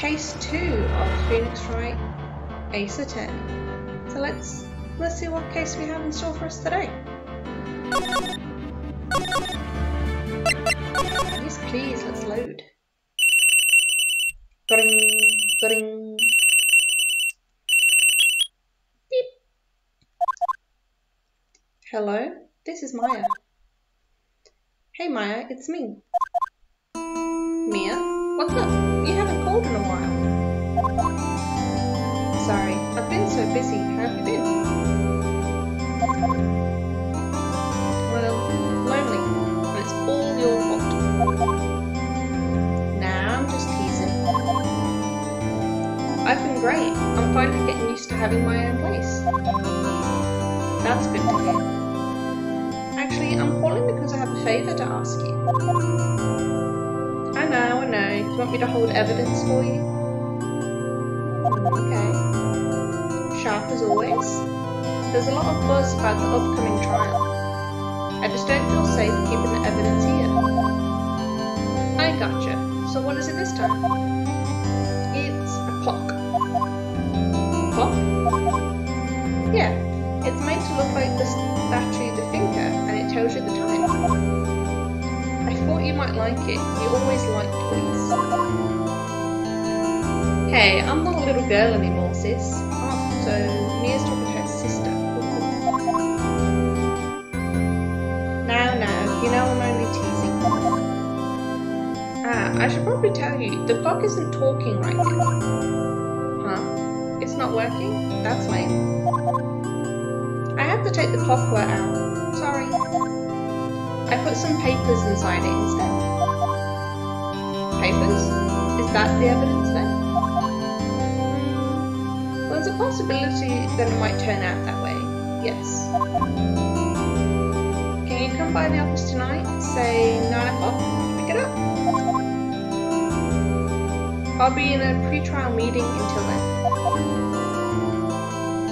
case 2 of Felix, Wright, Ace of 10. So let's see what case we have in store for us today. Yes, please, let's load. Ba-ding, ba-ding. Beep. Hello, this is Maya. Hey Maya, it's me. Mia, what's up? You haven't called in a while. Sorry, I've been so busy. How have you been? Well, lonely, and it's all your fault. Nah, I'm just teasing. I've been great. I'm finally getting used to having my own place. That's good to hear. Actually, I'm calling because I have a favour to ask you. I know. Do you want me to hold evidence for you? Okay. Sharp as always. There's a lot of buzz about the upcoming trial. I just don't feel safe keeping the evidence here. I gotcha. So what is it this time? It's a clock. Clock? Yeah. It's made to look like the statue the thinker, and it tells you the time. I thought you might like it. You always like toys. Hey, I'm not a little girl anymore, sis. Oh, so Mia's talking to her sister. Now, you know I'm only teasing. Ah, I should probably tell you, the clock isn't talking right now. Huh? It's not working? That's lame. I had to take the clockwork out. Sorry. I put some papers inside it instead. Papers? Is that the evidence then? Well, there's a possibility that it might turn out that way. Yes. Can you come by the office tonight? Say 9 o'clock? Pick it up. I'll be in a pre-trial meeting until then.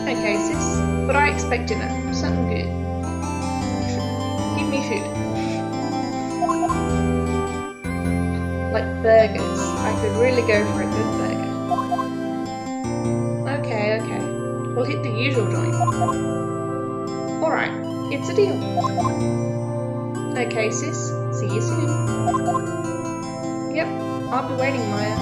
Okay, sis. But I expect dinner. Something good. Give me food. Like burgers. I could really go for a good burger. Okay. We'll hit the usual joint. Alright, it's a deal. Okay, sis. See you soon. Yep, I'll be waiting, Maya.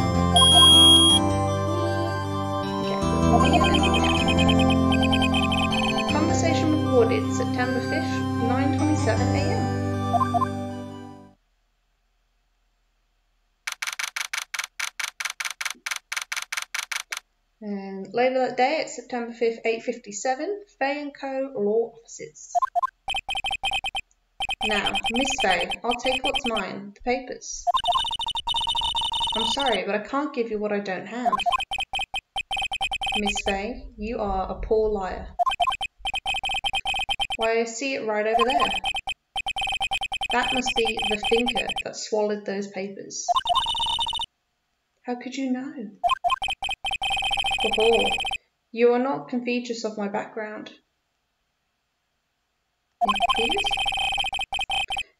Conversation recorded September 5th, 9:27 AM. And later that day, it's September 5th, 8:57, Fay & Co. Law Offices. Now, Miss Fay, I'll take what's mine, the papers. I'm sorry, but I can't give you what I don't have. Miss Fay, you are a poor liar. Why, I see it right over there. That must be the thinker that swallowed those papers. How could you know? Oh, you are not conspicuous of my background.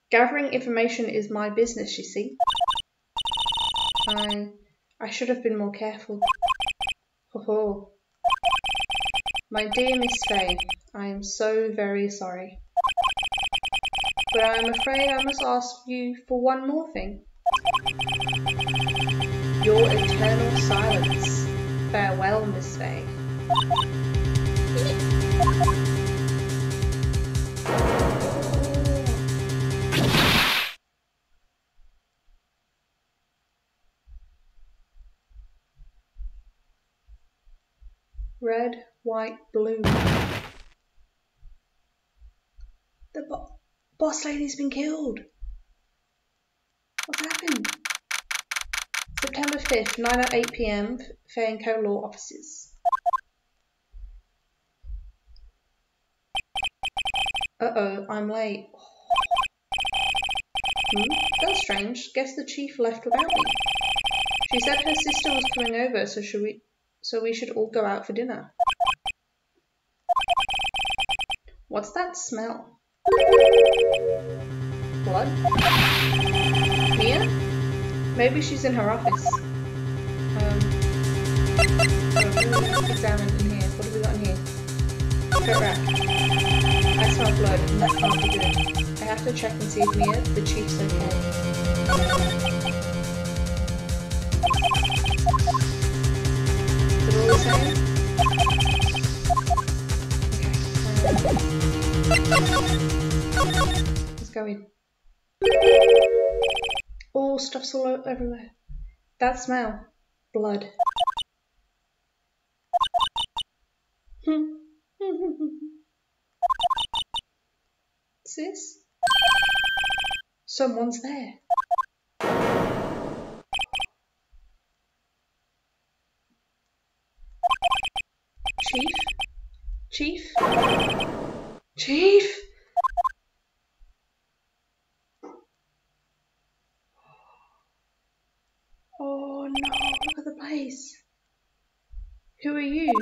Gathering information is my business, you see. I should have been more careful. Oh. My dear Miss Fay, I am so very sorry. But I am afraid I must ask you for one more thing. Your eternal silence. Farewell, Miss Fay. Red, white, blue. The boss lady's been killed. What's happened? September 5th, 9:08 PM, Fay & Co. Law Offices. Uh-oh, I'm late. That's strange. Guess the chief left without me. She said her sister was coming over, so we should all go out for dinner. What's that smell? Blood? Mia? Maybe she's in her office. Examine in here. What have we got in here? Pet rat. I smell blood, and that can't be good. I have to check and see if Mia, the chief's okay. Is that all we're saying? Okay. Let's go in. Oh, stuff's all everywhere. That smell. Blood. What's this? Someone's there. Chief? Chief? Chief? Oh no, look at the place. Who are you?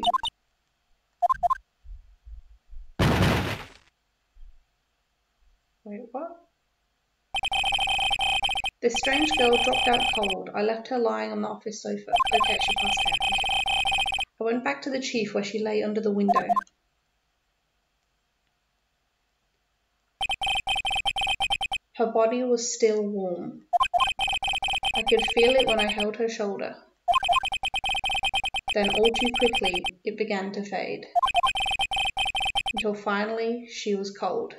Wait, what? This strange girl dropped out cold. I left her lying on the office sofa. Okay, she passed out. Okay. I went back to the chief where she lay under the window. Her body was still warm. I could feel it when I held her shoulder. Then all too quickly, it began to fade. Until finally, she was cold.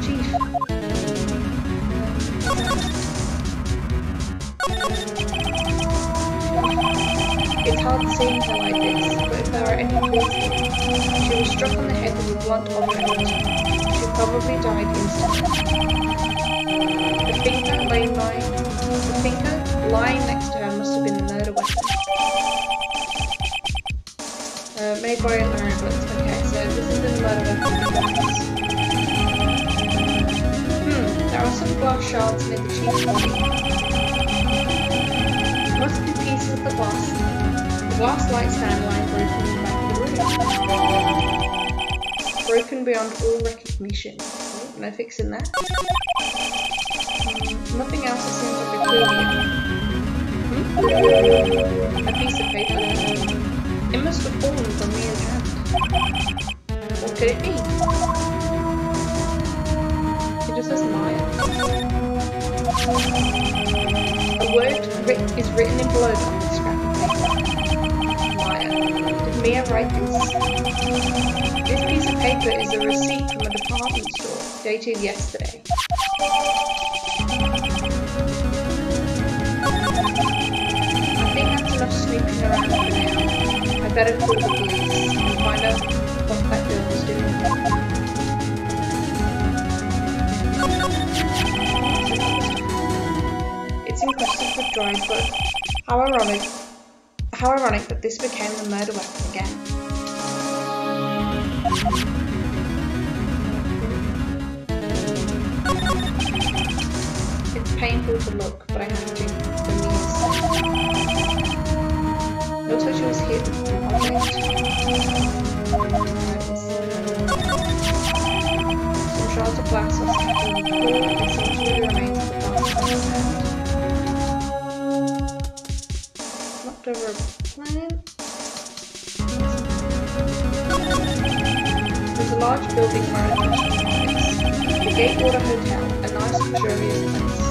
Chief. It's hard seeing her like this, but if there are any clues, she was struck on the head with a blunt object. She probably died instantly. The finger lying next to her must have been the murder weapon. Made by an ambulance. Okay, so this is the murder weapon. There are some glass shards near the chief's body. Must be pieces of the glass. The glass light stand lying broken in the back of the room. Broken beyond all recognition. Oh, no fixing that. Nothing else that seems like a clue here. A piece of paper. It must have fallen from Mia's hand. What could it be? It just says Maya. A word is written in blood on this scrap of paper. Maya. Did Mia write this? This piece of paper is a receipt from a department store, dated yesterday. I think that's enough snooping around for now. I better call the police and find out what that girl was doing. It's encrusted with dried blood. How ironic that this became the murder weapon again. It's painful to look, but I have to. For me, looks like she was hit with an object. Some shards of glass are scattered on the floor. It seems to be the remains of the glass hand. Knocked over a plant. There's a large building right across the place. The Gatewater Hotel, a nice luxurious place.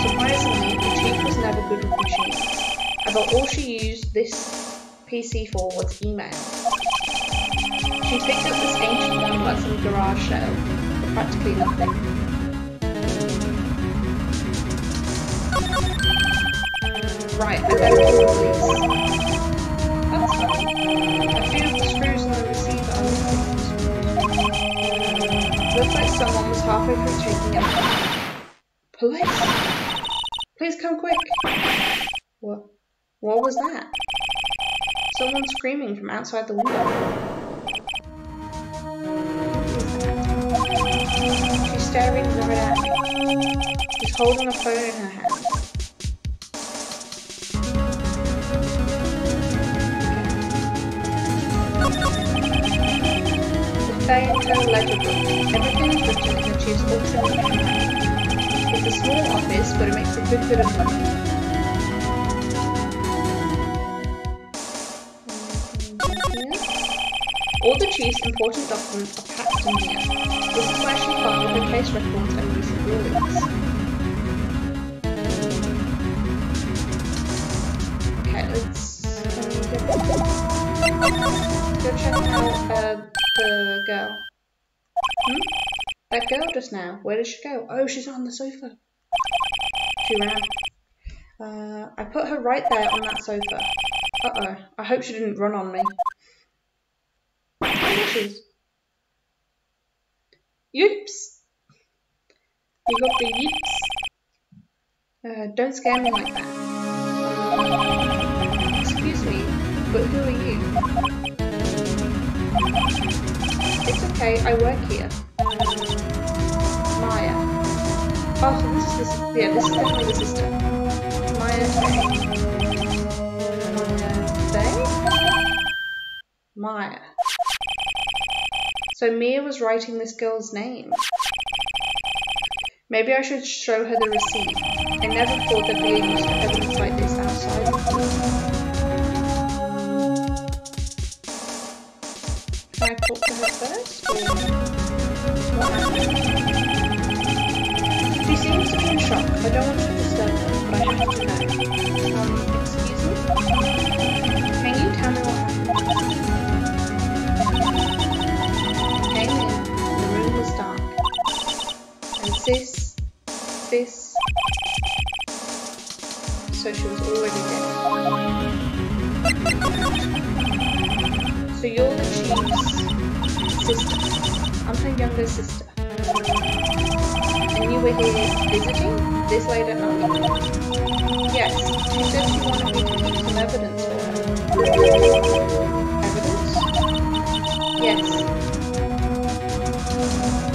Surprisingly, the chief was never good with machines. About all she used this PC for was email. She picked up this ancient one like some garage sale for practically nothing. Right, I better call the police. That's funny. A few of the screws in the receiver are missing. Looks like someone was halfway through taking it. Police! Please come quick! What was that? Someone screaming from outside the window. She's staring right at me. She's holding a phone in her hand. entire legible. Everything is written in the chief's ultra-neat handwriting. It's a small office, but it makes a good bit of money. All the chief's important documents are packed in here. This is where she filed her case records and recent rulings. Okay, let's go check out the girl. That girl just now. Where did she go? Oh, she's on the sofa. She ran. I put her right there on that sofa. Uh-oh. I hope she didn't run on me. There she is. Yips! You got the yips. Don't scare me like that. Excuse me, but who are you? It's okay, I work here. Maya. Oh, so this is this. Yeah, this is definitely the sister. Maya Faye. Maya. So Mia was writing this girl's name. Maybe I should show her the receipt. I never thought there'd be a use for evidence like this outside of me. Can I talk to her first? Or what happened? She seems to be in shock. I don't want to disturb her, but I have to know. Excuse me? Can you tell me what happened? Came in, the room was dark. And this. So she was already dead. So you're the chief's sister. I'm her younger sister. And you were here visiting? This late at night? Yes, she said she wanted me to keep some evidence for her. Evidence? Yes.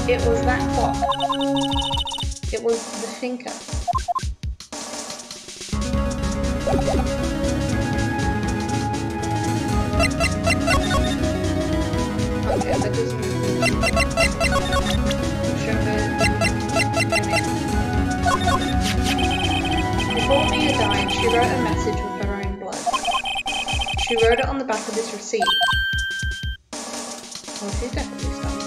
It was that clock. It was the thinker. Okay, that doesn't show her. Before Mia died, she wrote a message with her own blood. She wrote it on the back of this receipt. Oh, she's definitely stunned.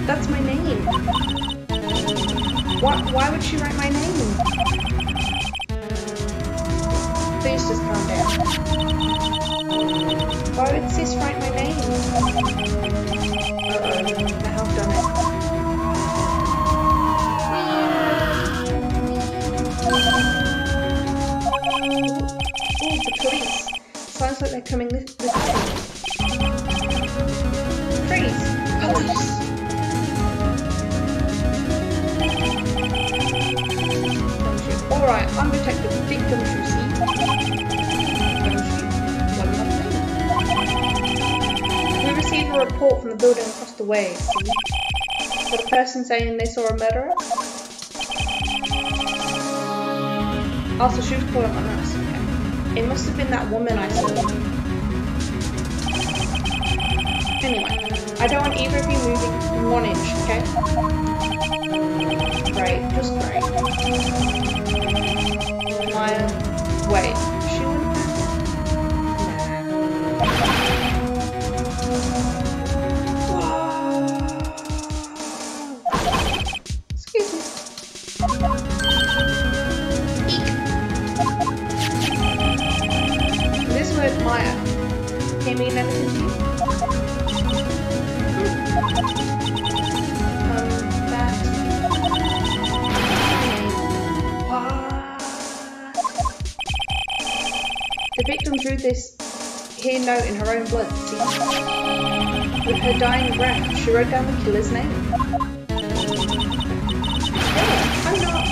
That's my name. Why would she write my name? Please just calm down. Why would sis write my name? Uh-oh, now I've done it. Oh, the police. Sounds like they're coming this way. Freeze! Police! Alright, I'm Detective Dick Gumshoe, see? One nothing. We received a report from the building across the way, see? Got a person saying they saw a murderer? Also, she was called up on us, okay. It must have been that woman I saw. Anyway, I don't want either of you moving 1 inch, okay? Great, just great. Maya, wait, she wouldn't Excuse me. Eek. This word Maya, can it mean anything to you? The victim drew this here note in her own blood, see? With her dying breath, she wrote down the killer's name. Oh, I'm not.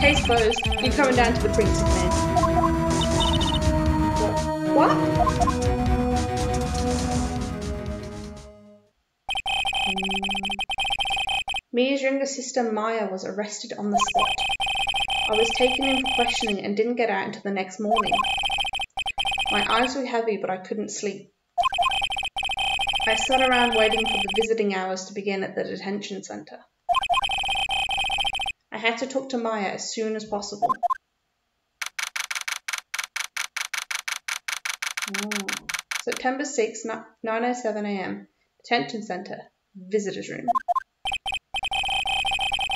Case closed. You're coming down to the precinct, man. What? Mia's younger sister Maya was arrested on the spot. I was taken in for questioning and didn't get out until the next morning. My eyes were heavy, but I couldn't sleep. I sat around waiting for the visiting hours to begin at the detention center. I had to talk to Maya as soon as possible. September 6, 9:07 a.m. Detention center. Visitors room.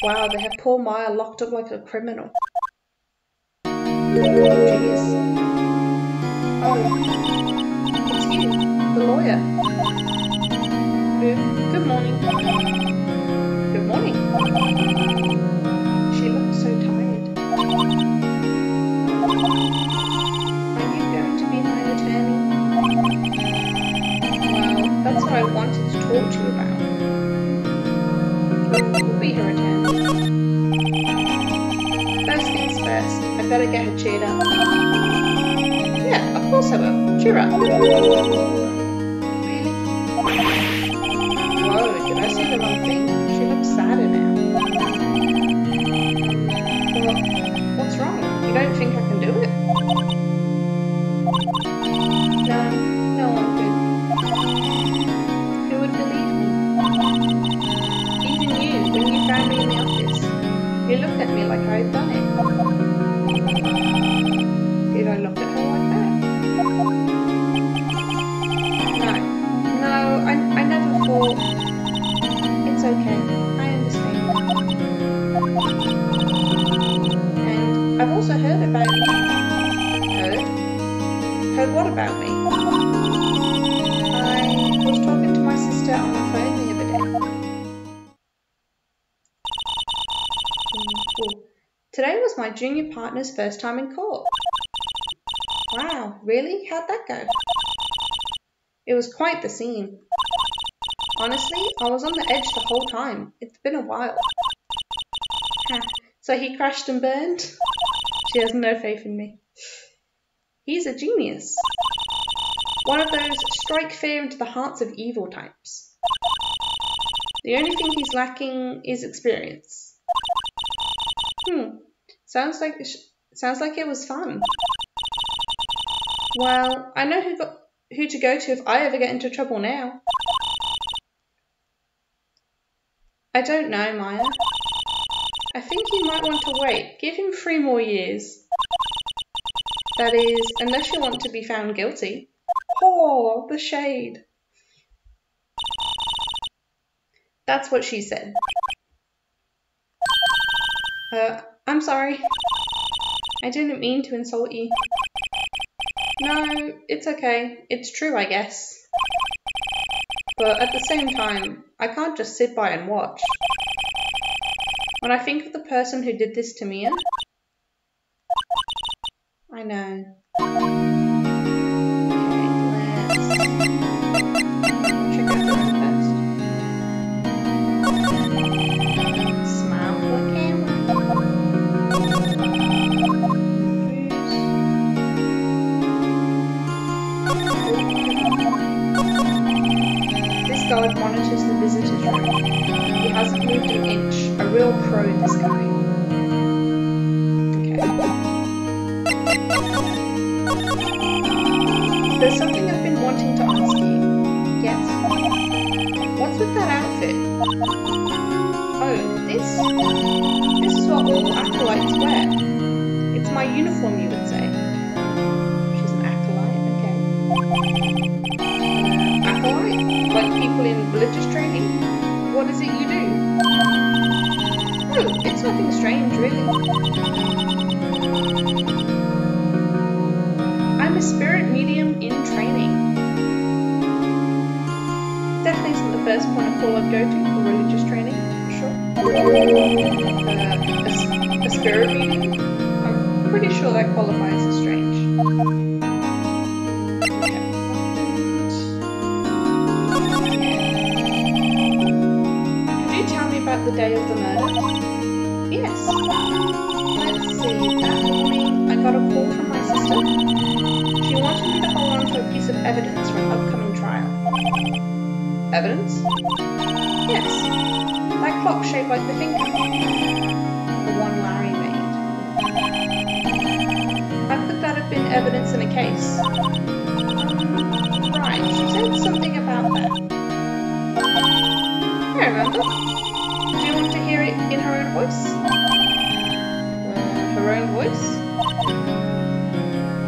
Wow, they have poor Maya locked up like a criminal. Jeez. Oh, it's you, the lawyer. Good morning. Good morning. She looks so tired. Are you going to be my attorney? Well, that's what I wanted to talk to you about. Who'll be her attorney? First things first, I better get her cheered up. Yeah, of course I will. Cheer up. Really? Whoa, did I say the wrong thing? She looks sadder now. Well, what's wrong? You don't think I can do it? No, I'm good. Who would believe me? Even you, when you found me in the office. You looked at me like I had done it. Did I look at her like that? No, I never thought. It's okay, I understand. And I've also heard about you. Heard what about me? I was talking to my sister on the phone the other day. Today was my junior partner's first time in court. Wow, really? How'd that go? It was quite the scene. Honestly, I was on the edge the whole time. It's been a while. So he crashed and burned? She has no faith in me. He's a genius. One of those strike fear into the hearts of evil types. The only thing he's lacking is experience. Sounds like it was fun. Well, I know who to go to if I ever get into trouble now. I don't know, Maya. I think you might want to wait. Give him 3 more years. That is, unless you want to be found guilty. Oh, the shade. That's what she said. I'm sorry. I didn't mean to insult you. No, it's okay. It's true, I guess. But at the same time, I can't just sit by and watch. When I think of the person who did this to Mia, I know. Okay, let's check out the room first. Smile for the camera. This guard monitors the visitors room. He hasn't moved an inch. A real pro, this guy. Okay. There's something I've been wanting to ask you. Yes? What's with that outfit? Oh, this is what all acolytes wear. It's my uniform, you would say. She's an acolyte, okay. Acolyte? Like people in religious training? What is it you do? Oh, it's nothing strange, really. I'm a spirit medium in training. Definitely isn't the first point of call I'd go to for religious training, for sure. A spirit medium? I'm pretty sure that qualifies as strange. Okay. Could you tell me about the day of the murder? Yes. Let's see, that morning I got a call from my sister. She wanted me to hold on to a piece of evidence for an upcoming trial. Evidence? Yes. That clock shaped like the finger. The one Larry made. How could that have been evidence in a case? Right, she said something about that. Miranda? Do you want to hear it in her own voice? Her own voice?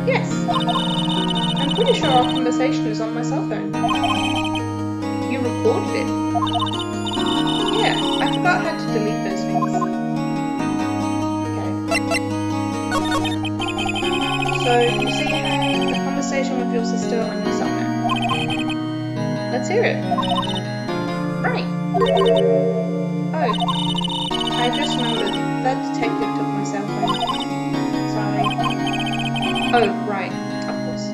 Yes. I'm pretty sure our conversation is on my cell phone. You recorded it? Yeah, I forgot how to delete those things. Okay. So, you see how the conversation with your sister on your cell phone? Let's hear it. Right. Oh, I just remembered. That detective took my cell phone. Sorry. Oh, right. Of course.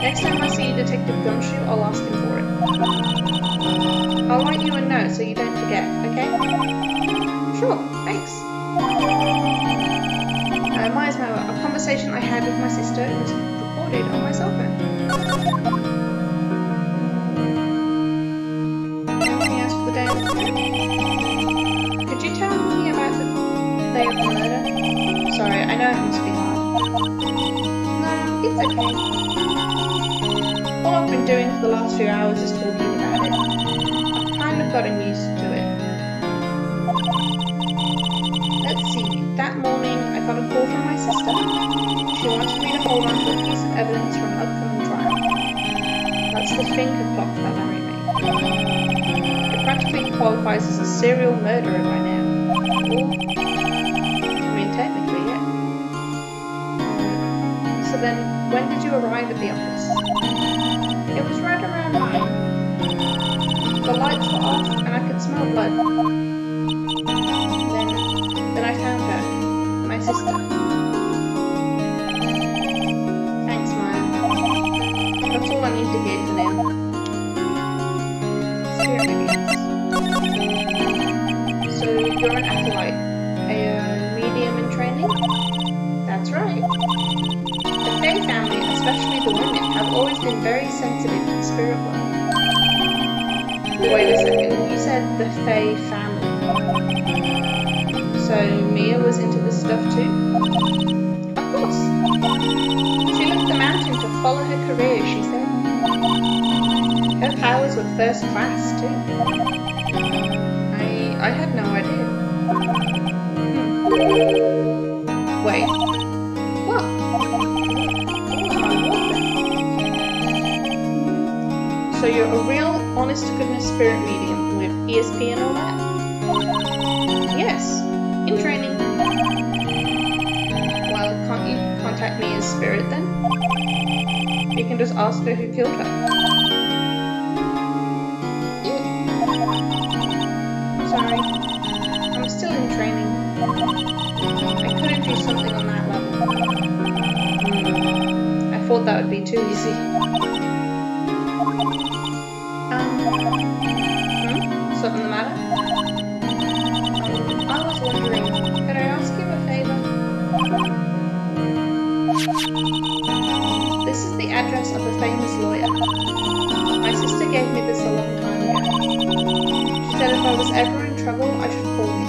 Next time I see Detective Gumshoe, I'll ask him for it. I'll write you a note so you don't forget, okay? Sure, thanks. Myers, a conversation I had with my sister was recorded on my cell phone. Anything else for the day? Could you tell me about the day of the murder? Sorry, I know it must be hard. No, it's okay. All I've been doing for the last few hours is talking about it. I've kind of gotten used to it. Let's see, that morning I got a call from my sister. She wanted me to hold on to a piece of evidence from an upcoming trial. That's the finger clock that Larry made. It practically qualifies as a serial murderer by now. Or, I mean, technically, yeah. So then, when did you arrive at the office? It was right around 9. The lights were off and I could smell blood. Then I found her, my sister. Thanks, Maya. That's all I need to hear for now. Spirit mediums. So you're an acolyte, a medium in training? That's right. The Fae family, especially the women, have always been very sensitive to the spirit world. Wait a second, you said the Fae family. So Mia was into this stuff too? Of course. She left the mountain to follow her career, she said. Her powers were first class too. I had no idea. Wait. What? So you're a real, honest-to-goodness spirit medium with ESP and all that? Yes, in training. Well, can't you contact me as spirit then? You can just ask her who killed her. Sorry, I'm still in training. I couldn't do something on that level. I thought that would be too easy. Something the matter? I was wondering, could I ask you a favour? This is the address of a famous lawyer. My sister gave me this a long time ago. She said if I was ever in trouble, I should call him.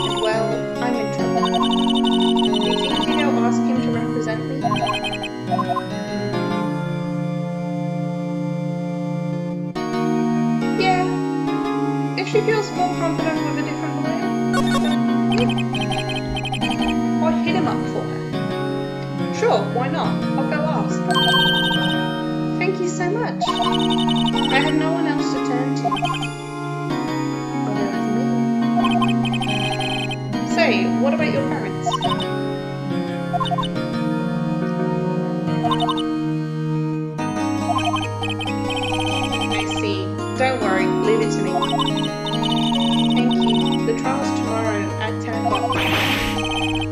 And well, I'm in trouble. Do you think you could go ask him to represent me? She feels more confident with a different lawyer. Or hit him up for her. Sure, why not? I'll go ask. Thank you so much. I have no one else to turn to. Other than me. Say, what about your parents? I see. Don't worry, leave it to me. The trial's tomorrow at 10 o'clock.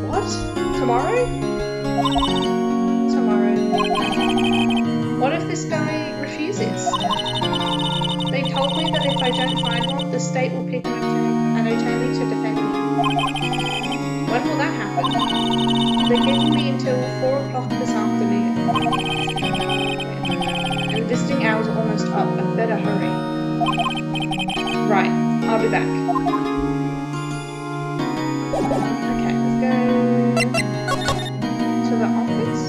What? Tomorrow? Tomorrow. What if this guy refuses? They told me that if I don't find one, the state will pick an attorney to defend me. When will that happen? They're giving me until 4 o'clock this afternoon. And visiting hours are almost up. I better hurry. Right, I'll be back. Okay, let's go to the office.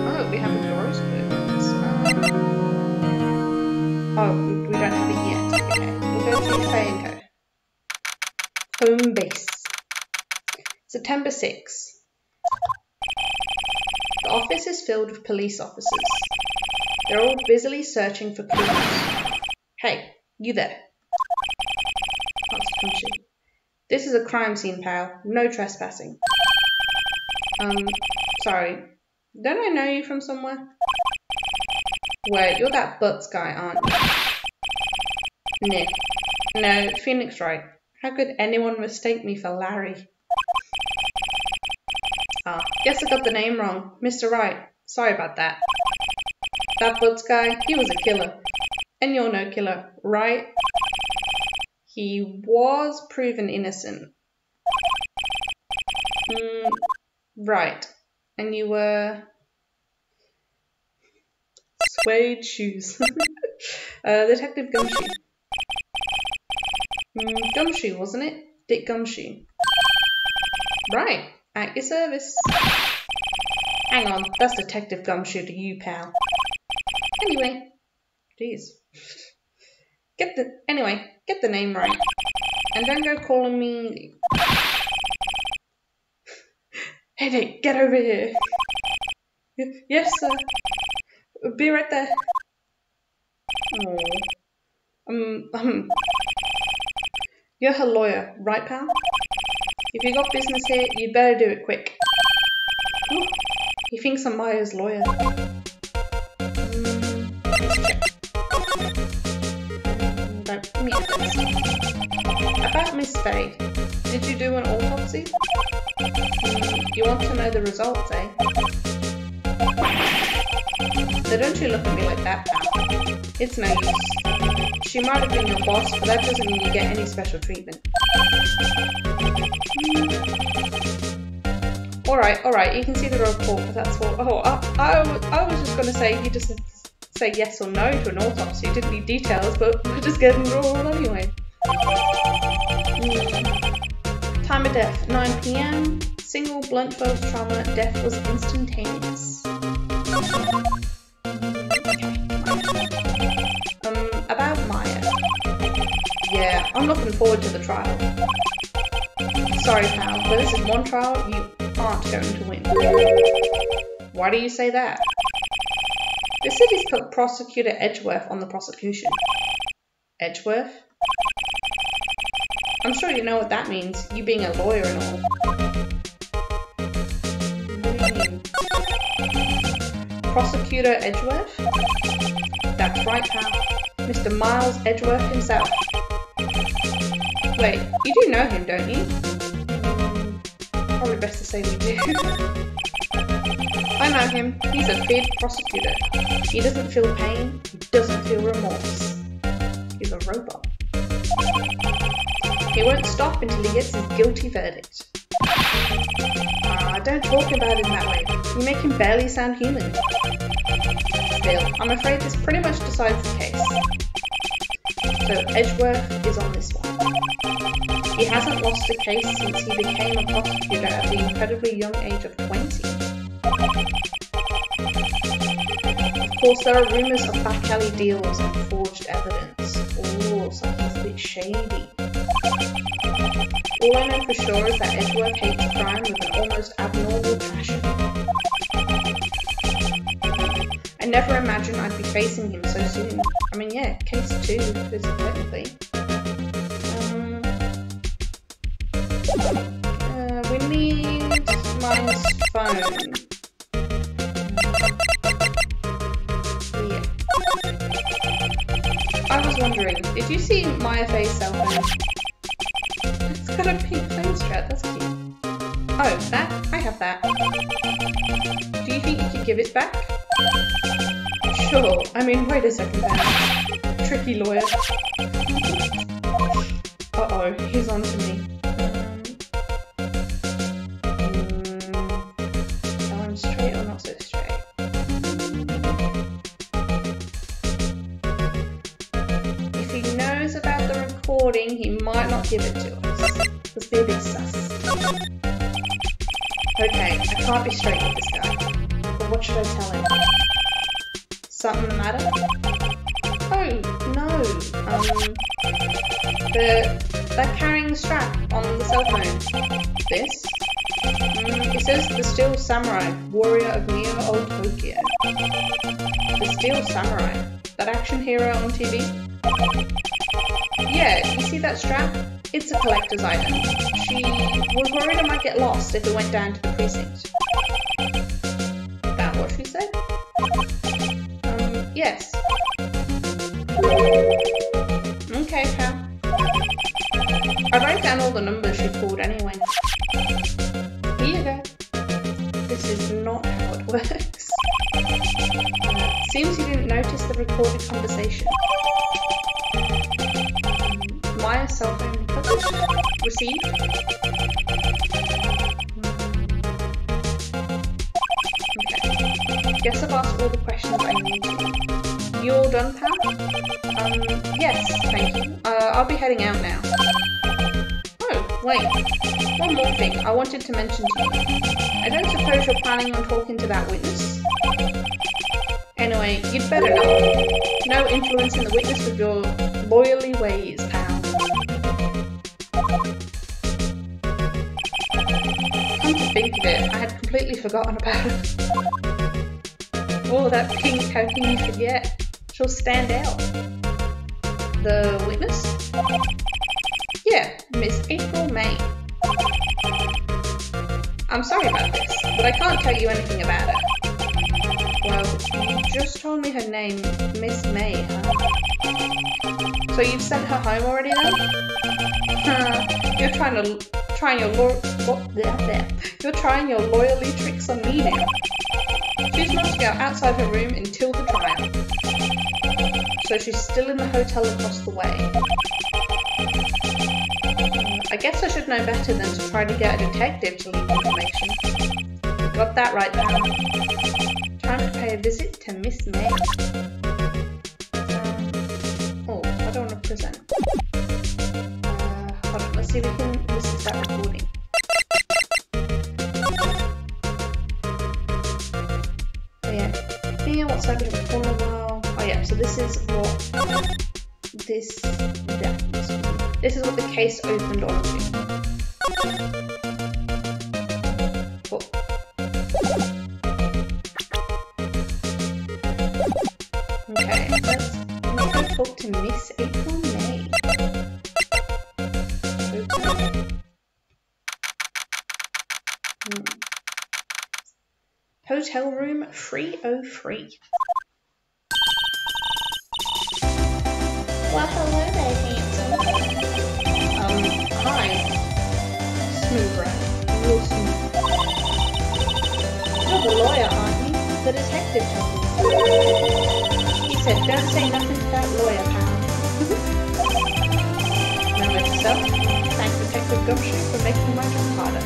Oh, we have a gross purpose. Oh, we don't have it yet. Home base. September 6. The office is filled with police officers. They're all busily searching for clues. Hey, you there. This is a crime scene, pal. No trespassing. Sorry. Don't I know you from somewhere? Wait, you're that Butts guy, aren't you? No, Felix Wright. How could anyone mistake me for Larry? Ah, guess I got the name wrong. Mr. Wright. Sorry about that. That Butts guy, he was a killer. And you're no killer, right? He was proven innocent. Right. And you were... Suede shoes. Detective Gumshoe. Gumshoe, wasn't it? Dick Gumshoe. Right. At your service. Hang on, that's Detective Gumshoe to you, pal. Anyway. Jeez. Get the name right. And don't go calling me... Headache, get over here. Yes, sir. Be right there. Oh. You're her lawyer, right, pal? If you got business here, you'd better do it quick. Ooh, he thinks I'm Maya's lawyer. Let me add this. About Miss Faye, did you do an autopsy? You want to know the results, eh? So don't you look at me like that, pal. It's no use. She might have been your boss, but that doesn't mean you get any special treatment. Alright, you can see the report, but that's all. Oh, I was just gonna say you just say yes or no to an autopsy. You didn't need details, but we're just getting raw anyway. Time of death, 9 PM. Single blunt force trauma. Death was instantaneous. About Maya. Yeah, I'm looking forward to the trial. Sorry, pal, but this is one trial you aren't going to win. Why do you say that? The city's put Prosecutor Edgeworth on the prosecution. Edgeworth? I'm sure you know what that means, you being a lawyer and all. What do you mean? Prosecutor Edgeworth? That's right, pal. Mr. Miles Edgeworth himself. Wait, you do know him, don't you? Probably best to say we do. I know him. He's a big prosecutor. He doesn't feel pain. He doesn't feel remorse. He's a robot. He won't stop until he gets his guilty verdict. Don't talk about him that way. You make him barely sound human. Still, I'm afraid this pretty much decides the case. So Edgeworth is on this one. He hasn't lost a case since he became a prosecutor at the incredibly young age of 20. Of course, there are rumours of back alley deals and forged evidence. Ooh, so he's a bit shady. All I know for sure is that Edgeworth hates crime with an almost abnormal passion. I never imagined I'd be facing him so soon. I mean, yeah, case 2, technically. We need Miles' phone. Yeah. I was wondering, did you see Maya Faye's cell phone? It's got a pink phone strap, that's cute. Oh, that? I have that. Do you think you can give it back? Sure. I mean, wait a second then. Tricky lawyer. Uh-oh, he's on to me. Tell him straight or not so straight? If he knows about the recording, he might not give it to us. Let's be a bit sus. Okay, I can't be straight with this guy. But what should I tell him? Something the matter? Oh, no. That carrying the strap on the cell phone. This? It says the Steel Samurai, warrior of Neo Old Tokyo. The Steel Samurai? That action hero on TV? Yeah, you see that strap? It's a collector's item. She was worried I might get lost if it went down to the precinct. That what she said? Yes. Okay, pal. I wrote down all the numbers she called anyway. Here you go. This is not how it works. Seems you didn't notice the recorded conversation. My cell phone published? Received? Okay. Guess I've asked all the questions I need to. You all done, pal? Yes, thank you. I'll be heading out now. Oh, wait. One more thing I wanted to mention to you. I don't suppose you're planning on talking to that witness? Anyway, you'd better not. No influencing the witness with your lawyerly ways, pal. Come to think of it, I had completely forgotten about it. Oh, that pink, how can you forget? She'll stand out. The witness? Yeah, Miss April May. I'm sorry about this, but I can't tell you anything about her. Well, you just told me her name, Miss May, huh? So you've sent her home already then? You're trying your loyalty tricks on me now. She's not to go outside her room until the trial. So she's still in the hotel across the way. I guess I should know better than to try to get a detective to leave information. Got that right, pal. Time to pay a visit to Miss May. Oh, I don't want to present. Hold on, let's see if we can listen to that recording. Oh yeah. Yeah, what's that bit of a corner well? Oh yeah, so this is what this is what the case opened onto. Cool. Okay, let's go talk to Miss April May. Hotel room 303. Well, hello there, handsome. Hi. Smooth, right? Real smooth. You're the lawyer, aren't you? The detective told me. He said, don't say nothing to that lawyer, pal. Now let yourself. Thank Detective Gumshoe for making my job harder.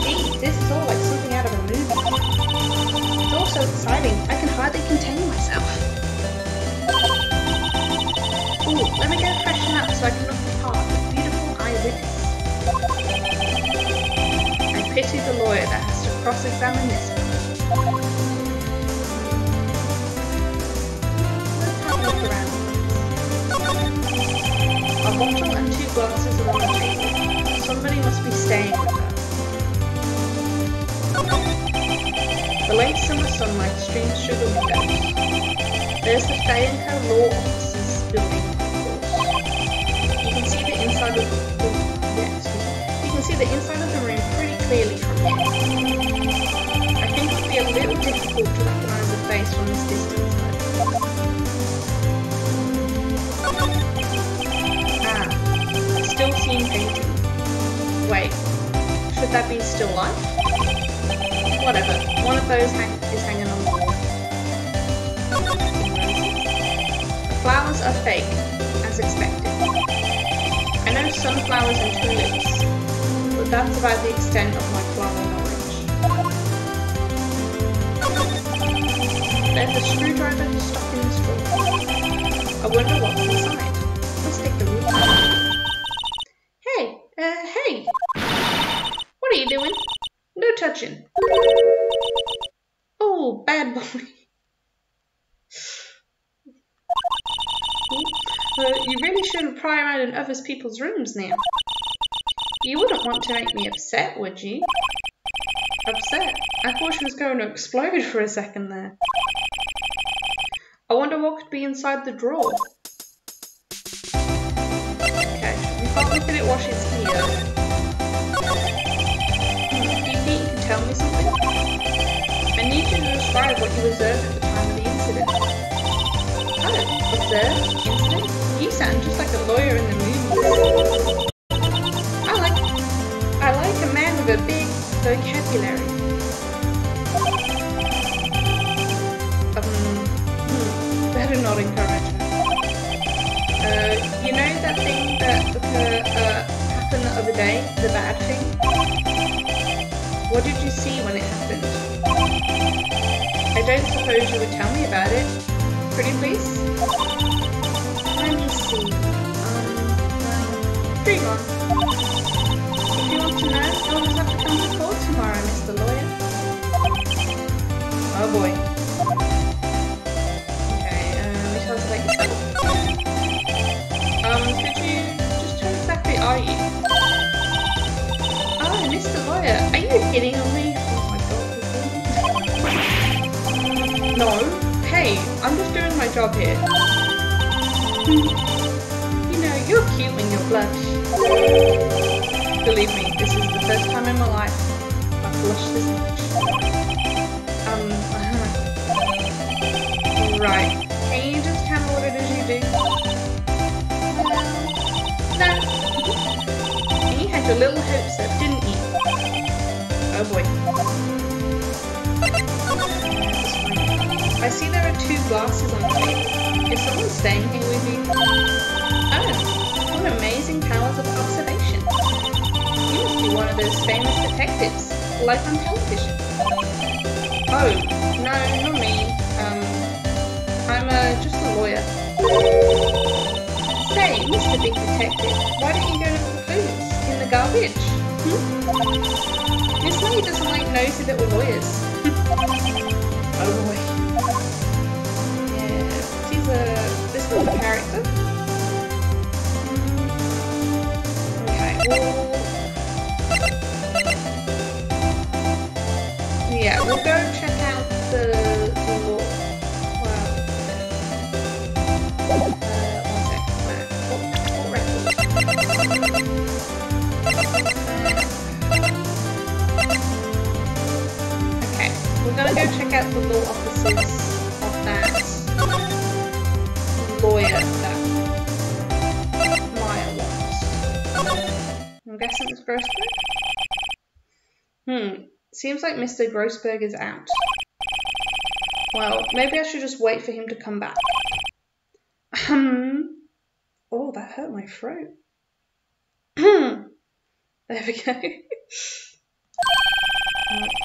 Gee, this is all like something out of a movie. It's all so exciting, I can hardly contain myself. Ooh, let me go freshen up so I can look the part of the beautiful eyewitness. I pity the lawyer that has to cross-examine this one. Let's have a look around. A bottle and 2 glasses are on the table. Somebody must be staying with her. The late summer sunlight streams through the windows. There's the Fayenco Law Offices building. You can see the inside of the room pretty clearly from here. I think it would be a little difficult to recognise the face from this distance though. Ah, still seen painting. Wait, should that be still life? Whatever, one of those is hanging on the wall. The flowers are fake, as expected. I know sunflowers and tulips, but that's about the extent of my flower knowledge. There's a screwdriver stuck in the straw. I wonder what's inside. Let's take the root out. Hey! Hey! What are you doing? No touching. Oh, bad boy. You really shouldn't pry around in other people's rooms now. You wouldn't want to make me upset, would you? Upset? I thought she was going to explode for a second there. I wonder what could be inside the drawer. Okay, we can't look at it while she's here. Do you think you can tell me something? I need you to describe what you observed at the time of the incident. Oh, observed? Incident? You sound just like a lawyer in the movies. I like a man with a big vocabulary. Better not encourage her. You know that thing that happened the other day? The bad thing? What did you see when it happened? I don't suppose you would tell me about it. Pretty please? Let me see. Dream on. If you want to know, you'll just have to come to court tomorrow, Mr. Lawyer. Oh boy. Okay, tell us about yourself. Could you just who exactly are you? Oh, Mr. Lawyer, are you hitting on me? Oh my god. No. Hey, I'm just doing my job here. You know, you're cute when you blush. Believe me, this is the first time in my life I've blushed this much. Right. Can you just tell me what it is you do? No. And you had your little hopes up, didn't you? Oh boy. I see there are 2 glasses on the table. Is someone staying here with you? Oh, what amazing powers of observation. You must be one of those famous detectives, like on television. Oh, no, not me. I'm just a lawyer. Say, Mr. Big Detective, why don't you go look for clues in the garbage? Miss May doesn't like nosy little lawyers. Oh boy. Yeah, she's this little character. Okay, well... yeah, we'll go check out the law. Okay, we're gonna go check out the law offices of that lawyer that Maya wants. I'm guessing it's Grossberg? Seems like Mr. Grossberg is out. Well, maybe I should just wait for him to come back. Oh, that hurt my throat. There we go.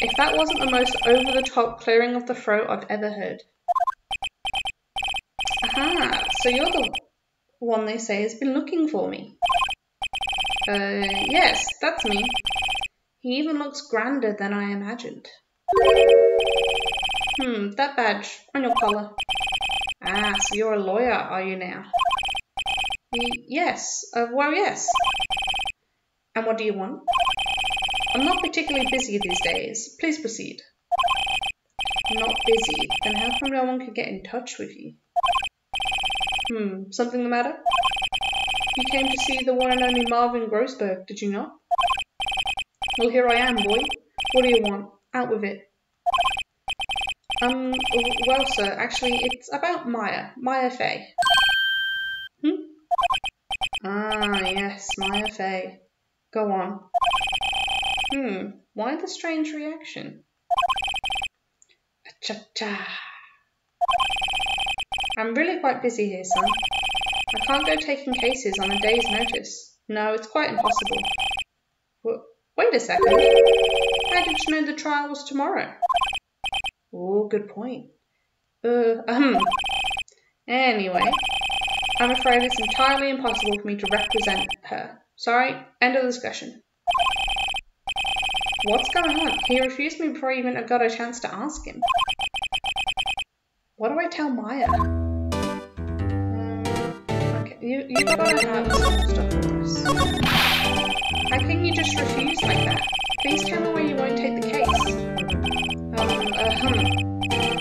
If that wasn't the most over-the-top clearing of the throat I've ever heard. Aha, so you're the one they say has been looking for me. Yes, that's me. He even looks grander than I imagined. That badge on your collar. Ah, so you're a lawyer, are you now? Yes, well, yes. And what do you want? I'm not particularly busy these days. Please proceed. Not busy? Then how come no one could get in touch with you? Something the matter? You came to see the one and only Marvin Grossberg, did you not? Well, here I am, boy. What do you want? Out with it. Well, sir, actually, it's about Maya Fey. Ah, yes, Maya Fey. Go on. Why the strange reaction? Cha-cha. I'm really quite busy here, son. I can't go taking cases on a day's notice. No, it's quite impossible. Wait a second. How did you know the trial was tomorrow? Oh, good point. Anyway, I'm afraid it's entirely impossible for me to represent her. Sorry, end of discussion. What's going on? He refused me before I even got a chance to ask him. What do I tell Maya? Okay, You've got to have some stuff for us. How can you just refuse like that? Please tell me why you won't take the case.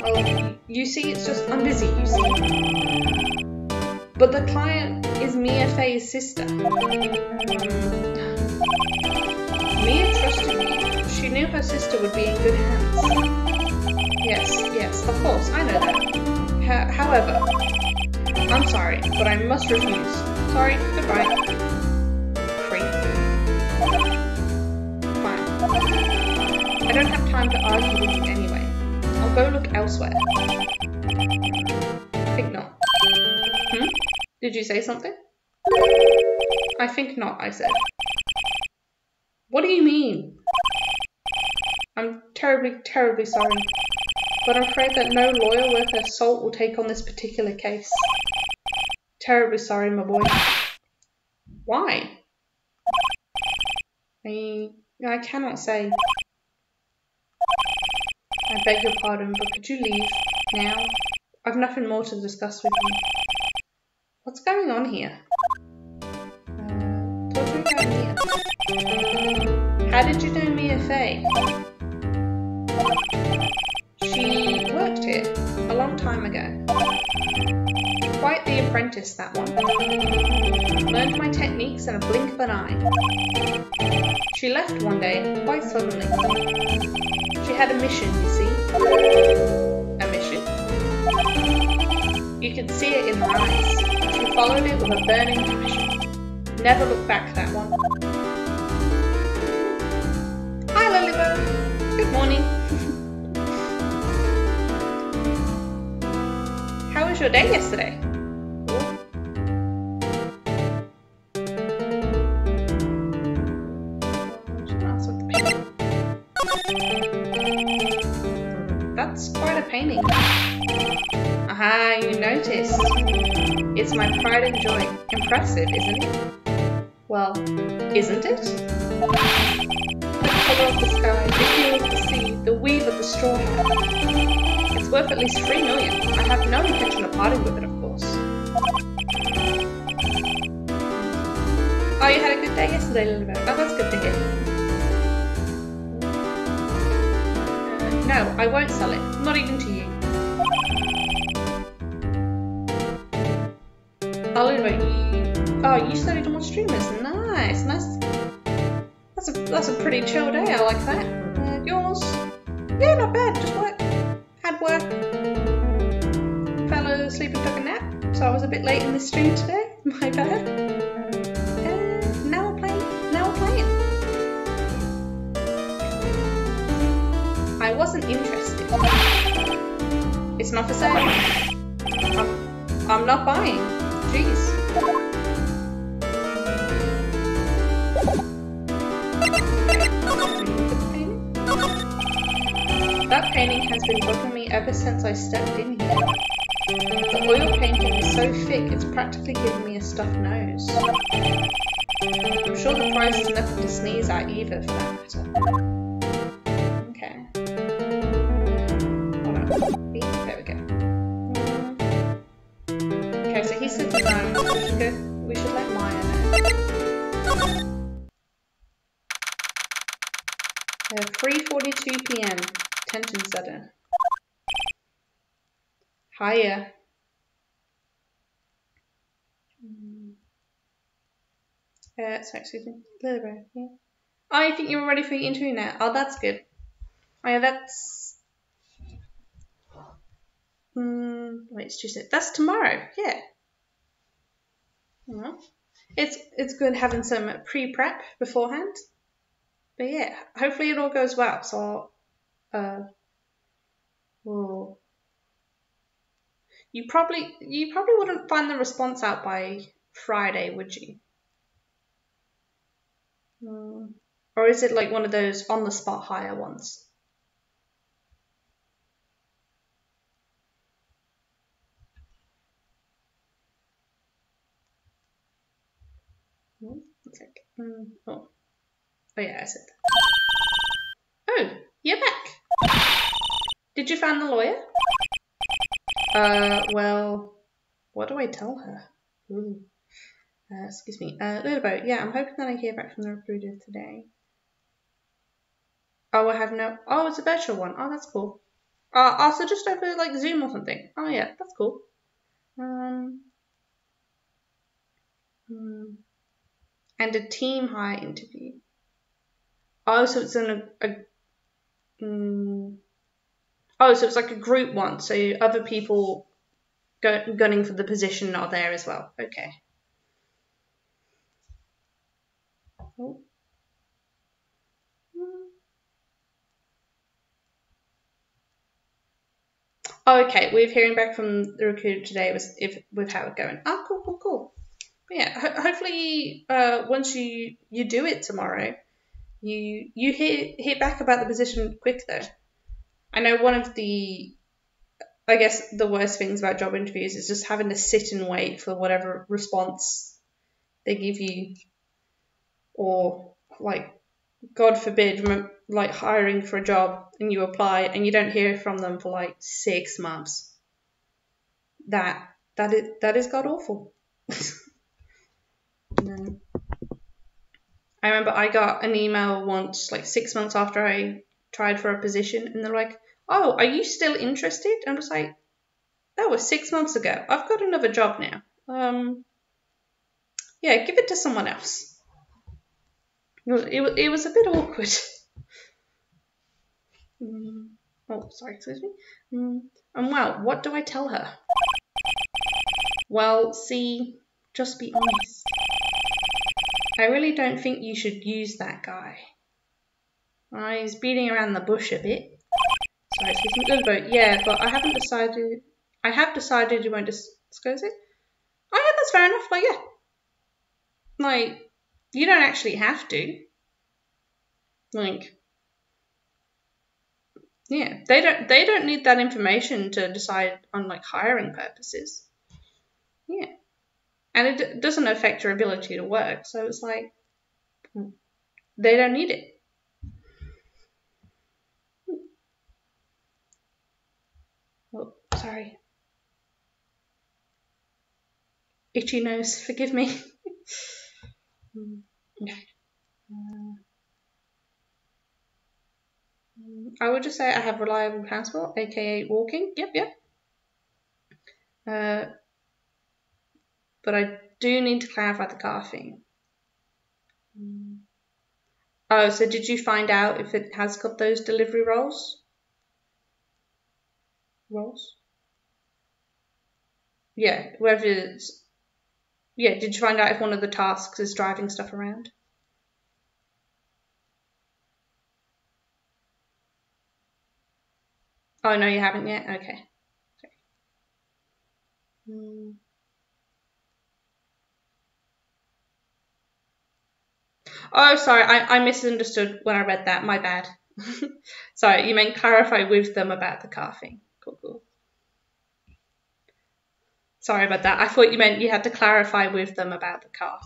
Well, you see, it's just, I'm busy, you see. But the client is Mia Fey's sister. Mia trusted you. She knew her sister would be in good hands. Yes, of course, I know that. However, I'm sorry, but I must refuse. Sorry, goodbye. Creep. Fine. I don't have time to argue with you anyway. I'll go look elsewhere. Think not. Did you say something? I think not, I said. What do you mean? I'm terribly, terribly sorry. But I'm afraid that no lawyer worth their salt will take on this particular case. Terribly sorry, my boy. Why? I cannot say. I beg your pardon, but could you leave now? I've nothing more to discuss with you. What's going on here? Talk to me about Mia. How did you know Mia Fey? She worked here a long time ago. Quite the apprentice, that one. Learned my techniques in a blink of an eye. She left one day, quite suddenly. She had a mission, you see. A mission? You could see it in her eyes. She followed it with a burning passion. Never looked back, that one. Hi, Lilybird. Good morning. How was your day yesterday? That's quite a painting. Aha, you noticed. It's my pride and joy. Impressive, isn't it? Well, isn't it? The colour of the sky, the hue of the sea, the weave of the straw hat. It's worth at least 3 million. I have no intention of parting with it, of course. Oh, you had a good day yesterday, Lilybird. Oh, that's good to hear. No, I won't sell it. Not even to you. Oh, Lilybird, you studied on streamers. Nice. That's a pretty chill day. I like that. Yours? Yeah, not bad. Just work. Had work. Fell asleep and took a nap, so I was a bit late in the stream today. My bad. Now we're playing. I wasn't interested. It's not for sale. I'm not buying. Jeez. That painting has been bugging me ever since I stepped in here. The oil painting is so thick it's practically giving me a stuffed nose. I'm sure the price is nothing to sneeze at either, for that matter. Okay. Hold on. There we go. Okay, so he said we should let Maya know. 3:42 PM. Tension sudden. Hiya. Sorry, excuse me. Yeah. Oh, you think you're ready for your interview now? Oh, that's good. Oh, yeah, that's... wait, it's Tuesday. That's tomorrow, yeah. Well, it's good having some pre-prep beforehand. But yeah, hopefully it all goes well. So well, you probably wouldn't find the response out by Friday, would you? Or is it like one of those on the spot hire ones? It's like, oh yeah, I said that. Oh, you're back. Did you find the lawyer? Well, what do I tell her? Excuse me. Lilbo, yeah, I'm hoping that I hear back from the recruiter today. Oh, I have no... Oh, it's a virtual one. Oh, that's cool. Also just over, like, Zoom or something. Oh, yeah, that's cool. And a team hire interview. Oh, so it's oh, so it's like a group one. So other people gunning for the position are there as well. Okay. Oh. Oh, okay. We're hearing back from the recruiter today with how it's going. Oh, cool. But yeah, hopefully, once you do it tomorrow, you hear back about the position quick though. I know one of the, I guess the worst things about job interviews is just having to sit and wait for whatever response they give you, or like, God forbid, like hiring for a job and you apply and you don't hear from them for like 6 months. That is god awful. No. I remember I got an email once, like 6 months after I tried for a position, and they're like, "Oh, are you still interested?" And I was like, "That was 6 months ago. I've got another job now. Yeah, give it to someone else." It was a bit awkward. Oh, sorry, excuse me. And well, what do I tell her? Well, see, just be honest. I really don't think you should use that guy. He's beating around the bush a bit. Sorry, excuse me, Lilbo. Yeah, but I have decided you won't disclose it. Oh yeah, that's fair enough. Like, yeah. Like, you don't actually have to. Like, yeah, they don't need that information to decide on like hiring purposes. Yeah. And it doesn't affect your ability to work, so it's like, they don't need it. Oh, sorry. Itchy nose, forgive me. Okay. I would just say I have reliable transport, aka walking. Yep. But I do need to clarify the car thing. Oh, so did you find out if it has got those delivery roles? Yeah, whether it's... Yeah, did you find out if one of the tasks is driving stuff around? Oh, no, you haven't yet? Okay. Oh, sorry, I misunderstood when I read that. My bad. Sorry, you meant clarify with them about the car thing. Cool. Sorry about that. I thought you meant you had to clarify with them about the car.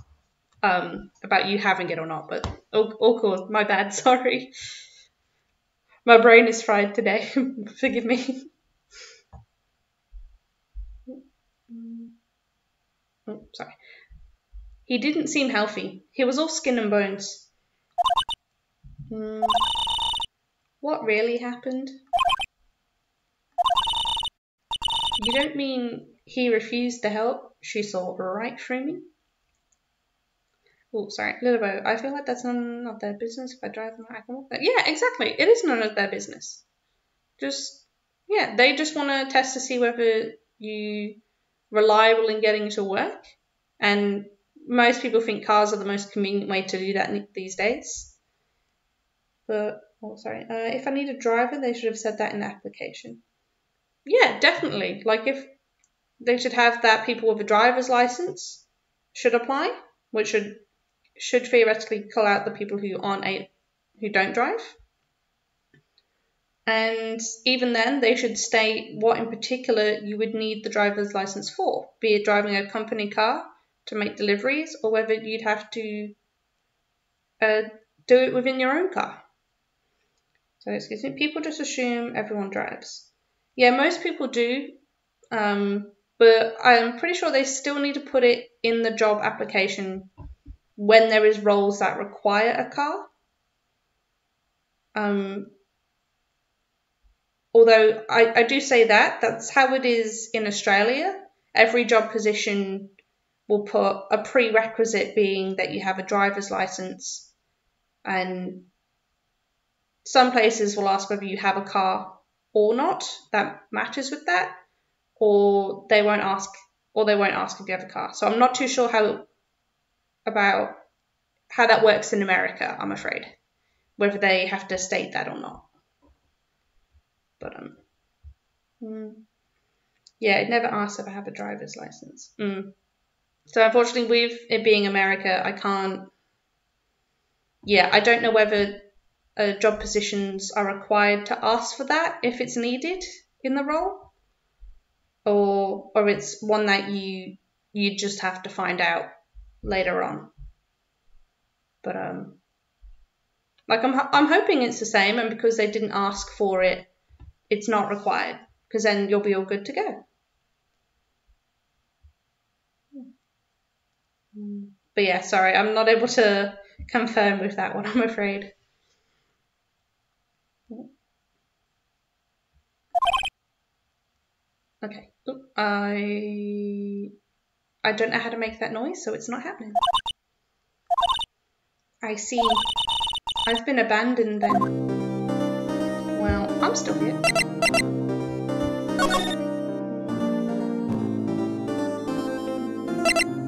About you having it or not, but all cool. My bad, sorry. My brain is fried today. Forgive me. Oh, sorry. He didn't seem healthy. He was all skin and bones. What really happened? You don't mean he refused to help? She saw right through me? Oh, sorry, Lilbo, I feel like that's none of their business. If I drive them, I can walk there. Yeah, exactly. It is none of their business. Yeah, they just want to test to see whether you're reliable in getting to work. And most people think cars are the most convenient way to do that these days. But, if I need a driver, they should have said that in the application. Yeah, definitely. Like, if they should have that people with a driver's license should apply, which should theoretically call out the people who don't drive. And even then, they should state what in particular you would need the driver's license for, be it driving a company car to make deliveries, or whether you'd have to do it within your own car. So, excuse me, people just assume everyone drives. Yeah, most people do, but I'm pretty sure they still need to put it in the job application when there is roles that require a car. Although I do say that's how it is in Australia. Every job position will put a prerequisite being that you have a driver's license, and some places will ask whether you have a car or not. That matches with that, or they won't ask if you have a car. So I'm not too sure how that works in America, I'm afraid, whether they have to state that or not. But yeah, it never asks if I have a driver's license. So unfortunately, with it being America, I can't. Yeah, I don't know whether job positions are required to ask for that if it's needed in the role, or it's one that you just have to find out later on. But like I'm hoping it's the same, and because they didn't ask for it, it's not required, because then you'll be all good to go. But yeah, sorry, I'm not able to confirm with that one, I'm afraid. Okay. I don't know how to make that noise, so it's not happening. I see. I've been abandoned then. Well, I'm still here.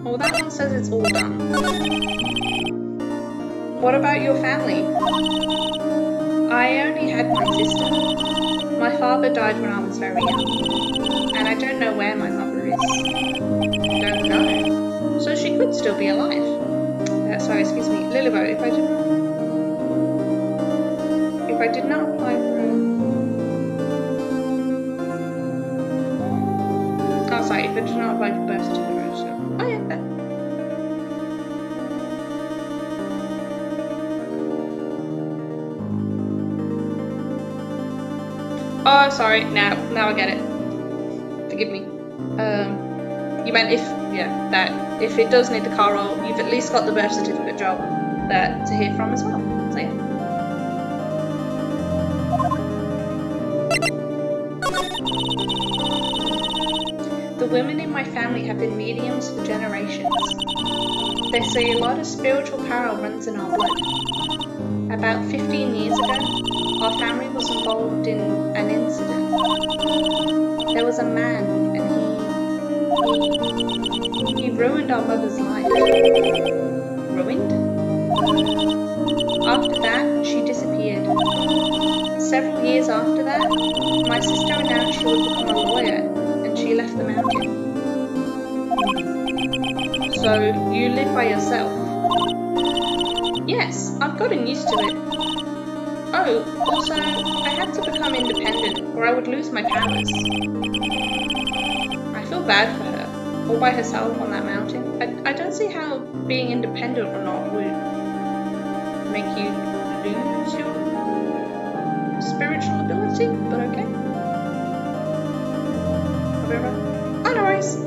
Well, that one says it's all done. What about your family? I only had my sister. My father died when I was very young, and I don't know where my mother is. Don't know. So she could still be alive. Sorry, excuse me, Lilibot, if I did not apply for oh, sorry, if I did not apply for birth certificate, so oh yeah, that. Oh, sorry, now I get it. Forgive me. You meant if it does need the car roll, you've at least got the birth certificate job to hear from as well. So yeah. The women in my family have been mediums for generations. They say a lot of spiritual power runs in our blood. About 15 years ago, our family was involved in an incident. There was a man, and he ruined our mother's life. Ruined? After that, she disappeared. Several years after that, my sister announced she would become a lawyer, and she left the mountain. So, you live by yourself? Yes, I've gotten used to it. Oh, also, I had to become independent, or I would lose my powers. I feel bad for her, all by herself on that mountain. I don't see how being independent or not would make you lose your spiritual ability, but okay. Oh, no worries.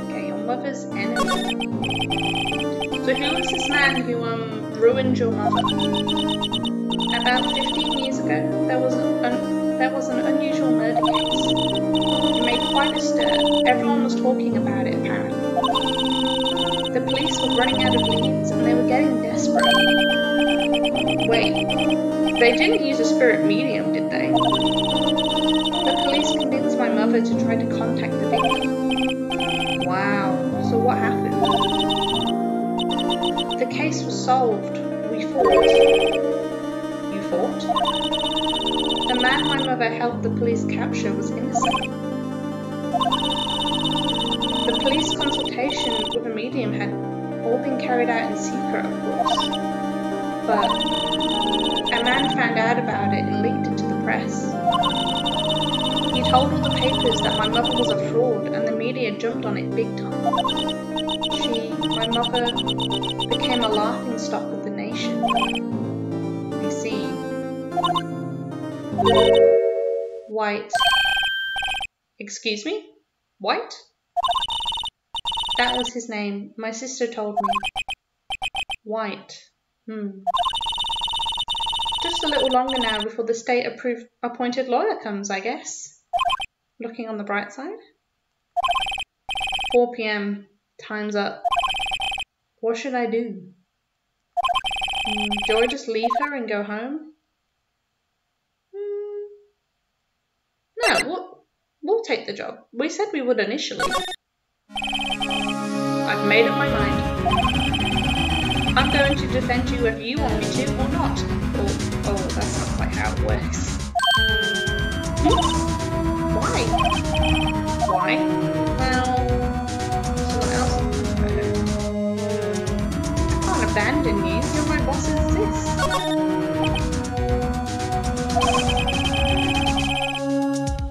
Okay, your mother's enemy. So who was this man who ruined your mother? About 15 years ago, there was an unusual murder case. It made quite a stir. Everyone was talking about it, apparently. The police were running out of leads, and they were getting desperate. Wait, they didn't use a spirit medium, did they? The police convinced my mother to try to contact the victim. Wow, so what happened? The case was solved. We fought. You fought? The man my mother helped the police capture was innocent. The police consultation with a medium had all been carried out in secret, of course. But a man found out about it and leaked it to the press. He told all the papers that my mother was a fraud, and the media jumped on it big time. My mother, became a laughingstock of the nation. I see. White. Excuse me? White? That was his name. My sister told me. White. Just a little longer now before the state-approved appointed lawyer comes, I guess. Looking on the bright side. 4 p.m. Time's up. What should I do? Do I just leave her and go home? No, we'll take the job. We said we would initially. I've made up my mind. I'm going to defend you whether you want me to or not. Oh, that's not quite how it works. Why? Why? Well, someone else I can't abandon you. You're my boss as this.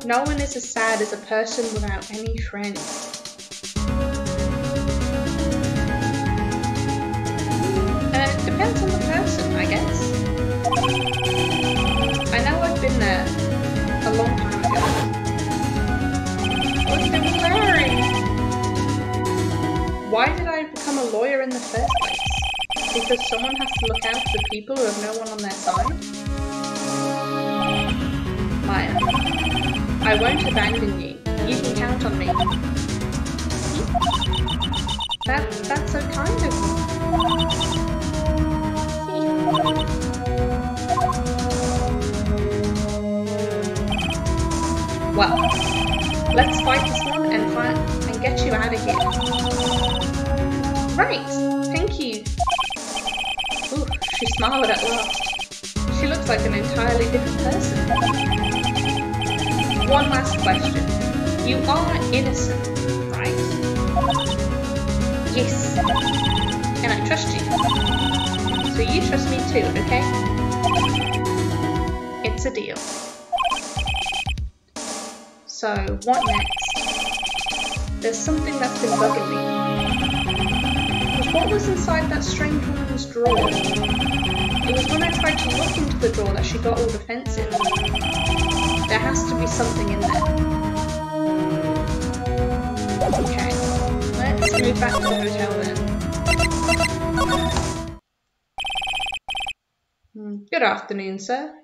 No one is as sad as a person without any friends. Depends on the person, I guess. I know I've been there a long time ago. What's been wearing? Why did I become a lawyer in the first place? Because someone has to look out for the people who have no one on their side? Maya, I won't abandon you. You can count on me. That's so kind of you. Well, let's fight this one and get you out of here. Right, thank you. Ooh, she smiled at last. She looks like an entirely different person. One last question. You are innocent, right? Yes. And I trust you. So you trust me too, okay? It's a deal. So, what next? There's something that's been bugging me. Because what was inside that strange woman's drawer? It was when I tried to look into the drawer that she got all defensive. There has to be something in there. Okay, let's move back to the hotel then. Good afternoon, sir.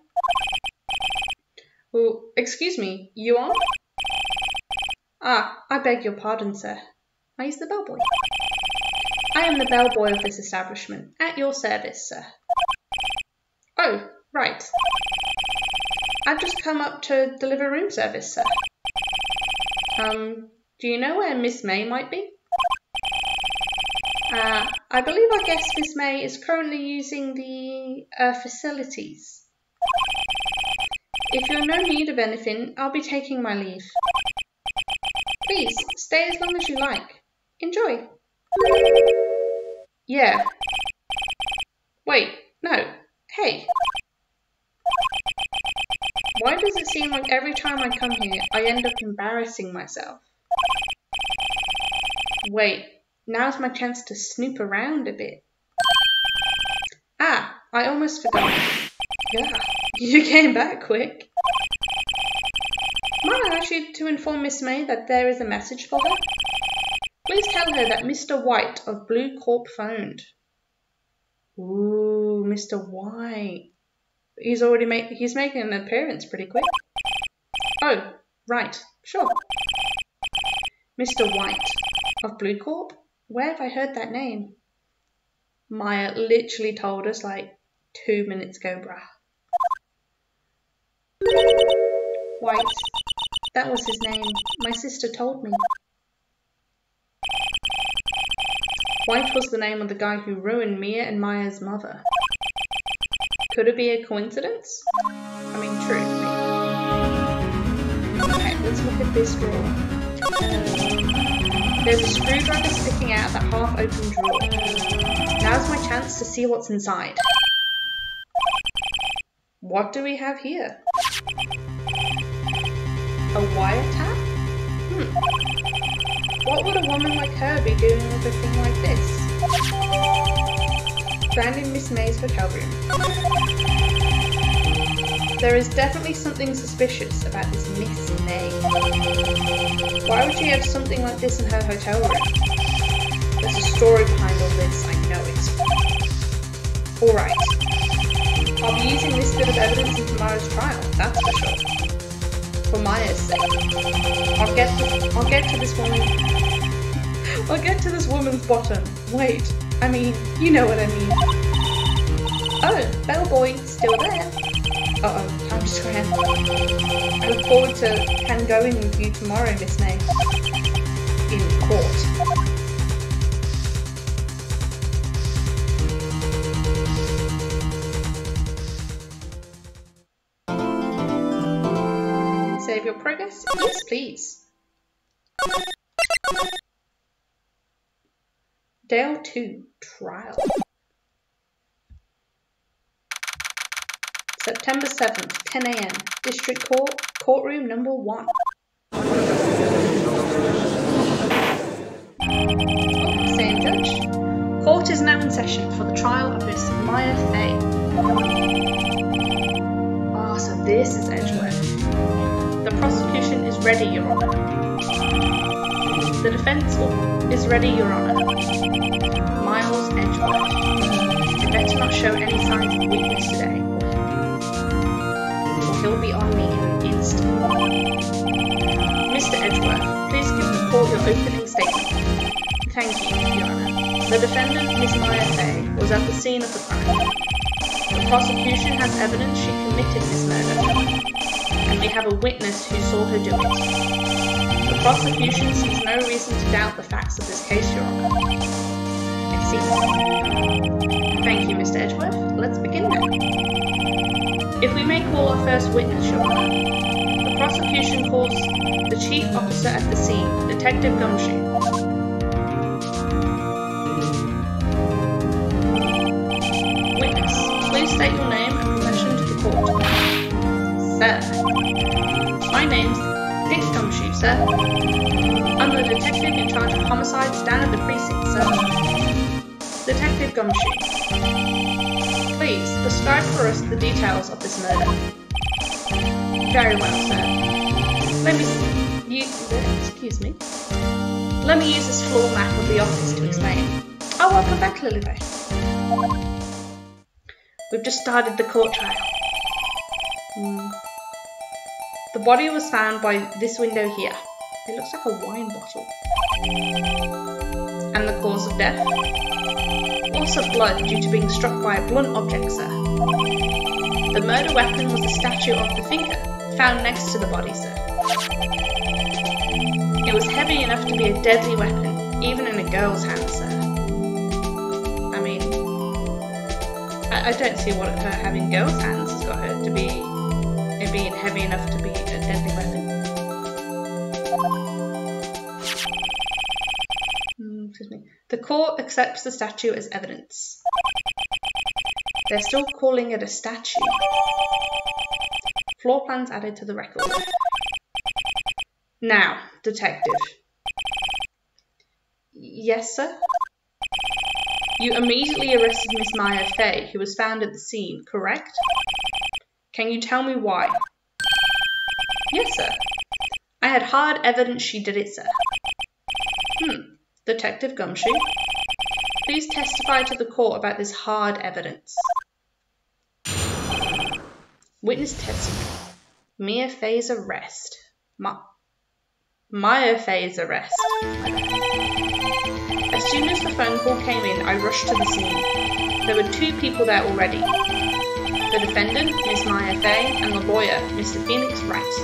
Oh, excuse me, you on? Ah, I beg your pardon, sir. Are you the bellboy? I am the bellboy of this establishment, at your service, sir. Oh, right. I've just come up to deliver room service, sir. Do you know where Miss May might be? I believe our guest Miss May is currently using the facilities. If you're in no need of anything, I'll be taking my leave. Please, stay as long as you like. Enjoy. Yeah. Wait, no. Hey. Why does it seem like every time I come here, I end up embarrassing myself? Wait, now's my chance to snoop around a bit. Ah, I almost forgot. Yeah, you came back quick. Might I ask you to inform Miss May that there is a message for her? Please tell her that Mr. White of Blue Corp phoned. Ooh, Mr. White. He's making an appearance pretty quick. Oh, right, sure. Mr. White of Blue Corp? Where have I heard that name? Maya literally told us like 2 minutes ago, brah. White. That was his name. My sister told me. White was the name of the guy who ruined Mia and Maya's mother. Could it be a coincidence? I mean, true. Okay, let's look at this drawer. There's a screwdriver sticking out of that half-open drawer. Now's my chance to see what's inside. What do we have here? A wiretap? What would a woman like her be doing with a thing like this? Found in Miss May's hotel room. There is definitely something suspicious about this Miss May. Why would she have something like this in her hotel room? There's a story behind all this, I know it. Alright. I'll be using this bit of evidence in tomorrow's trial, that's for sure. For Maya's sake. I'll get to this woman's bottom. Wait, I mean, you know what I mean. Oh, bellboy, still there. Uh-oh, time to scram. I look forward to hand-going with you tomorrow, Miss May. In court. Save your progress? Yes, please. Day 2, trial. September 7th, 10 AM, District Court, Courtroom Number 1. Stay in touch. Court is now in session for the trial of Miss Maya Fay. Ah, so this is Edgeworth. The prosecution is ready, Your Honour. The defence is ready, Your Honour. Miles Edgeworth. You better not show any signs of weakness today. He'll be on me in an instant. Mr. Edgeworth, please give the court your opening statement. Thank you, Your Honour. The defendant, Miss Maya Fay, was at the scene of the crime. The prosecution has evidence she committed this murder, and we have a witness who saw her do it. The prosecution sees no reason to doubt the facts of this case, Your Honour. I see. Thank you, Mr. Edgeworth. Let's begin now. If we may call our first witness, Your Honour, the prosecution calls the chief officer at the scene, Detective Gumshoe. Witness, please state your name and profession to the court. Sir. My name's Dick Gumshoe, sir. I'm the detective in charge of homicides down at the precinct, sir. Detective Gumshoe. Please, describe for us the details of this murder. Very well, sir. Let me use this floor map of the office to explain. Oh, welcome back, Lilibet. We've just started the court trial. The body was found by this window here. It looks like a wine bottle. And the cause of death? Loss of blood due to being struck by a blunt object, sir. The murder weapon was a statue of the thinker, found next to the body, sir. It was heavy enough to be a deadly weapon, even in a girl's hand, sir. I mean, I don't see what her having girl's hands has got her to be it being heavy enough to be a deadly weapon. Excuse me. The court accepts the statue as evidence. They're still calling it a statue. Floor plans added to the record. Now, detective. Yes, sir? You immediately arrested Miss Maya Fay, who was found at the scene, correct? Can you tell me why? Yes, sir. I had hard evidence she did it, sir. Detective Gumshoe, please testify to the court about this hard evidence. Witness testimony. Maya Fay's arrest. Maya Fay's arrest. As soon as the phone call came in, I rushed to the scene. There were 2 people there already. The defendant, Miss Maya Fay, and the lawyer, Mr. Felix Wright.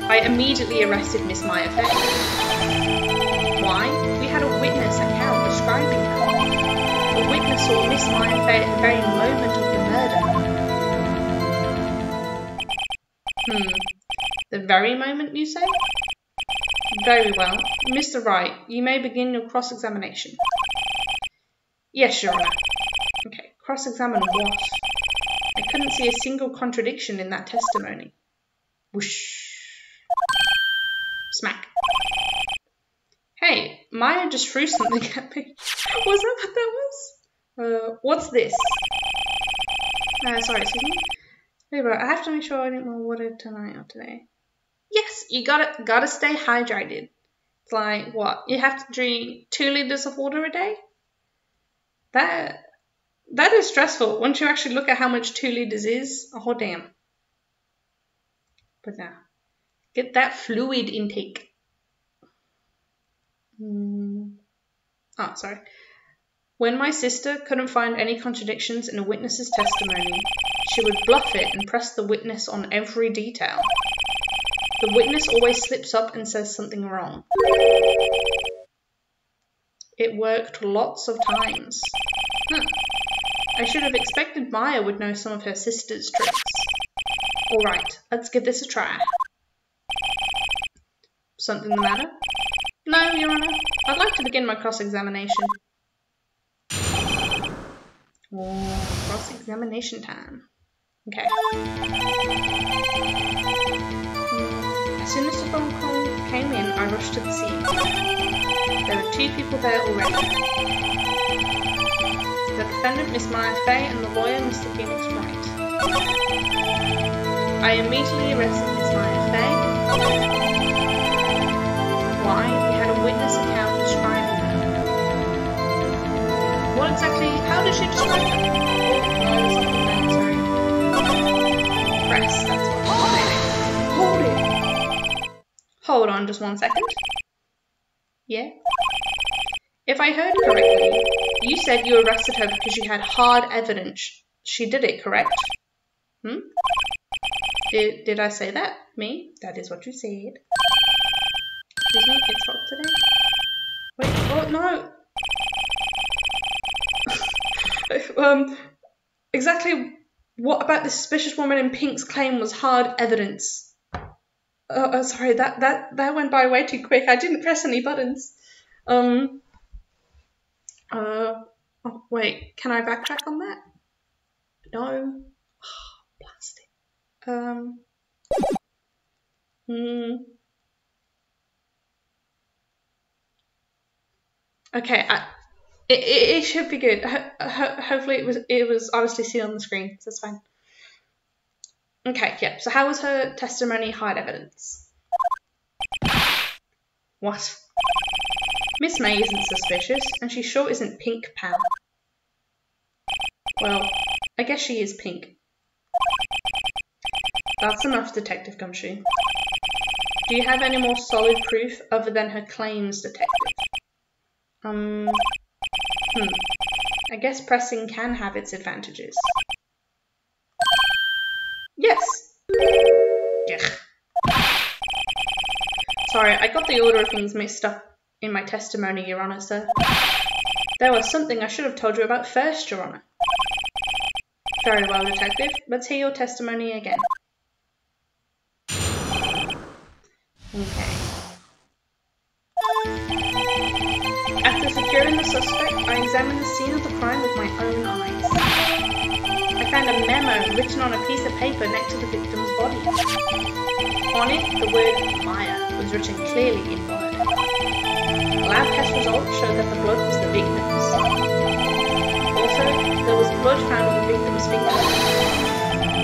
I immediately arrested Miss Maya Fay. Why? We had a witness account describing her. A witness saw Miss Maya Fay at the very moment of the murder. The very moment, you say? Very well. Mr. Wright, you may begin your cross-examination. Yes, Your Honour. Okay, cross-examine what? I couldn't see a single contradiction in that testimony. Whoosh. Smack. Hey, Maya just threw something at me. Was that what that was? What's this? Sorry, excuse me. Hey bro, I have to make sure I drink more water tonight or today. Yes, you gotta stay hydrated. It's like, what? You have to drink 2 liters of water a day? That is stressful. Once you actually look at how much 2 liters is, oh damn. But now, get that fluid intake. Oh, sorry. When my sister couldn't find any contradictions in a witness's testimony, she would bluff it and press the witness on every detail. The witness always slips up and says something wrong. It worked lots of times. I should have expected Maya would know some of her sister's tricks. Alright, let's give this a try. Something the matter? No, Your Honor. I'd like to begin my cross-examination. Oh, cross-examination time. Okay. As soon as the phone call came in, I rushed to the scene. There were 2 people there already. The defendant, Miss Maya Fay, and the lawyer, Mr. Felix Wright. I immediately arrested Miss Maya Fay. Why? We had a witness account describing her. What exactly? How did she describe her? Sorry. Press, that's what. Hold it! Hold on just 1 second. Yeah? If I heard correctly, you said you arrested her because you had hard evidence she did it, correct? Did I say that? Me? That is what you said. Excuse me, it's hot today. Wait, oh no! Exactly what about this suspicious woman in pink's claim was hard evidence? Sorry, that went by way too quick. I didn't press any buttons. Oh, wait, can I backtrack on that? No. Oh, plastic. Okay, it should be good. Hopefully it was obviously seen on the screen, so it's fine. Okay, yeah. So how was her testimony hard evidence? What? Miss May isn't suspicious, and she sure isn't pink, pal. Well, I guess she is pink. That's enough, Detective Gumshoe. Do you have any more solid proof other than her claims, Detective? I guess pressing can have its advantages. Yes! Yeah. Sorry, I got the order of things mixed up in my testimony, Your Honour, sir. There was something I should have told you about first, Your Honour. Very well, Detective. Let's hear your testimony again. Okay. After securing the suspect, I examined the scene of the crime with my own eyes. I found a memo written on a piece of paper next to the victim's body. On it, the word Maya was written clearly in word. Lab test results showed that the blood was the victim's. Also, there was blood found on the victim's finger.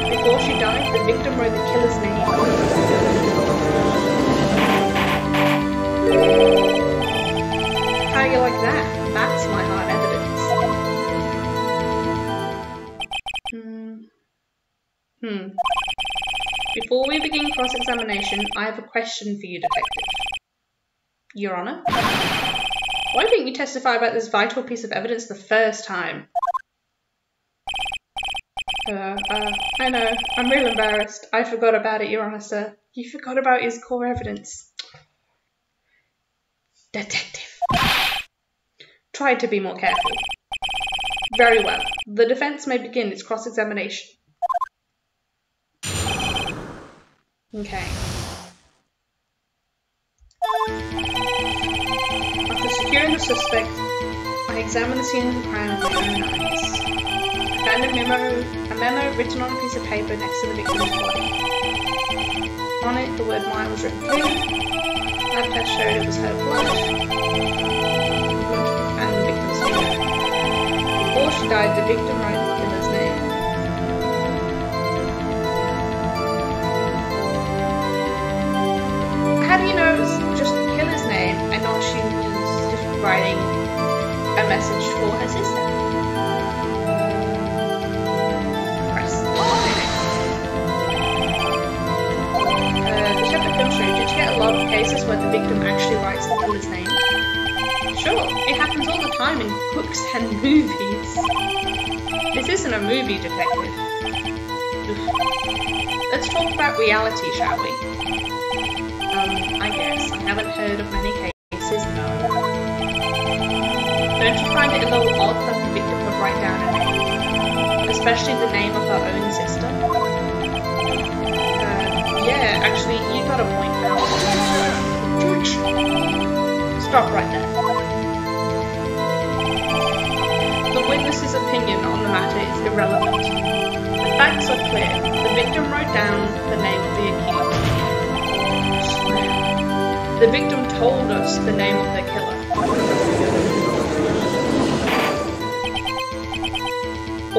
Before she died, the victim wrote the killer's name. How you like that? That's my hard evidence. Before we begin cross-examination, I have a question for you, Detective. Your Honour? Why didn't you testify about this vital piece of evidence the first time? I know. I'm real embarrassed. I forgot about it, Your Honour, sir. You forgot about his core evidence. Detective. Try to be more careful. Very well. The defence may begin its cross-examination. Okay. After securing the suspect, I examined the scene of the crime with my own eyes. I found a memo written on a piece of paper next to the victim's body. On it, the word Maya was written clearly. Lab test showed it was her blood and the victim's finger. Before she died, the victim wrote the killer's name. do you know just kill his name and not she was just writing a message for her sister? Press. The Shepherd Film Show, did you get a lot of cases where the victim actually writes the killer's name? Sure, it happens all the time in books and movies. This isn't a movie, detective. Oof. Let's talk about reality, shall we? I guess. I haven't heard of many cases, no. Don't you find it a little odd that the victim would write down a name? Especially the name of her own sister? Yeah, actually, you got a point now. Stop right there. The witness's opinion on the matter is irrelevant. The facts are clear. The victim wrote down the name of the accused. The victim told us the name of the killer.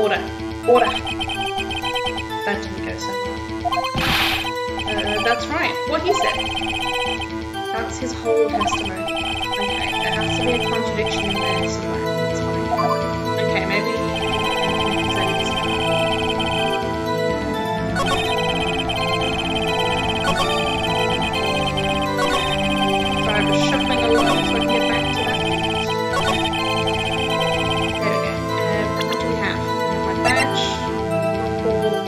Order. Order. That didn't go so well. That's right. What he said. That's his whole testimony. Okay, there has to be a contradiction in there somewhere. That's fine. Okay, maybe... shuffling along so I can get back to that point. There we go. What do we have? My badge, report.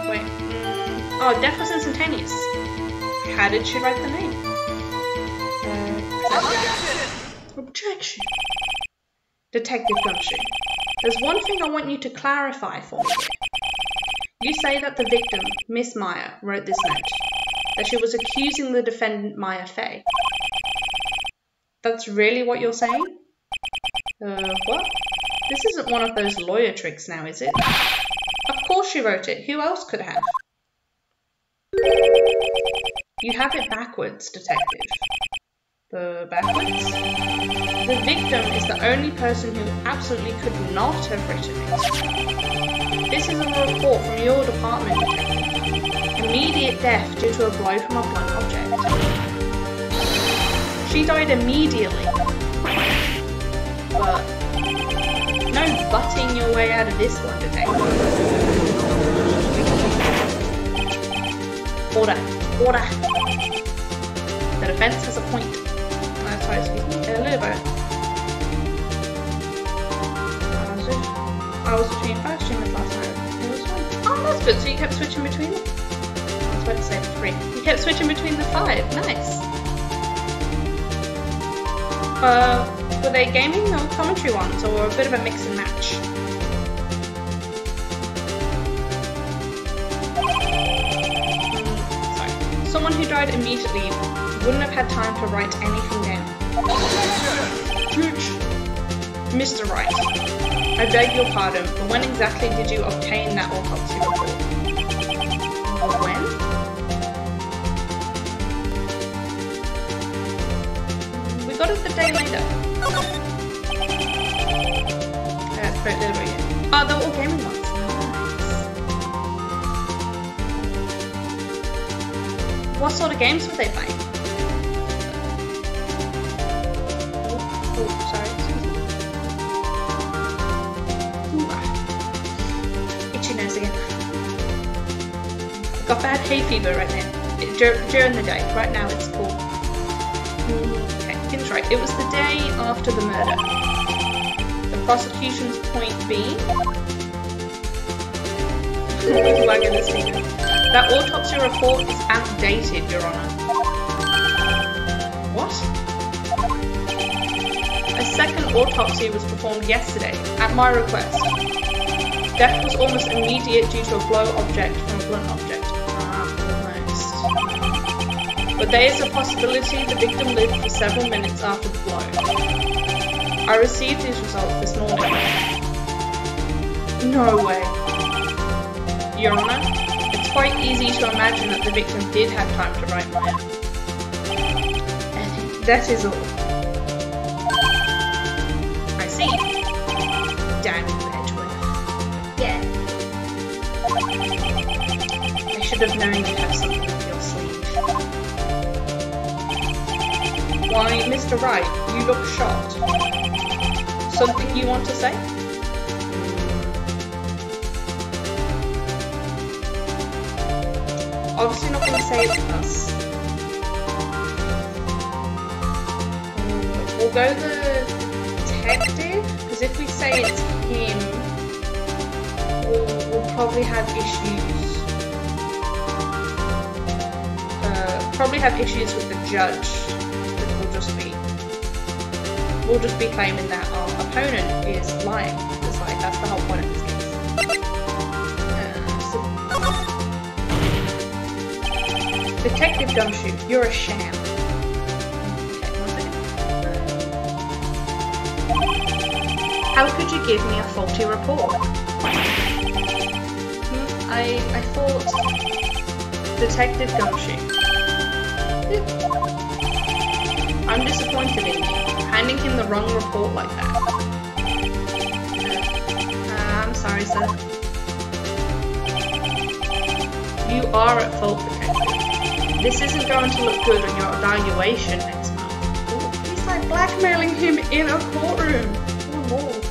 Wait. Oh, death was instantaneous. How did she write the name? Objection. Detective Gumshoe, there's one thing I want you to clarify for me. You say that the victim, Miss Meyer, wrote this note, that she was accusing the defendant, Maya Fey. That's really what you're saying? What? This isn't one of those lawyer tricks now, is it? Of course she wrote it. Who else could have? You have it backwards, detective. Backwards? The victim is the only person who absolutely could not have written it. This is a report from your department, detective. Immediate death due to a blow from a blunt object. She died immediately. But no butting your way out of this one, detective. Order. Order. The defense has a point. Sorry, excuse me. A little bit. I was between 5 streamers last night. It was fine. Oh, that's good. So you kept switching between them? I was about to say 3. You kept switching between the 5. Nice. Were they gaming or commentary ones, or a bit of a mix and match? Sorry. Someone who died immediately wouldn't have had time to write anything down. Mr. Wright, I beg your pardon, but when exactly did you obtain that autopsy report? When? We got it the day later. Oh, they're all gaming ones. Nice. What sort of games were they playing? Sorry, excuse me. Itchy nose again. Got bad hay fever right now. During the day. Right now it's cool. Okay, Kim's right. It was the day after the murder. The prosecution's point being... that autopsy report is outdated, Your Honour. What? A second autopsy was performed yesterday, at my request. Death was almost immediate due to a blow object from a blunt object. Almost. But there is a possibility the victim lived for several minutes after the blow. I received these results this morning. No way. Your Honour, it's quite easy to imagine that the victim did have time to write Maya. That is all. I see. Damn you, Edgeworth. Yeah. I should have known you'd have something up your sleeve. Why, Mr. Wright, you look shocked. Something you want to say? Obviously not going to say it to us. We'll go the detective, because if we say it's him, we'll probably have issues. Probably have issues with the judge. We'll just be claiming that our opponent is lying. It's like that's the whole point of this case. Detective Gumshoe, you're a sham. Okay, 1 second. How could you give me a faulty report? I thought Detective Gumshoe. I'm disappointed in you. Handing him the wrong report like that. I'm sorry, sir. You are at fault, Detective. This isn't going to look good on your evaluation next month. Ooh, he's like blackmailing him in a courtroom. Oh lord.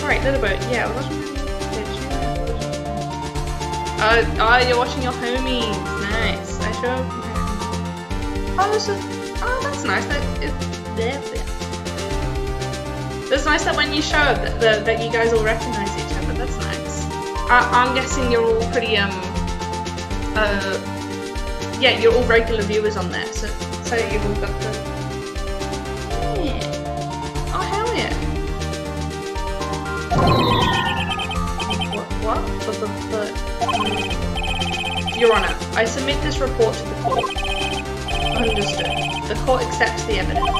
Alright, Littlebird, yeah, I wasn't really you're watching your homies. Nice. I sure. Oh, that's nice. It's nice that when you show up that you guys all recognise each other. That's nice. I'm guessing you're all pretty yeah, you're all regular viewers on there, so you've all got the yeah. Oh hell yeah. What? Your Honour, I submit this report to the court. Understood. The court accepts the evidence.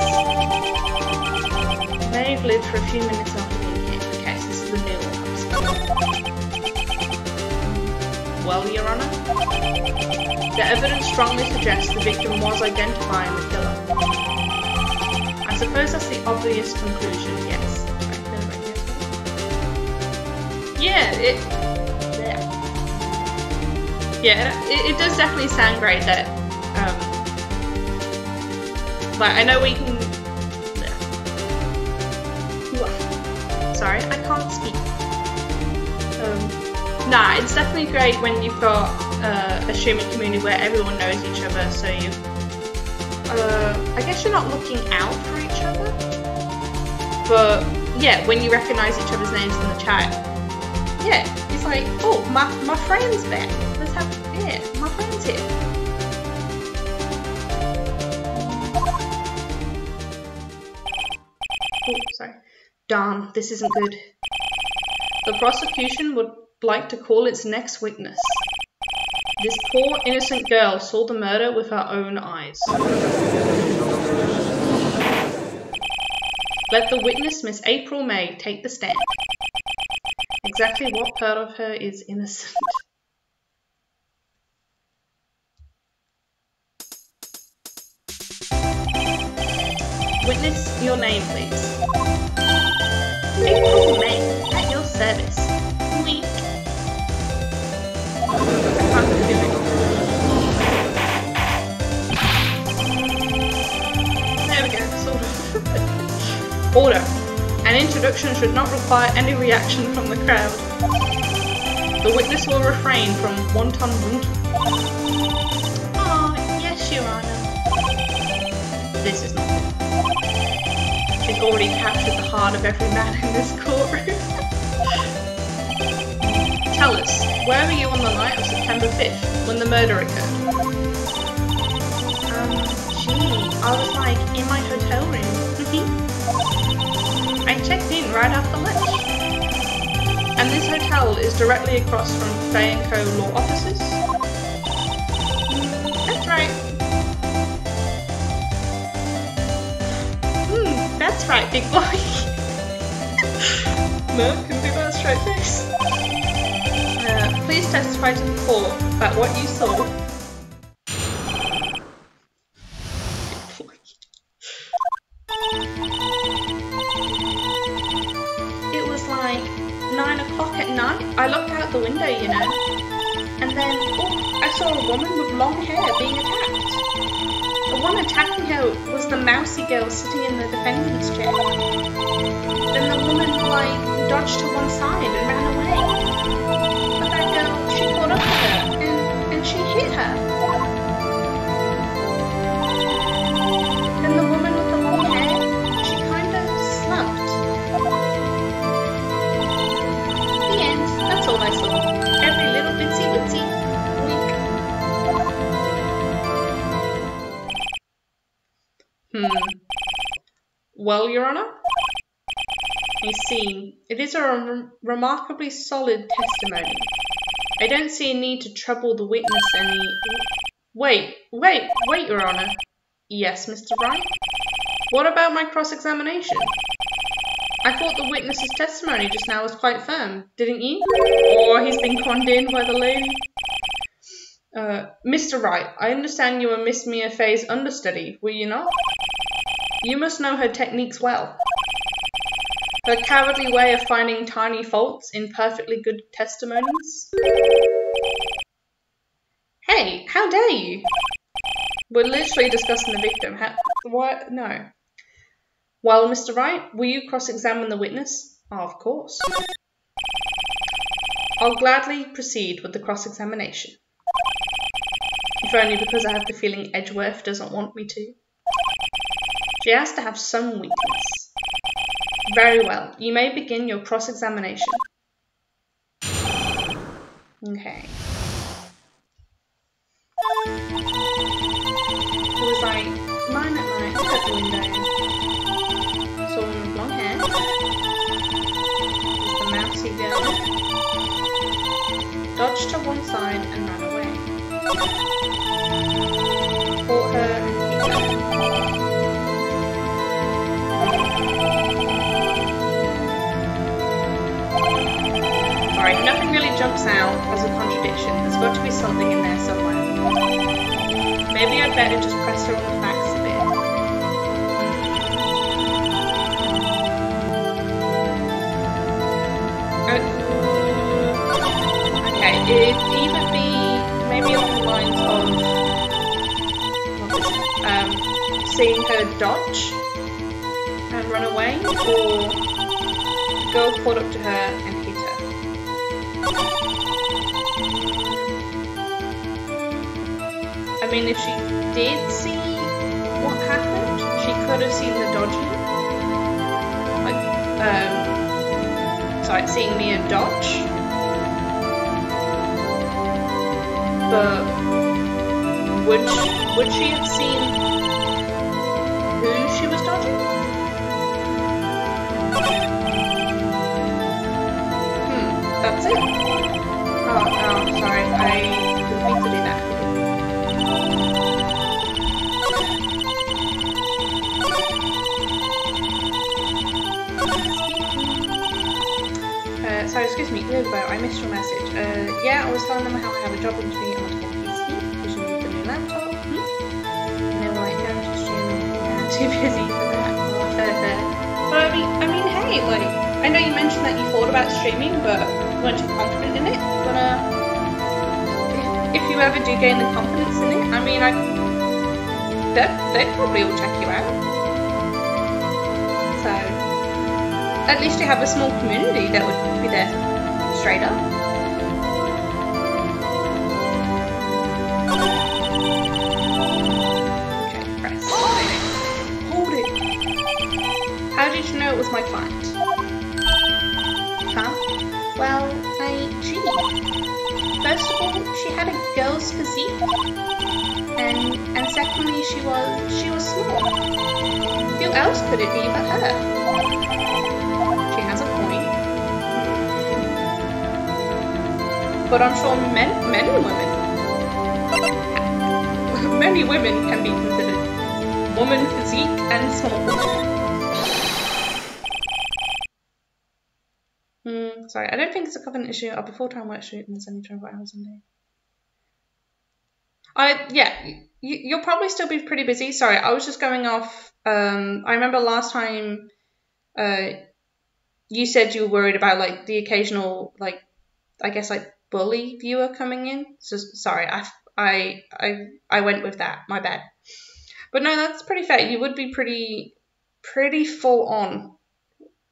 May have lived for a few minutes after being hit. Okay, so this is the new autopsy. Well, Your Honour, the evidence strongly suggests the victim was identifying the killer. I suppose that's the obvious conclusion, yes. Yeah, it does definitely sound great that, like, I know we can... Sorry, I can't speak. Nah, it's definitely great when you've got a streaming community where everyone knows each other, so you... I guess you're not looking out for each other, but yeah, when you recognise each other's names in the chat, yeah, it's like, oh, my friend's back. Let's have, yeah, my friend's here. Oh, sorry. Darn, this isn't good. The prosecution would like to call its next witness. This poor innocent girl saw the murder with her own eyes. Let the witness, Miss April May, take the stand. Exactly what part of her is innocent? Witness, your name, please. April May, at your service. Weak. I can't do it. There we go, sort of. Order. An introduction should not require any reaction from the crowd. The witness will refrain from wanton winking. Oh, yes, Your Honour. This is not good. She's already captured the heart of every man in this courtroom. Tell us, where were you on the night of September 5th, when the murder occurred? I was like, in my hotel room. I checked in right after lunch. And this hotel is directly across from Fay & Co. law offices? That's right. That's right, big boy. No, can do that straight face. Please testify to the court about what you saw. at night, I looked out the window, you know, and then I saw a woman with long hair being attacked. The one attacking her was the mousy girl sitting in the defendant's chair. Then the woman, dodged to one side and ran away. But that girl, she caught up with her, and she hit her. Then the woman with the long hair, she kind of slumped. The end. That's all I saw. Every little bitsy witsy. Wink. Well, Your Honour, you see, it is a remarkably solid testimony. I don't see a need to trouble the witness any... Wait, Your Honour. Yes, Mr. Wright? What about my cross-examination? I thought the witness's testimony just now was quite firm, didn't you? Or he's been conned in by the lady. Mr. Wright, I understand you were Miss Mia Fey's understudy, were you not? You must know her techniques well. Her cowardly way of finding tiny faults in perfectly good testimonies. Hey, how dare you? We're literally discussing the victim. What? No. Well, Mr. Wright, will you cross-examine the witness? Oh, of course. I'll gladly proceed with the cross-examination. If only because I have the feeling Edgeworth doesn't want me to. She has to have some weakness. Very well, you may begin your cross-examination. Okay. It was 9 at night, look at the window. Saw a woman with long hair. It was the mousy girl. Dodged to one side and ran away. Caught her and hit her. Sorry, nothing really jumps out as a contradiction. There's got to be something in there somewhere. Maybe I'd better just press her on the facts a bit. Okay, it'd either be maybe along the lines of seeing her dodge and run away, or the girl caught up to her and hit her. I mean, if she did see what happened, she could have seen the dodging. Sorry, seeing Mia dodge. But would she have seen who she was dodging? That's it. Oh, sorry, I didn't mean to do that. Sorry, excuse me, Lilbo, I missed your message. Yeah, I was telling them how I have a job interview and want to get PC, because you need the new laptop. And they were like, no, just streaming. Yeah, I'm too busy for that. But I mean, hey, I know you mentioned that you thought about streaming, but you weren't too confident in it. But if you ever do gain the confidence in it, I mean, they'd probably all check you out. So, at least you have a small community that would be there straight up. Okay, press. Hold it! How did you know it was my client? Huh? Well, gee. First of all, she had a girl's physique. And secondly, she was small. Who else could it be but her? But I'm sure many women can be considered woman physique and small. Sorry, I don't think it's a covenant issue. I'll be full-time work shoot and there's only 24 hours in a day. Yeah, you'll probably still be pretty busy. Sorry, I was just going off. I remember last time you said you were worried about like the occasional like, I guess like bully viewer coming in. So sorry, I went with that. My bad. But no, that's pretty fair. You would be pretty full on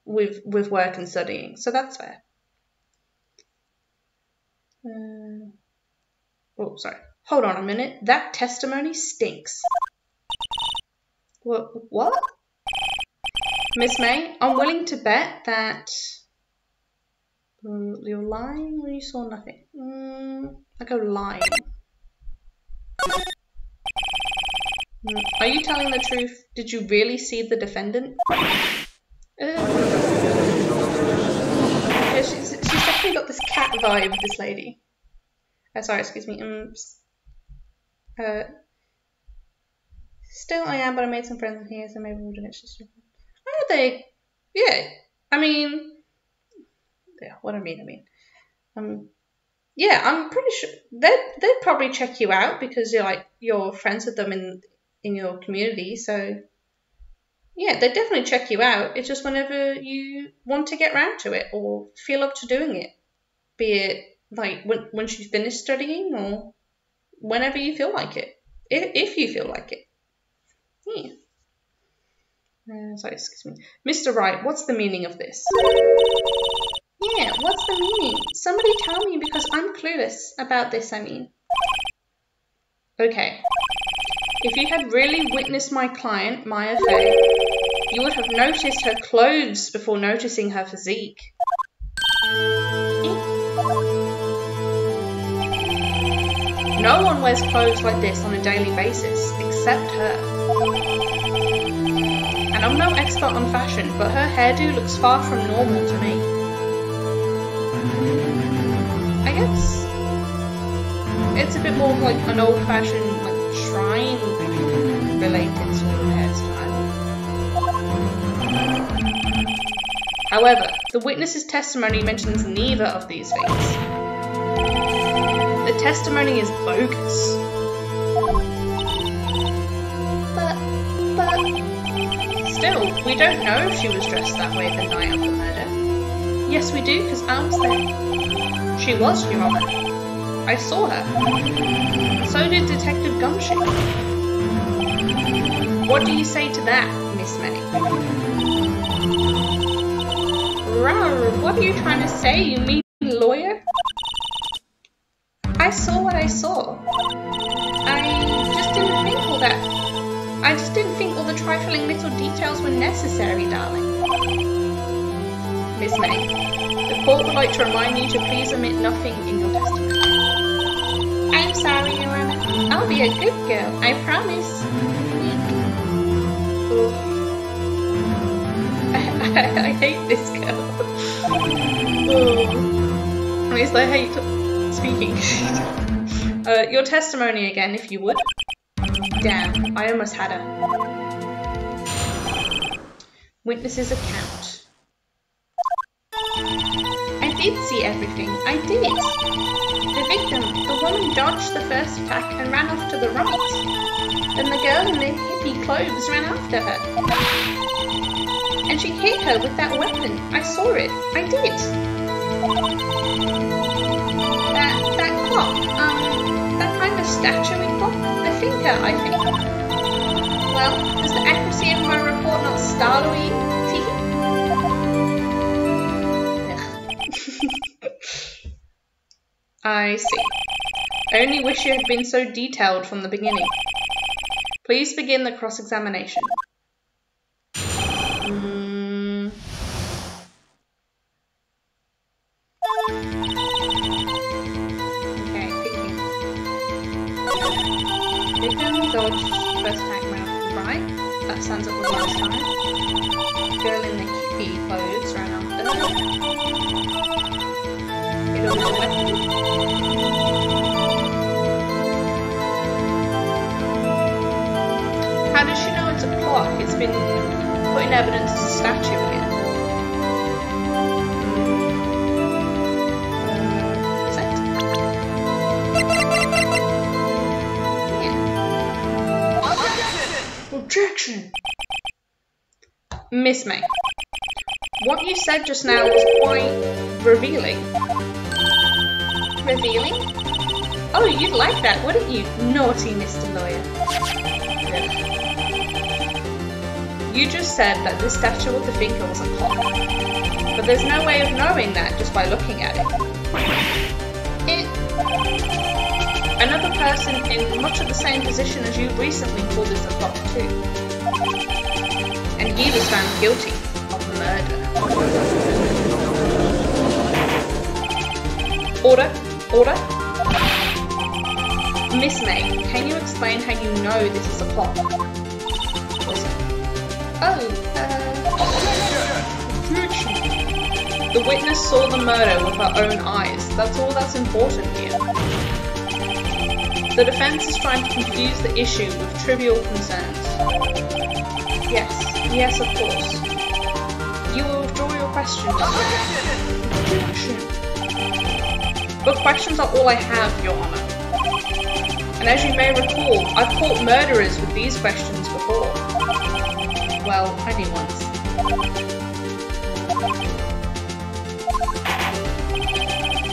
with work and studying, so that's fair. Oh, sorry. Hold on a minute. That testimony stinks. What? Miss May, I'm willing to bet that you're lying when you saw nothing. I go lying. Are you telling the truth? Did you really see the defendant? Yeah, she's definitely got this cat vibe, this lady. Sorry, excuse me. Still I am, but I made some friends in here, so maybe we'll do it. Are they? Yeah. I mean, yeah. What I mean. Yeah, I'm pretty sure they'd probably check you out because you're friends with them in your community. So yeah, they'd definitely check you out. It's just whenever you want to get round to it or feel up to doing it, be it like once you finish studying or whenever you feel like it, if you feel like it. Yeah. Sorry, excuse me. Mr. Wright, what's the meaning of this? Yeah, what's the meaning? Somebody tell me because I'm clueless about this, I mean. Okay. If you had really witnessed my client, Maya Fey, you would have noticed her clothes before noticing her physique. No one wears clothes like this on a daily basis, except her. And I'm no expert on fashion, but her hairdo looks far from normal to me. I guess it's a bit more like an old-fashioned, like shrine-related sort of hairstyle. However, the witness's testimony mentions neither of these things. The testimony is bogus. But still, we don't know if she was dressed that way the night of the murder. Yes, we do, because I was there. She was, Your Honor. I saw her. So did Detective Gumshoe. What do you say to that, Miss May? Rawr, what are you trying to say, you mean lawyer? I saw what I saw. I just didn't think all the trifling little details were necessary, darling. Miss May, the court would like to remind you to please omit nothing in your testimony. I'm sorry, Your Honor. I'll be a good girl, I promise. I hate this girl. At least I hate speaking. Your testimony again, if you would. Damn, I almost had her. Witness's account. I did see everything. I did. The victim, the woman, dodged the first attack and ran off to the right. Then the girl in the hippie clothes ran after her. And she hit her with that weapon. I saw it. I did. That clock, that kind of statuary clock, the thinker, I think. Well, does the accuracy of my report not startle you? I see. I only wish you had been so detailed from the beginning. Please begin the cross-examination. Okay, thinking. Victim dodged first attack round right. That stands up with last time. Girl in the hippie clothes ran after her. Hit her with a weapon. How does she know it's a clock? It's been put in evidence as a statue again. Objection! Miss May, What you said just now was quite revealing. Revealing? Oh, you'd like that, wouldn't you? Naughty Mr. Lawyer. You just said that this statue of the thinker was a clock. But there's no way of knowing that just by looking at it. Another person in much of the same position as you recently called this a clock too. And he was found guilty of murder. Order! Order! Miss May, can you explain how you know this is a clock? The witness saw the murder with her own eyes. That's all that's important here. The defense is trying to confuse the issue with trivial concerns. Yes, of course. You will withdraw your questions. But questions are all I have, Your Honor. And as you may recall, I've caught murderers with these questions before. Well, only once.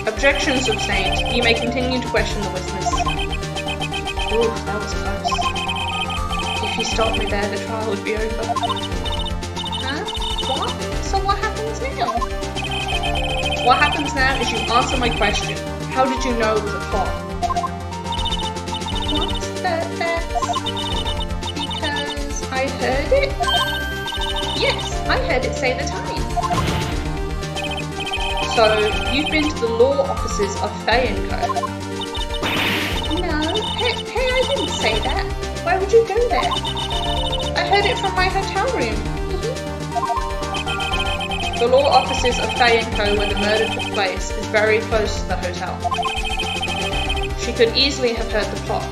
Objection sustained. You may continue to question the witness. Ooh, that was close. If you stopped me there, the trial would be over. Huh? What? So what happens now? What happens now is you answer my question. How did you know it was a clock? What? That's because I heard it? Yes, I heard it say the time. So, you've been to the law offices of Fay & Co? No, hey, I didn't say that. Why would you go there? I heard it from my hotel room. The law offices of Fay & Co, where the murder took place, is very close to the hotel. She could easily have heard the clock.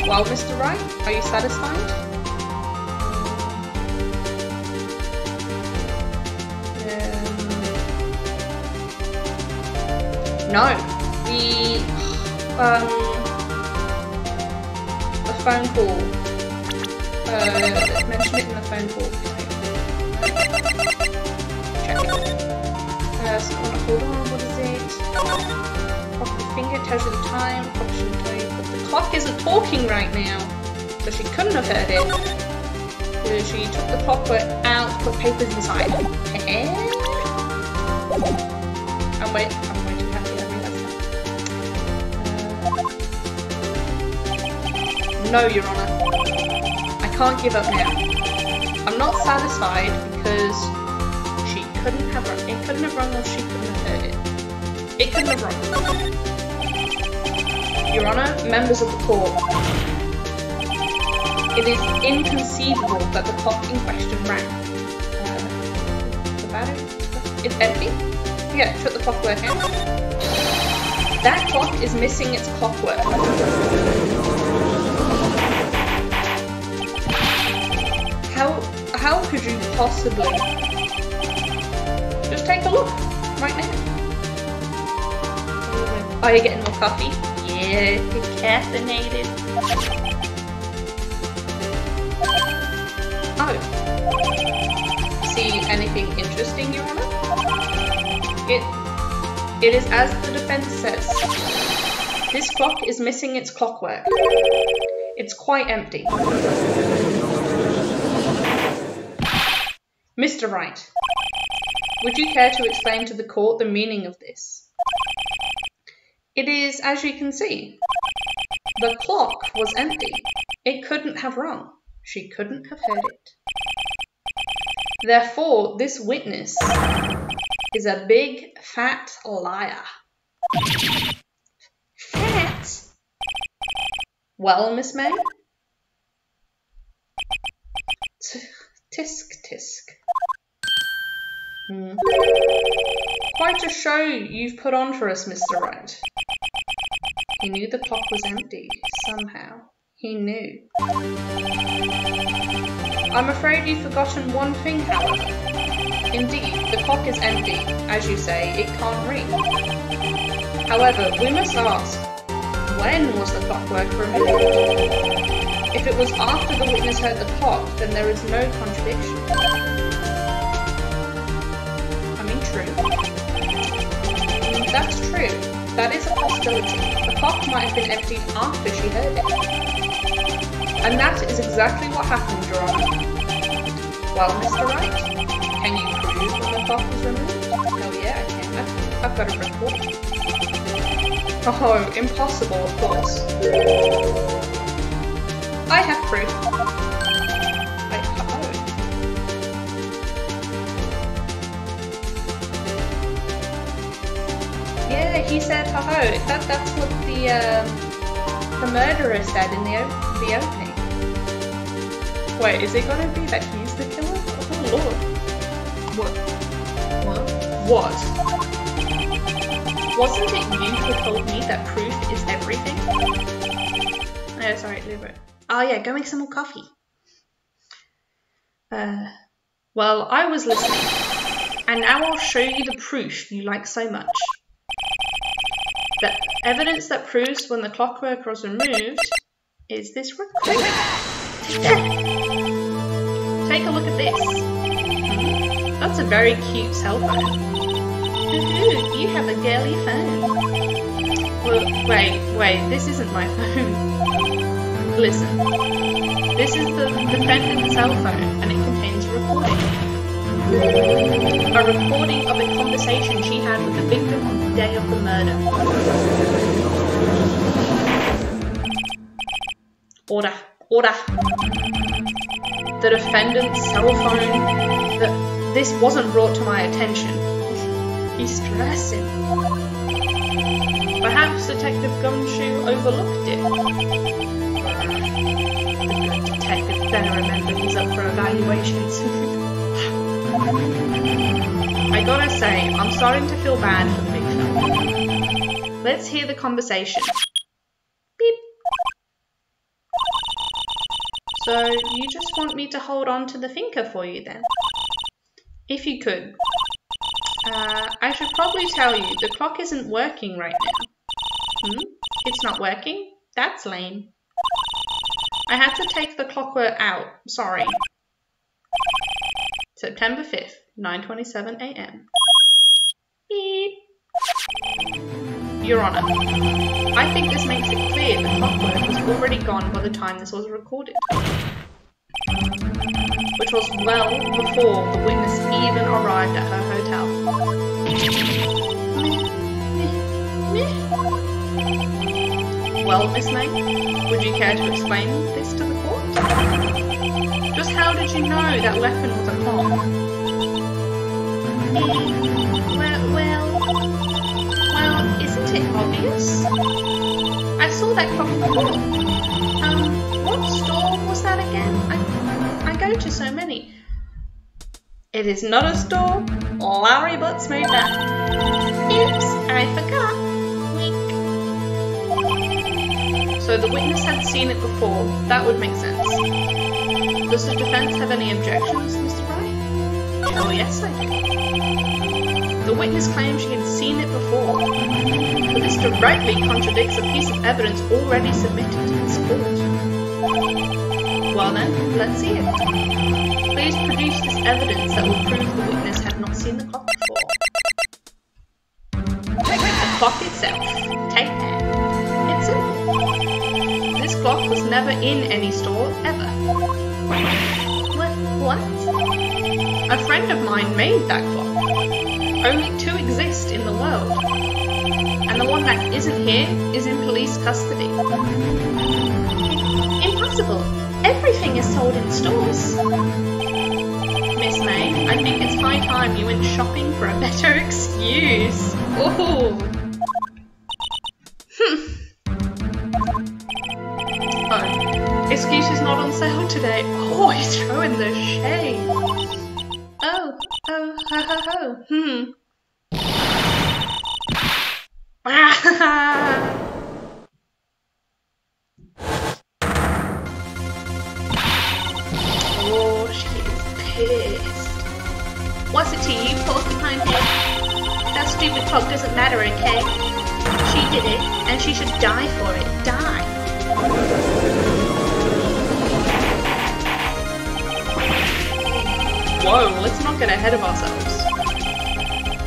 Well, Mr. Wright, are you satisfied? No, the phone call. Mention it in the phone call. Check it. So, hold on, what is it? Clock with the finger tells you the time. Clock shouldn't tell you, but the clock isn't talking right now, so she couldn't have heard it. So she took the clockwork out, put papers inside. I'm waiting. No, Your Honor. I can't give up now. I'm not satisfied because she couldn't have run. It couldn't have run or she couldn't have heard it. It couldn't have run. Your Honor, members of the court. It is inconceivable that the clock in question rang. The battery? It's empty? Yeah, took the clockwork in. That clock is missing its clockwork. How could you possibly? Just take a look, right now. Are you getting more coffee? Yeah, you're caffeinated. Oh. See anything interesting, Your Honor? It is as the defense says. This clock is missing its clockwork. It's quite empty. Mr. Wright, would you care to explain to the court the meaning of this? It is, as you can see, the clock was empty. It couldn't have rung. She couldn't have heard it. Therefore, this witness is a big, fat liar. Fat? Well, Miss May? Tisk, tisk. Quite a show you've put on for us, Mr. Wright. He knew the clock was empty, somehow. He knew. I'm afraid you've forgotten one thing, however. Indeed, the clock is empty. As you say, it can't ring. However, we must ask, when was the clockwork removed? If it was after the witness heard the clock, then there is no contradiction. I mean, true. That's true. That is a possibility. The clock might have been emptied after she heard it. And that is exactly what happened, Your Honor. Well, Mr. Wright, can you prove when the clock was removed? Hell yeah, I can. I've got a report. Oh, impossible, of course. I have proof. Yeah, he said ho-ho. That's what the murderer said in the opening. Wait, is it gonna be that he's the killer? Oh lord. What? Wasn't it you who told me that proof is everything? Oh, sorry, leave it. Oh yeah, go make some more coffee. Well, I was listening. And now I'll show you the proof you like so much. The evidence that proves when the clockwork was removed is this recording. Take a look at this. That's a very cute cell phone. Ooh, you have a girly phone. Well, wait, this isn't my phone. Listen, this is the defendant's cell phone and it contains a recording. A recording of a conversation she had with the victim on the day of the murder. Order. The defendant's cell phone. This wasn't brought to my attention. He's stressing. Perhaps Detective Gumshoe overlooked it. The good detective better remember he's up for evaluations. I gotta say, I'm starting to feel bad for the big fella. Let's hear the conversation. Beep. So, you just want me to hold on to the thinker for you then? If you could. I should probably tell you, the clock isn't working right now. It's not working? That's lame. I had to take the clockwork out, sorry. September 5th, 9:27 AM. Beep. Your Honor, I think this makes it clear the clockwork was already gone by the time this was recorded. Which was well before the witness even arrived at her hotel. Well, Miss May, would you care to explain this to the court? Just how did you know that weapon was a clock? Well, isn't it obvious? I saw that clock before. What store was that again? I go to so many. It is not a store. Larry Butts made that. Oops, I forgot. Wink. So the witness had seen it before. That would make sense. Does the defense have any objections, Mr. Wright? Oh yes, I do. The witness claims she had seen it before, but this directly contradicts a piece of evidence already submitted to this court. Well then, let's see it. Please produce this evidence that will prove the witness had not seen the clock before. The clock itself. Take that. It's simple. This clock was never in any store, ever. What? A friend of mine made that clock. Only 2 exist in the world. And the one that isn't here is in police custody. Impossible. Everything is sold in stores. Miss May, I think it's high time you went shopping for a better excuse. Oh. Oh, excuse is not on sale today. Oh, he's throwing the shade. Oh, ho, ho, ho. Oh, she is pissed. What's it to you, porcupine head? That stupid clock doesn't matter, okay? She did it, and she should die for it. Die. whoa, let's not get ahead of ourselves.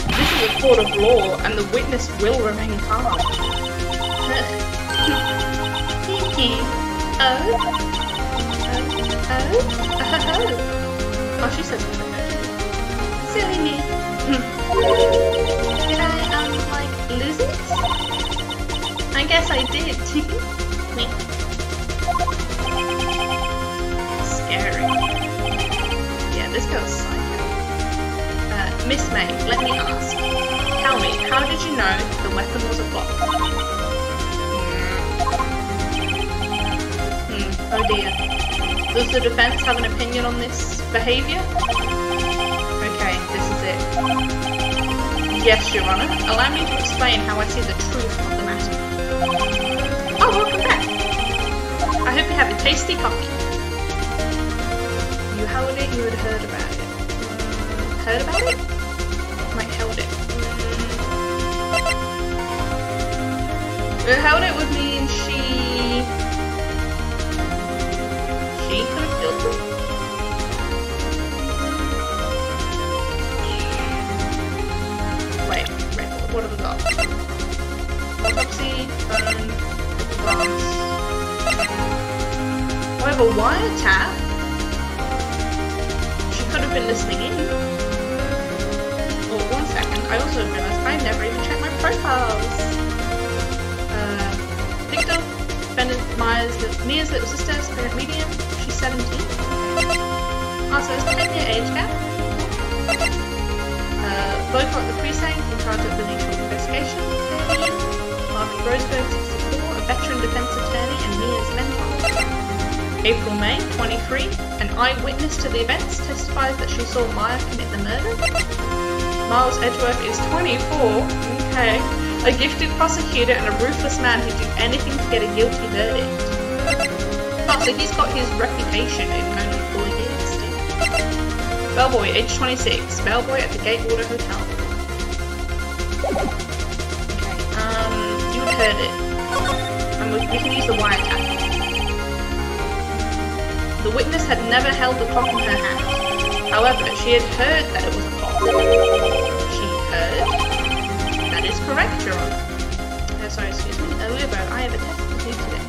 This is a court of law, and the witness will remain calm. Oh, she said something. Silly me. Did I, like, lose it? I guess I did. Me. Scary. Yeah, this girl's psycho. Miss May, let me ask. Tell me, how did you know the weapon was a clock? Oh dear. Does the defense have an opinion on this behavior? Okay, this is it. Yes, Your Honor. Allow me to explain how I see the truth of the matter. Oh, welcome back. I hope you have a tasty coffee. You held it, you had heard about it. Heard about it? Might held it. Held it would mean she could have killed them? Wait, what have we got? Autopsy, phone, glass. I have a wiretap? She could have been listening in. Oh, 1 second, I also realised I never even checked my profiles. Victim, defendant Mia's little sister, spirit medium. She's 17. Also, it's a 10-year age gap. Local at the precinct, in charge of the legal investigation. Mark Roseberg, 64, a veteran defense attorney and Mia's mentor. April May, 23, an eyewitness to the events, testifies that she saw Mia commit the murder. Miles Edgeworth is 24, okay, a gifted prosecutor and a ruthless man who'd do anything to get a guilty verdict. Oh, so he's got his reputation in only 4 years still. Bellboy, age 26, bellboy at the Gatewater Hotel. Okay, you had heard it. And we can use the wiretap. The witness had never held the clock in her hand. However, she had heard that it was a clock. She heard? That is correct, Your Honor. Sorry, excuse me. However, I have a test to do today.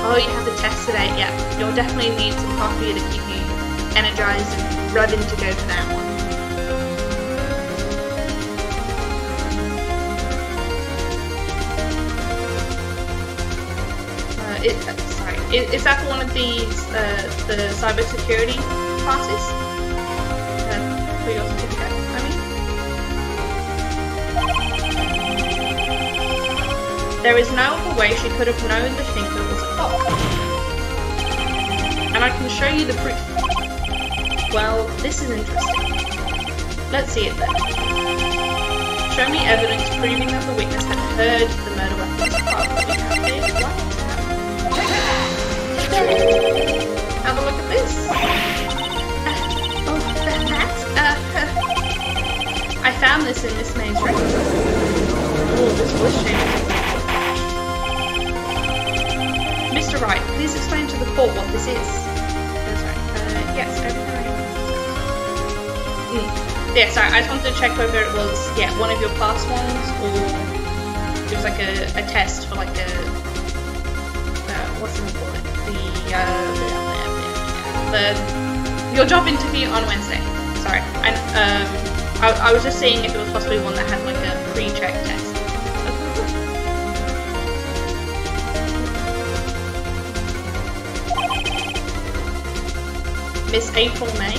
Oh, you have a test today? Yeah. You'll definitely need some coffee to keep you energized and ready to go for that one. Sorry. Is that for one of these, the cybersecurity classes? For your certificate, I mean? There is no other way she could have known the thinker was a clock. And I can show you the proof. Well, this is interesting. Let's see it then. Show me evidence proving that the witness had heard the murder weapon's clock. Have a look at this. I found this in Miss May's record. Oh, this was shame. Mr. Wright, please explain to the court what this is. Oh, sorry. Yes, everything I Yeah, sorry, I just wanted to check whether it was, yeah, one of your past ones, or it was like a test for like a, what's it called? Your job interview on Wednesday. Sorry. I was just seeing if it was possibly one that had like a pre-check test. Miss April May,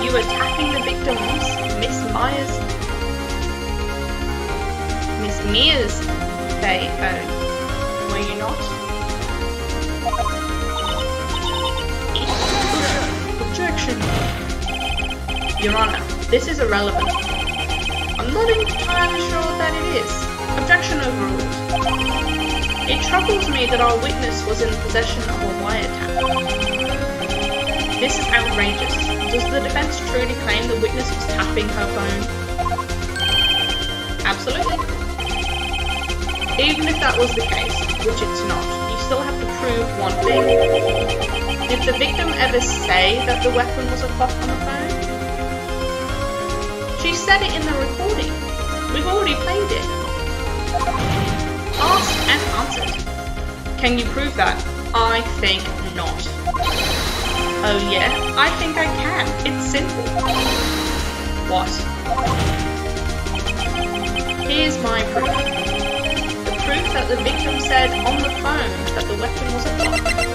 you were tapping the victims, Miss Mia's phone, were you not? Objection. Your Honor, this is irrelevant. I'm not entirely sure that it is. Objection overruled. It troubles me that our witness was in possession of a wiretap. This is outrageous. Does the defense truly claim the witness was tapping her phone? Absolutely. Even if that was the case, which it's not, you still have to prove one thing. If the victim ever ever say that the weapon was a clock on the phone? She said it in the recording. We've already played it. Asked and answered. Can you prove that? I think not. Oh yeah? I think I can. It's simple. What? Here's my proof. The proof that the victim said on the phone that the weapon was a clock.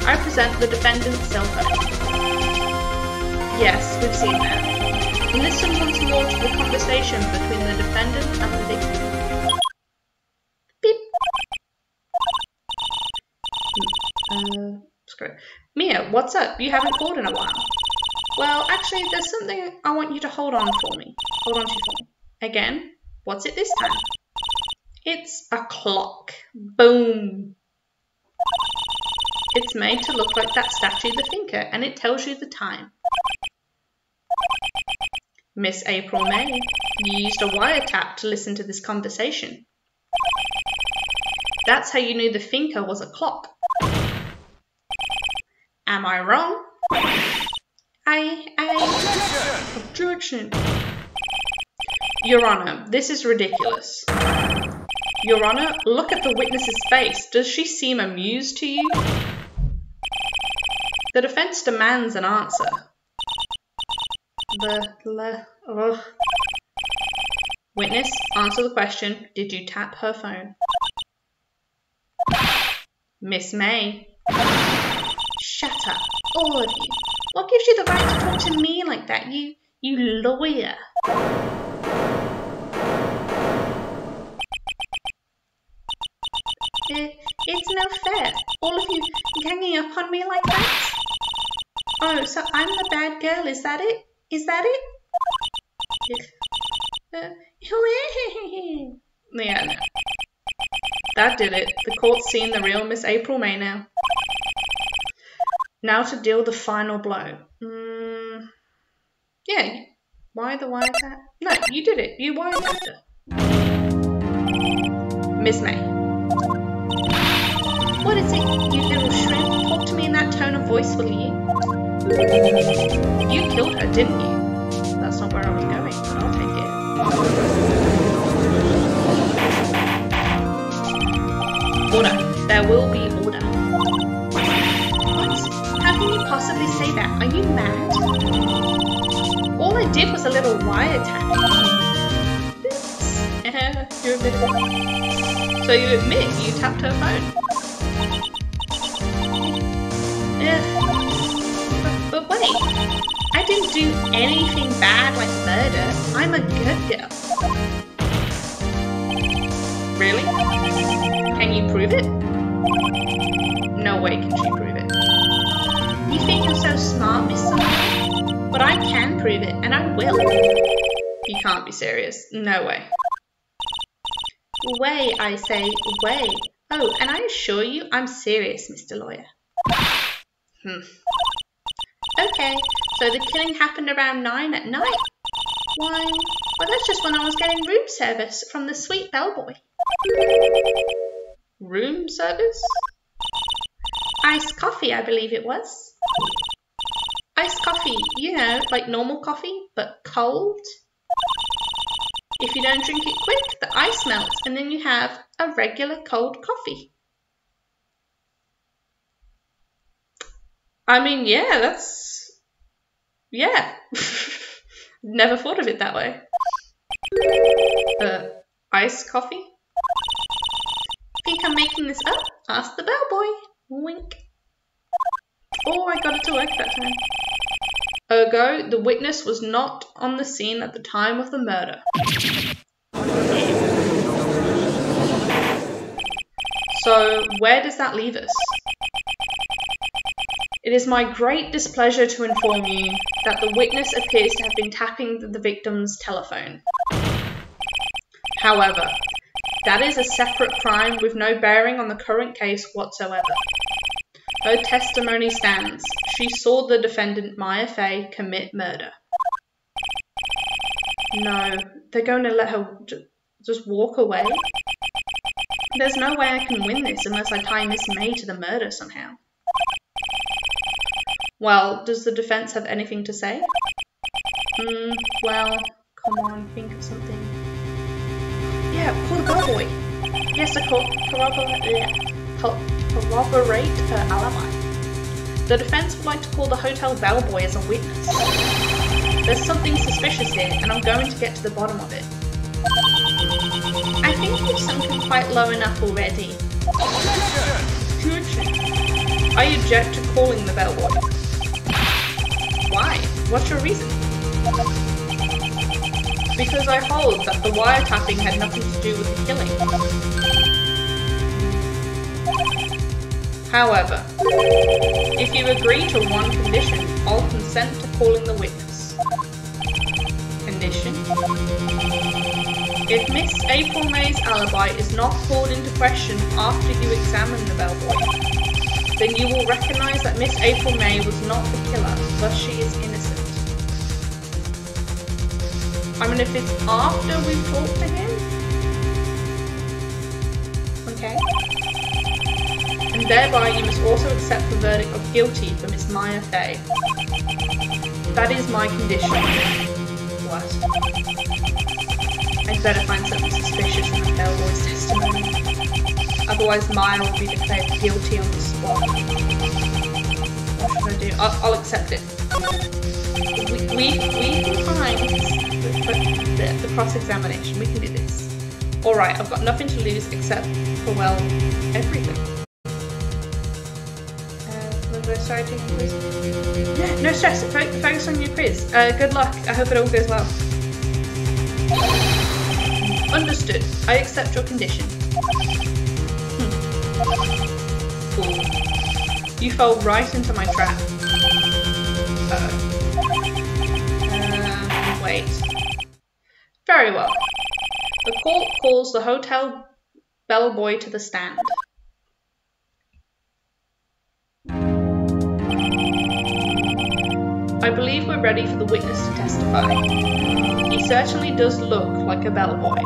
I present the defendant's cell phone. Yes, we've seen that. Listen once more to the conversation between the defendant and the victim. Beep. Screw. Mia, what's up? You haven't called in a while. Well, actually, there's something I want you to hold on for me. Hold on to for me. Again, what's it this time? It's a clock. Boom. It's made to look like that statue, the thinker, and it tells you the time. Miss April May, you used a wiretap to listen to this conversation. That's how you knew the thinker was a clock. Am I wrong? Objection. Your Honor, this is ridiculous. Your Honor, look at the witness's face. Does she seem amused to you? The defense demands an answer. Witness, answer the question. Did you tap her phone? Miss May. Shut up, all of you. What gives you the right to talk to me like that, you lawyer? It's no fair. All of you ganging up on me like that? Oh, so I'm the bad girl, is that it? Is that it? Yeah, no. That did it. The court's seen the real Miss April May now. Now to deal the final blow. Yeah. Why the wiretap? No, you did it. You wiretapped her. Miss May. What is it, you little shrimp? Talk to me in that tone of voice, will you? You killed her, didn't you? That's not where I was going, but I'll take it. Order. There will be order. What? How can you possibly say that? Are you mad? All I did was a little wiretap. You're a bit of a... So you admit you tapped her phone? But wait, I didn't do anything bad like murder. I'm a good girl. Really? Can you prove it? No way can she prove it. You think you're so smart, Miss Sullivan? But I can prove it, and I will. You can't be serious. No way. Way, I say, way. Oh, and I assure you I'm serious, Mr. Lawyer. Okay, so the killing happened around 9 at night? Why, well that's just when I was getting room service from the sweet bellboy. Room service? Iced coffee, I believe it was. Iced coffee, you know, like normal coffee, but cold. If you don't drink it quick, the ice melts and then you have a regular cold coffee. I mean, yeah, that's... yeah. Never thought of it that way. Iced coffee? Think I'm making this up? Ask the bellboy. Wink. Oh, I got it to work that time. Ergo, the witness was not on the scene at the time of the murder. So, where does that leave us? It is my great displeasure to inform you that the witness appears to have been tapping the victim's telephone. However, that is a separate crime with no bearing on the current case whatsoever. Her testimony stands. She saw the defendant, Maya Fay, commit murder. No, they're going to let her just walk away? There's no way I can win this unless I tie Miss May to the murder somehow. Well, does the defense have anything to say? Well, come on, think of something. Yeah, call the bellboy. Yes, I corroborate her alibi. The defense would like to call the hotel bellboy as a witness. There's something suspicious here, and I'm going to get to the bottom of it. I think you've sunken quite low enough already. I object to calling the bellboy. Why? What's your reason? Because I hold that the wiretapping had nothing to do with the killing. However, if you agree to one condition, I'll consent to calling the witness. Condition? If Miss April May's alibi is not called into question after you examine the bellboy, then you will recognise that Miss April May was not the killer, thus she is innocent. I mean, if it's after we've talked to him? Okay. And thereby you must also accept the verdict of guilty for Miss Maya Fay. That is my condition. What? I'd better find something suspicious in the bellboy's testimony. Otherwise Maya will be declared guilty on the spot. What should I do? I'll accept it. We can find the cross-examination. We can do this. Alright, I've got nothing to lose except for, well, everything. Sorry, taking a quiz. Yeah, no stress. Focus on your quiz. Good luck. I hope it all goes well. Understood. I accept your condition. Cool. You fell right into my trap. Wait. Very well. The court calls the hotel bellboy to the stand. I believe we're ready for the witness to testify. He certainly does look like a bellboy.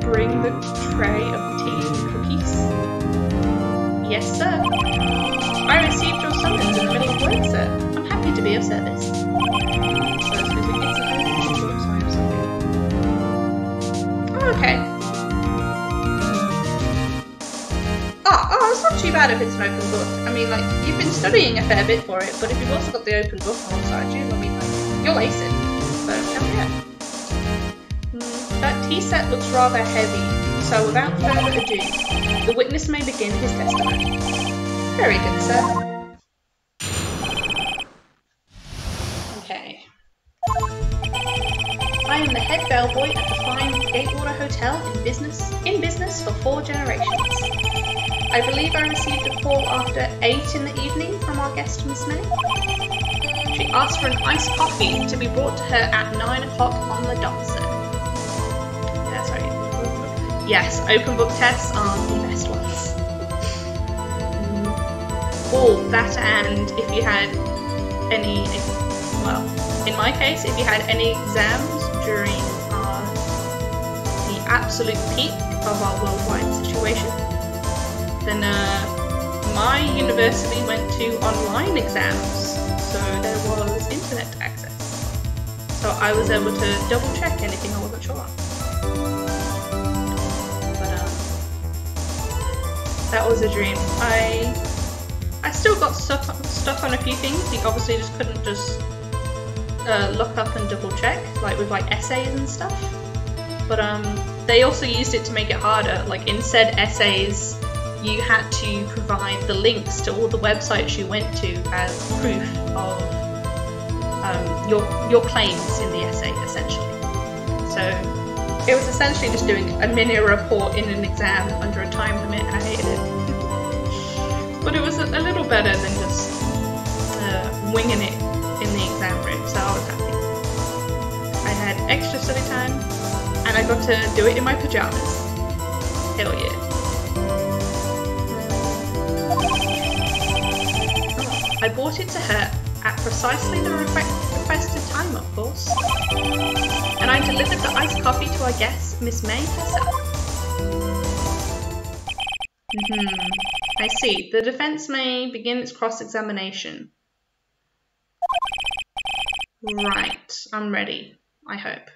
Bring the tray of tea and cookies? Yes, sir. I received your summons in the middle of work, sir. I'm happy to be of service. Oh, okay. Oh, it's not too bad if it's an open book. I mean, like, you've been studying a fair bit for it, but if you've also got the open book alongside you, I mean, like, you'll ace it. So, hell yeah. That tea set looks rather heavy, so without further ado, the witness may begin his testimony. Very good, sir. Okay. I am the head bellboy at the fine Gatewater Hotel in business for 4 generations. I believe I received a call after 8 in the evening from our guest, Miss May. She asked for an iced coffee to be brought to her at 9 o'clock on the dot, sir. Sorry. Yes, open book tests are the best ones. All that, and if you had any, well, in my case, if you had any exams during the absolute peak of our worldwide situation, then my university went to online exams, so there was internet access. So I was able to double check anything I wasn't sure on. But that was a dream. I still got stuck on a few things. You obviously just couldn't just look up and double check, like with like essays and stuff. But they also used it to make it harder. Like in said essays, you had to provide the links to all the websites you went to as proof of your claims in the essay, essentially. So it was essentially just doing a mini report in an exam under a time limit, and I hated it. But it was a little better than just winging it in the exam room, so I was happy. I had extra study time, and I got to do it in my pajamas. Hell yeah. I brought it to her at precisely the requested time, of course. And I delivered the iced coffee to our guest, Miss May herself. I see. The defense may begin its cross-examination. Right, I'm ready, I hope.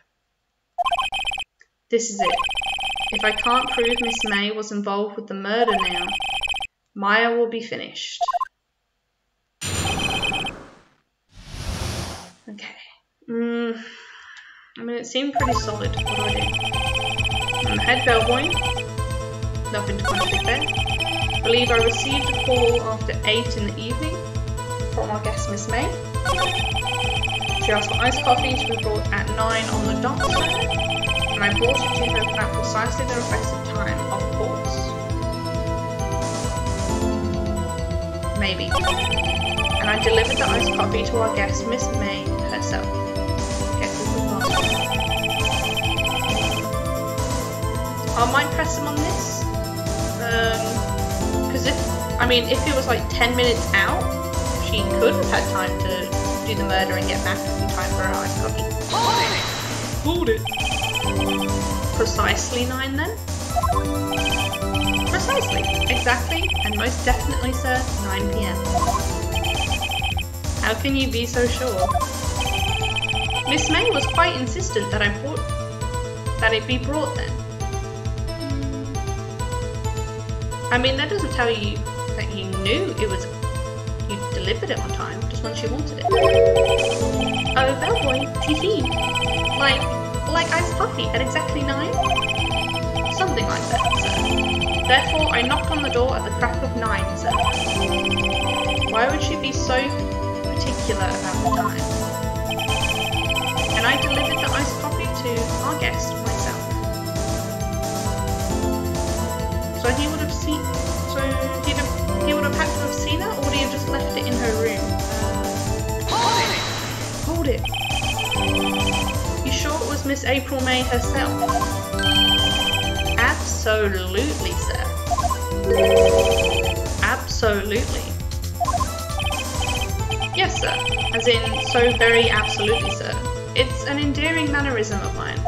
This is it. If I can't prove Miss May was involved with the murder now, Maya will be finished. Okay. I mean, it seemed pretty solid. What do I do? Head bellboy. Nothing to contradict there. Believe I received a call after 8 in the evening from our guest Miss May. She asked for iced coffee to be brought at 9 on the dot, and I brought it to her at precisely the requested time, of course. Maybe. And I delivered the iced coffee to our guest Miss May herself. Okay, this is the last one. I might press him on this. Because if it was like 10 minutes out, she could have had time to do the murder and get back in time for her iced coffee. Hold it! Precisely 9 then? Precisely, exactly, and most definitely, sir, 9 PM. How can you be so sure? Miss May was quite insistent that it be brought then. I mean, that doesn't tell you that you knew you delivered it on time, just when she wanted it. Oh, bellboy, tee. Like iced coffee at exactly 9? Something like that, sir. Therefore, I knocked on the door at the crack of 9, sir. Why would she be so particular about the time? And I delivered the iced coffee to our guest myself. So he would have seen. So he would have had to have seen her, or would he have just left it in her room? Hold it. You sure it was Miss April May herself? Absolutely, sir. Absolutely. Yes, sir. As in, so very absolutely, sir. It's an endearing mannerism of mine.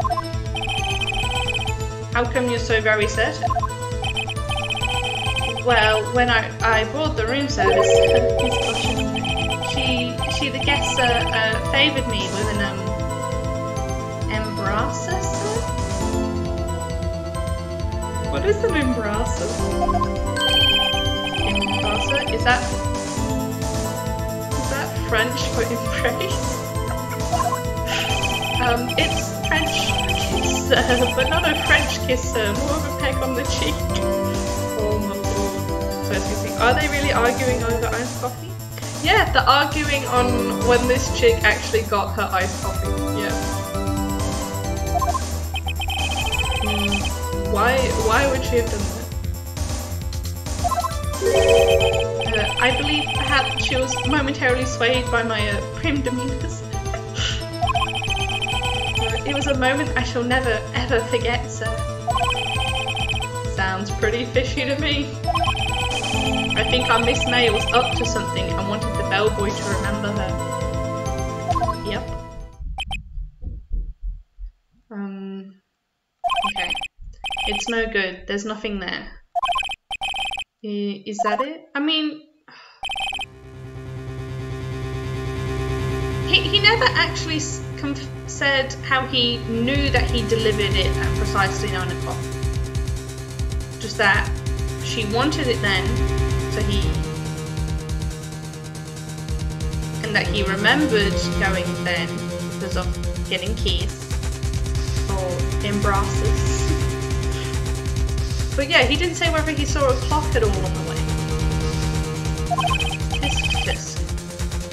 How come you're so very certain? Well, when I brought the room service, the guest favoured me with an embrasser, sir? What is an embrasser? Embrasser? Is that French for embrace? It's French kiss, but not a French kiss, more of a peck on the cheek. Oh my lord. So excuse me, are they really arguing over iced coffee? Yeah, they're arguing on when this chick actually got her iced coffee. Yeah. Why would she have done that? I believe perhaps she was momentarily swayed by my prim demeanours. It was a moment I shall never ever forget, sir. Sounds pretty fishy to me. I think our Miss May was up to something and wanted the bellboy to remember her. Yep. Okay. It's no good. There's nothing there. Is that it? I mean... He never actually said how he knew that he delivered it at precisely 9 o'clock. Just that she wanted it then, so and that he remembered going then because of getting keys or embrasses. But yeah, he didn't say whether he saw a clock at all on the way. This.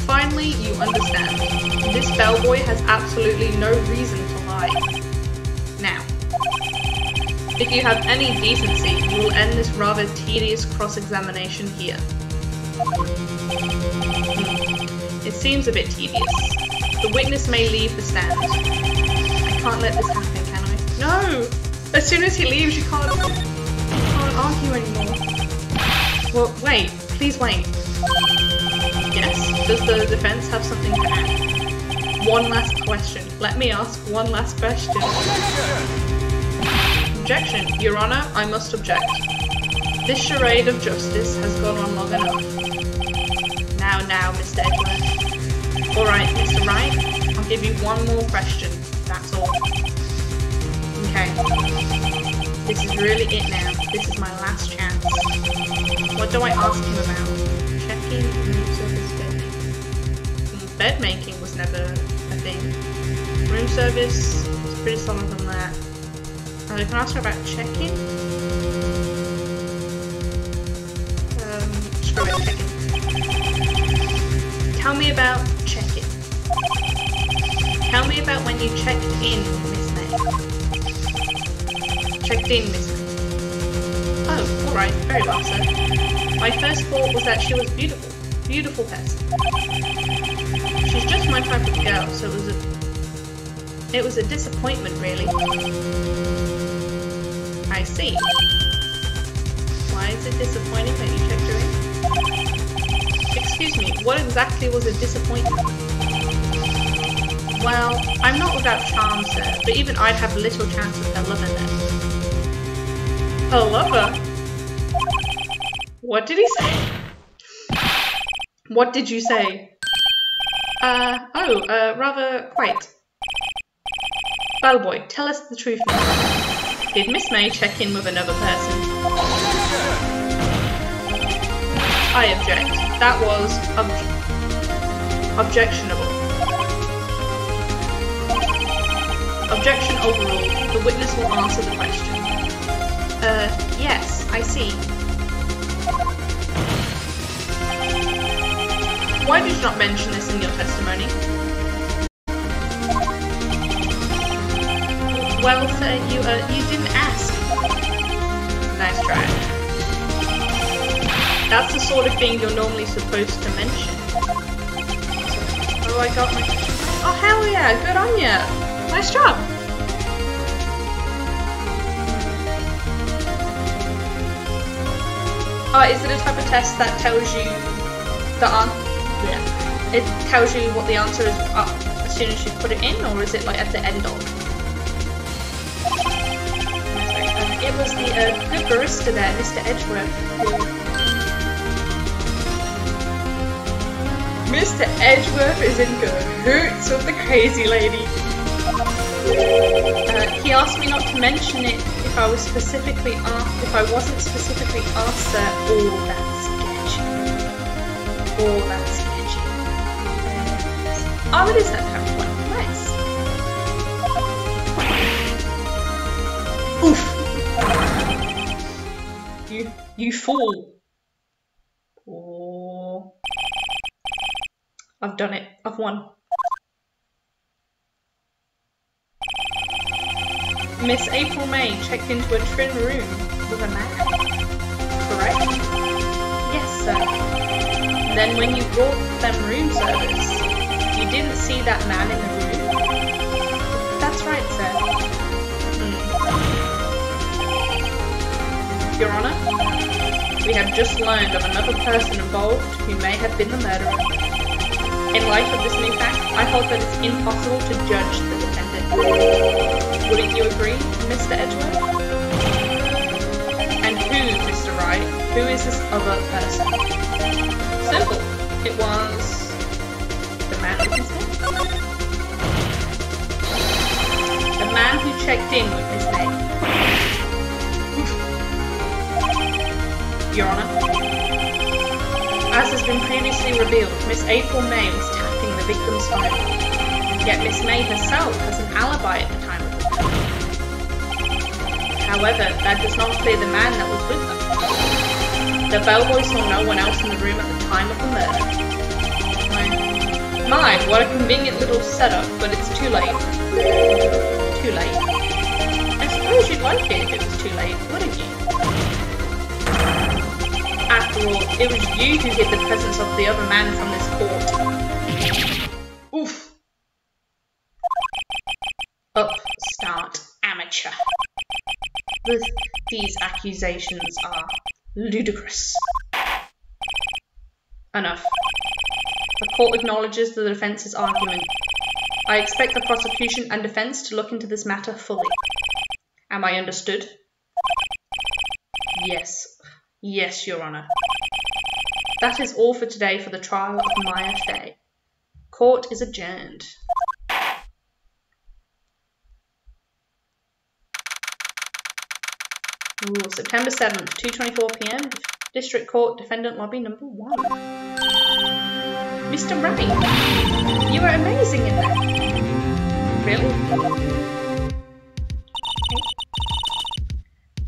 Finally, you understand. This bellboy has absolutely no reason to lie. Now, if you have any decency, you will end this rather tedious cross-examination here. It seems a bit tedious. The witness may leave the stand. I can't let this happen, can I? No! As soon as he leaves, you can't argue anymore. Well, wait. Please wait. Yes? Does the defense have something to add? One last question. Let me ask one last question. Objection. Your Honor, I must object. This charade of justice has gone on long enough. Now, Mr. Edgeworth. Alright, Mr. Wright, I'll give you one more question. That's all. Okay. This is really it now. This is my last chance. What do I ask him about? Checking room service bed making. Bed making was never a thing. Room service was pretty solid on that. I can ask her about checking. Screw it, checking. Tell me about checking. Tell me about when you checked in, Miss May. Checked in, Miss May. Oh, alright, very well, sir. My first thought was that she was beautiful. Beautiful person. She's just my type of girl, so it was a disappointment, really. I see. Why is it disappointing that you checked her in? Excuse me, what exactly was a disappointment? Well, I'm not without charm, sir, but even I'd have little chance of her lover then. Her lover? What did he say? What did you say? Rather quite. Bellboy, tell us the truth now. Did Miss May check in with another person? I object. That was objectionable. Objection overruled. The witness will answer the question. Yes, I see. Why did you not mention this in your testimony? Well, sir, you didn't ask. Nice try. That's the sort of thing you're normally supposed to mention. Oh, I got my... Oh, hell yeah, good on ya. Nice job. Oh, is it a type of test that tells you the answer? Yeah. It tells you what the answer is as soon as you put it in, or is it like at the end of? It was the good barista there, Mr. Edgeworth, Mr. Edgeworth is in cahoots with the crazy lady. He asked me not to mention it if I was specifically asked, if I wasn't specifically asked, sir. Oh, that's sketchy. Oh, that's sketchy. Oh, it is that type of one. Nice. Oof. You fool. Oh. I've done it. I've won. Miss April May checked into a trim room with a man. Correct? Yes, sir. Then when you brought them room service, you didn't see that man in the room? That's right, sir. Your Honor, we have just learned of another person involved who may have been the murderer. In light of this new fact, I hold that it's impossible to judge the defendant. Wouldn't you agree, Mr. Edgeworth? And who, Mr. Wright, who is this other person? Simple. It was the man with his name. The man who checked in with his name. Your Honor, as has been previously revealed, Miss April May was tapping the victim's phone. Yet Miss May herself has an alibi at the time of the murder. However, that does not clear the man that was with them. The bellboy saw no one else in the room at the time of the murder. My, what a convenient little setup, but it's too late. Too late. I suppose you'd like it if it was too late, wouldn't you? After all, it was you who hid the presence of the other man from this court. Oof. Upstart amateur. These accusations are ludicrous. Enough. The court acknowledges the defence's argument. I expect the prosecution and defense to look into this matter fully. Am I understood? Yes. Yes, Your Honour. That is all for today for the trial of Maya Fey. Court is adjourned. Ooh, September 7th, 2:24 p.m. District Court, Defendant Lobby Number 1. Mr. Wright, you are amazing in that. Really?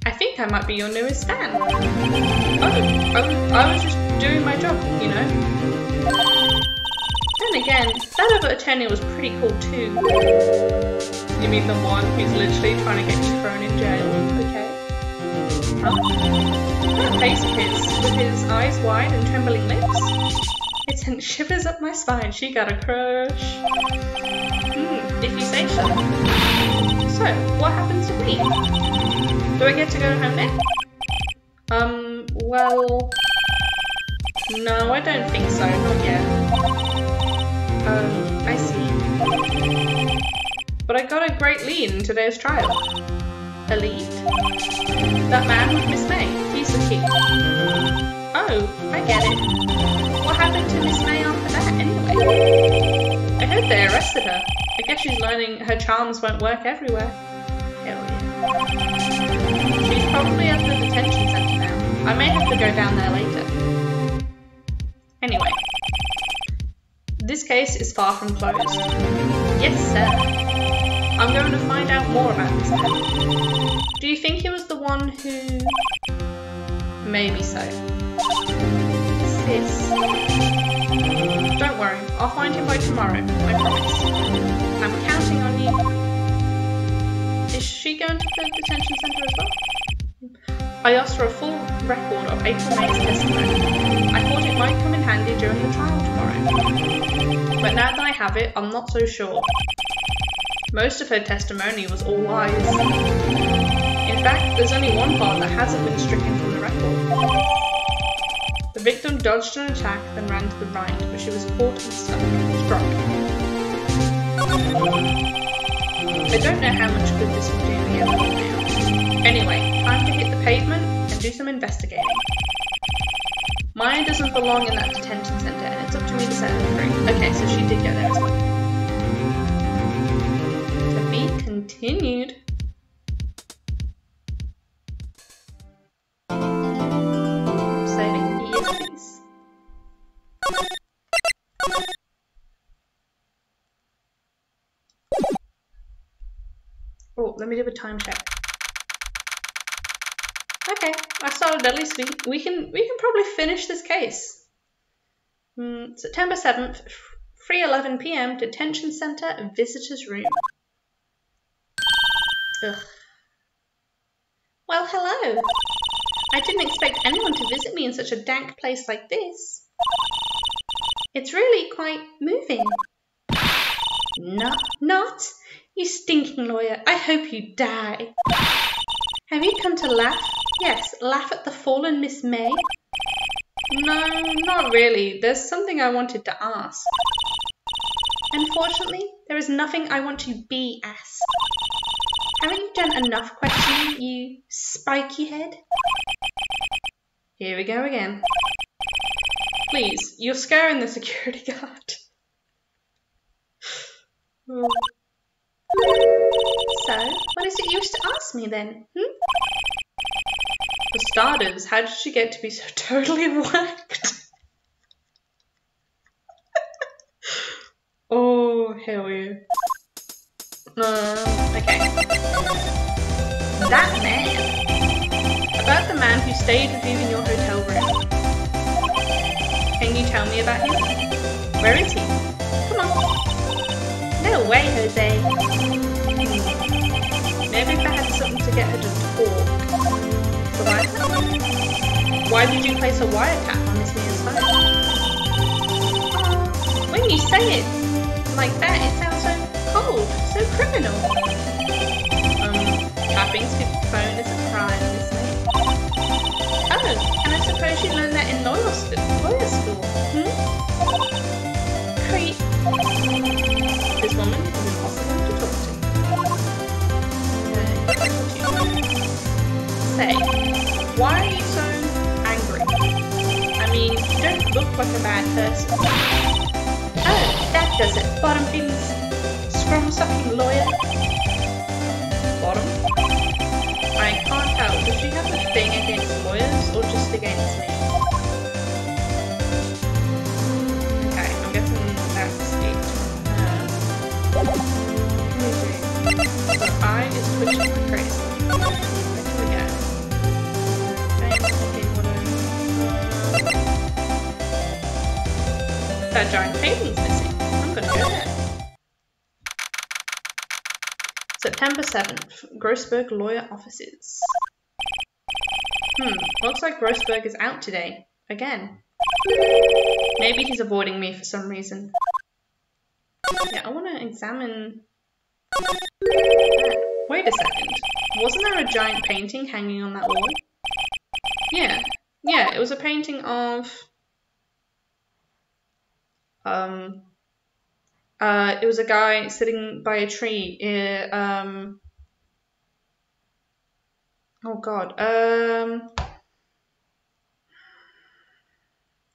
I think I might be your newest fan. Oh, I was just doing my job, you know. Then again, that other attorney was pretty cool too. You mean the one who's literally trying to get you thrown in jail? Okay. That face of his, with his eyes wide and trembling lips, it sent shivers up my spine. She got a crush. If you say so. So, what happens to me? Do I get to go home now? Well... No, I don't think so, not yet. I see. But I got a great lead in today's trial. A lead? That man with Miss May, he's the key. Oh, I get it. What happened to Miss May after that, anyway? I heard they arrested her. I guess she's learning her charms won't work everywhere. Hell yeah. She's probably at the detention centre now. I may have to go down there later. Anyway. This case is far from closed. Yes, sir. I'm going to find out more about this man. Do you think he was the one who... Maybe so. Sis. Don't worry, I'll find him by tomorrow, I promise. I'm counting on you. Is she going to the detention centre as well? I asked for a full record of April May's testimony. I thought it might come in handy during the trial tomorrow. But now that I have it, I'm not so sure. Most of her testimony was all lies. In fact, there's only one part that hasn't been stricken from the record. The victim dodged an attack, then ran to the right, but she was caught and struck. I don't know how much good this will do me now. Anyway, time to hit the pavement and do some investigating. Maya doesn't belong in that detention centre, and it's up to me to set her free. Okay, so she did go there as well. To be continued. Saving yes. Oh, let me do a time check. Okay, I started at least. We can probably finish this case. September 7th, 3:11 p.m. Detention Centre Visitors Room. Ugh. Well, hello. I didn't expect anyone to visit me in such a dank place like this. It's really quite moving. Not? You stinking lawyer. I hope you die. Have you come to laugh? Yes, laugh at the fallen Miss May? No, not really. There's something I wanted to ask. Unfortunately, there is nothing I want to be asked. Haven't you done enough questioning, you spiky head? Here we go again. Please, you're scaring the security guard. Oh. So, what is it you used to ask me then? For starters, how did she get to be so totally whacked? Oh, hell yeah. Okay. That man. About the man who stayed with you in your hotel room. Can you tell me about him? Where is he? Come on. No way, Jose. Maybe if I had something to get her to talk. The wiretap? Why did you place a wiretap on Miss Mia's phone? When you say it like that, it sounds so cold, so criminal. Tapping people's phone is a crime, Miss Mia. Oh, and I suppose you learned that in lawyer school, Creep. This woman is impossible to talk to. say, why are you so angry? I mean, you don't look like a bad person. Oh, that does it. Bottom feelings. Scrum-sucking lawyer. Bottom? I can't tell. Does she have a thing against lawyers or just against me? Okay, I'm guessing that's it. So I is twitching like crazy. Where do we go? That giant painting's missing. I'm gonna go there. September 7th, Grossberg Lawyer Offices. Looks like Grossberg is out today. Again. Maybe he's avoiding me for some reason. Yeah, I want to examine that. Wait a second. Wasn't there a giant painting hanging on that wall? Yeah, it was a painting of... it was a guy sitting by a tree. Oh god.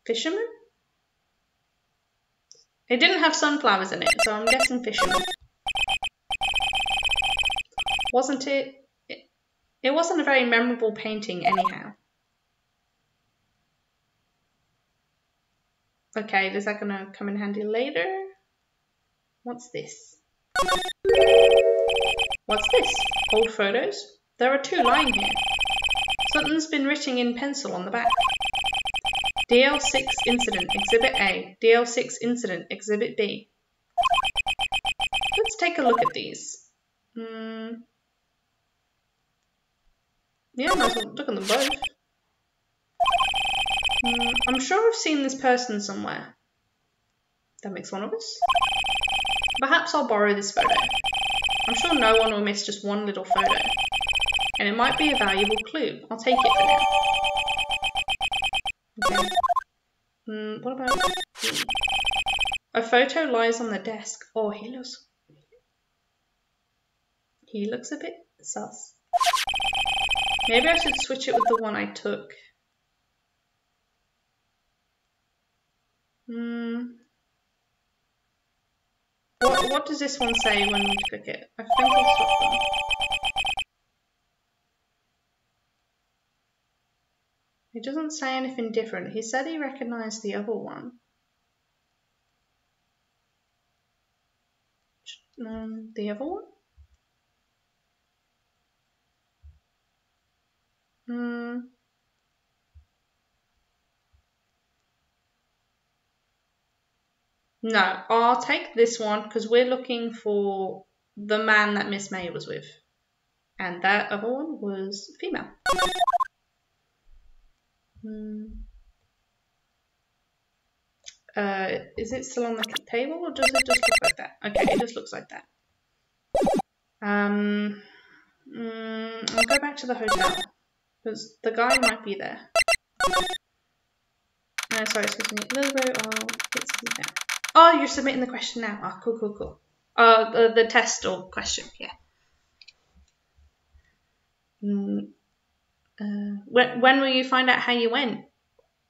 Fisherman? It didn't have sunflowers in it, so I'm guessing fisherman. Wasn't it? It wasn't a very memorable painting anyhow. Okay, is that gonna come in handy later? What's this? What's this? Old photos? There are 2 lying here. Something's been written in pencil on the back. DL6 Incident Exhibit A. DL6 Incident Exhibit B. Let's take a look at these. Yeah, might as well look at them both. I'm sure I've seen this person somewhere. That makes one of us. Perhaps I'll borrow this photo. I'm sure no one will miss just one little photo. And it might be a valuable clue. I'll take it for now. Okay. What about... A photo lies on the desk. Oh, he looks a bit sus. Maybe I should switch it with the one I took. What does this one say when we click it? I think I'll swap them. It doesn't say anything different. He said he recognised the other one. The other one? No, I'll take this one because we're looking for the man that Miss May was with. And that other one was female. Is it still on the table or does it just look like that? Okay, it just looks like that. I'll go back to the hotel because the guy might be there. Sorry, excuse me. I'll get something down. Oh, you're submitting the question now. Oh, cool. The test or question, yeah. When will you find out how you went?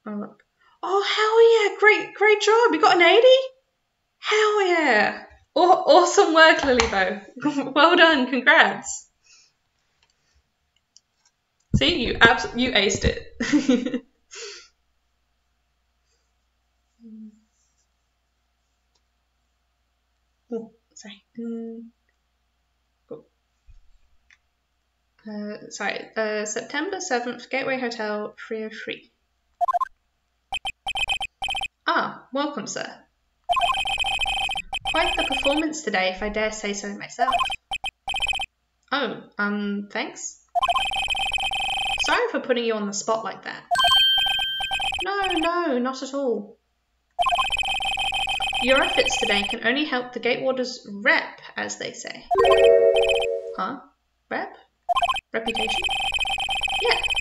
Oh, look. Oh, hell yeah. Great job. You got an 80? Hell yeah. Awesome work, Lilybo. Well done. Congrats. See, you aced it. Oh, sorry. Cool. September 7th, Gateway Hotel, 303. Ah, welcome, sir. Quite the performance today, if I dare say so myself. Oh, thanks. Sorry for putting you on the spot like that. No, not at all. Your efforts today can only help the Gatewaters rep, as they say. Huh? Rep? Reputation?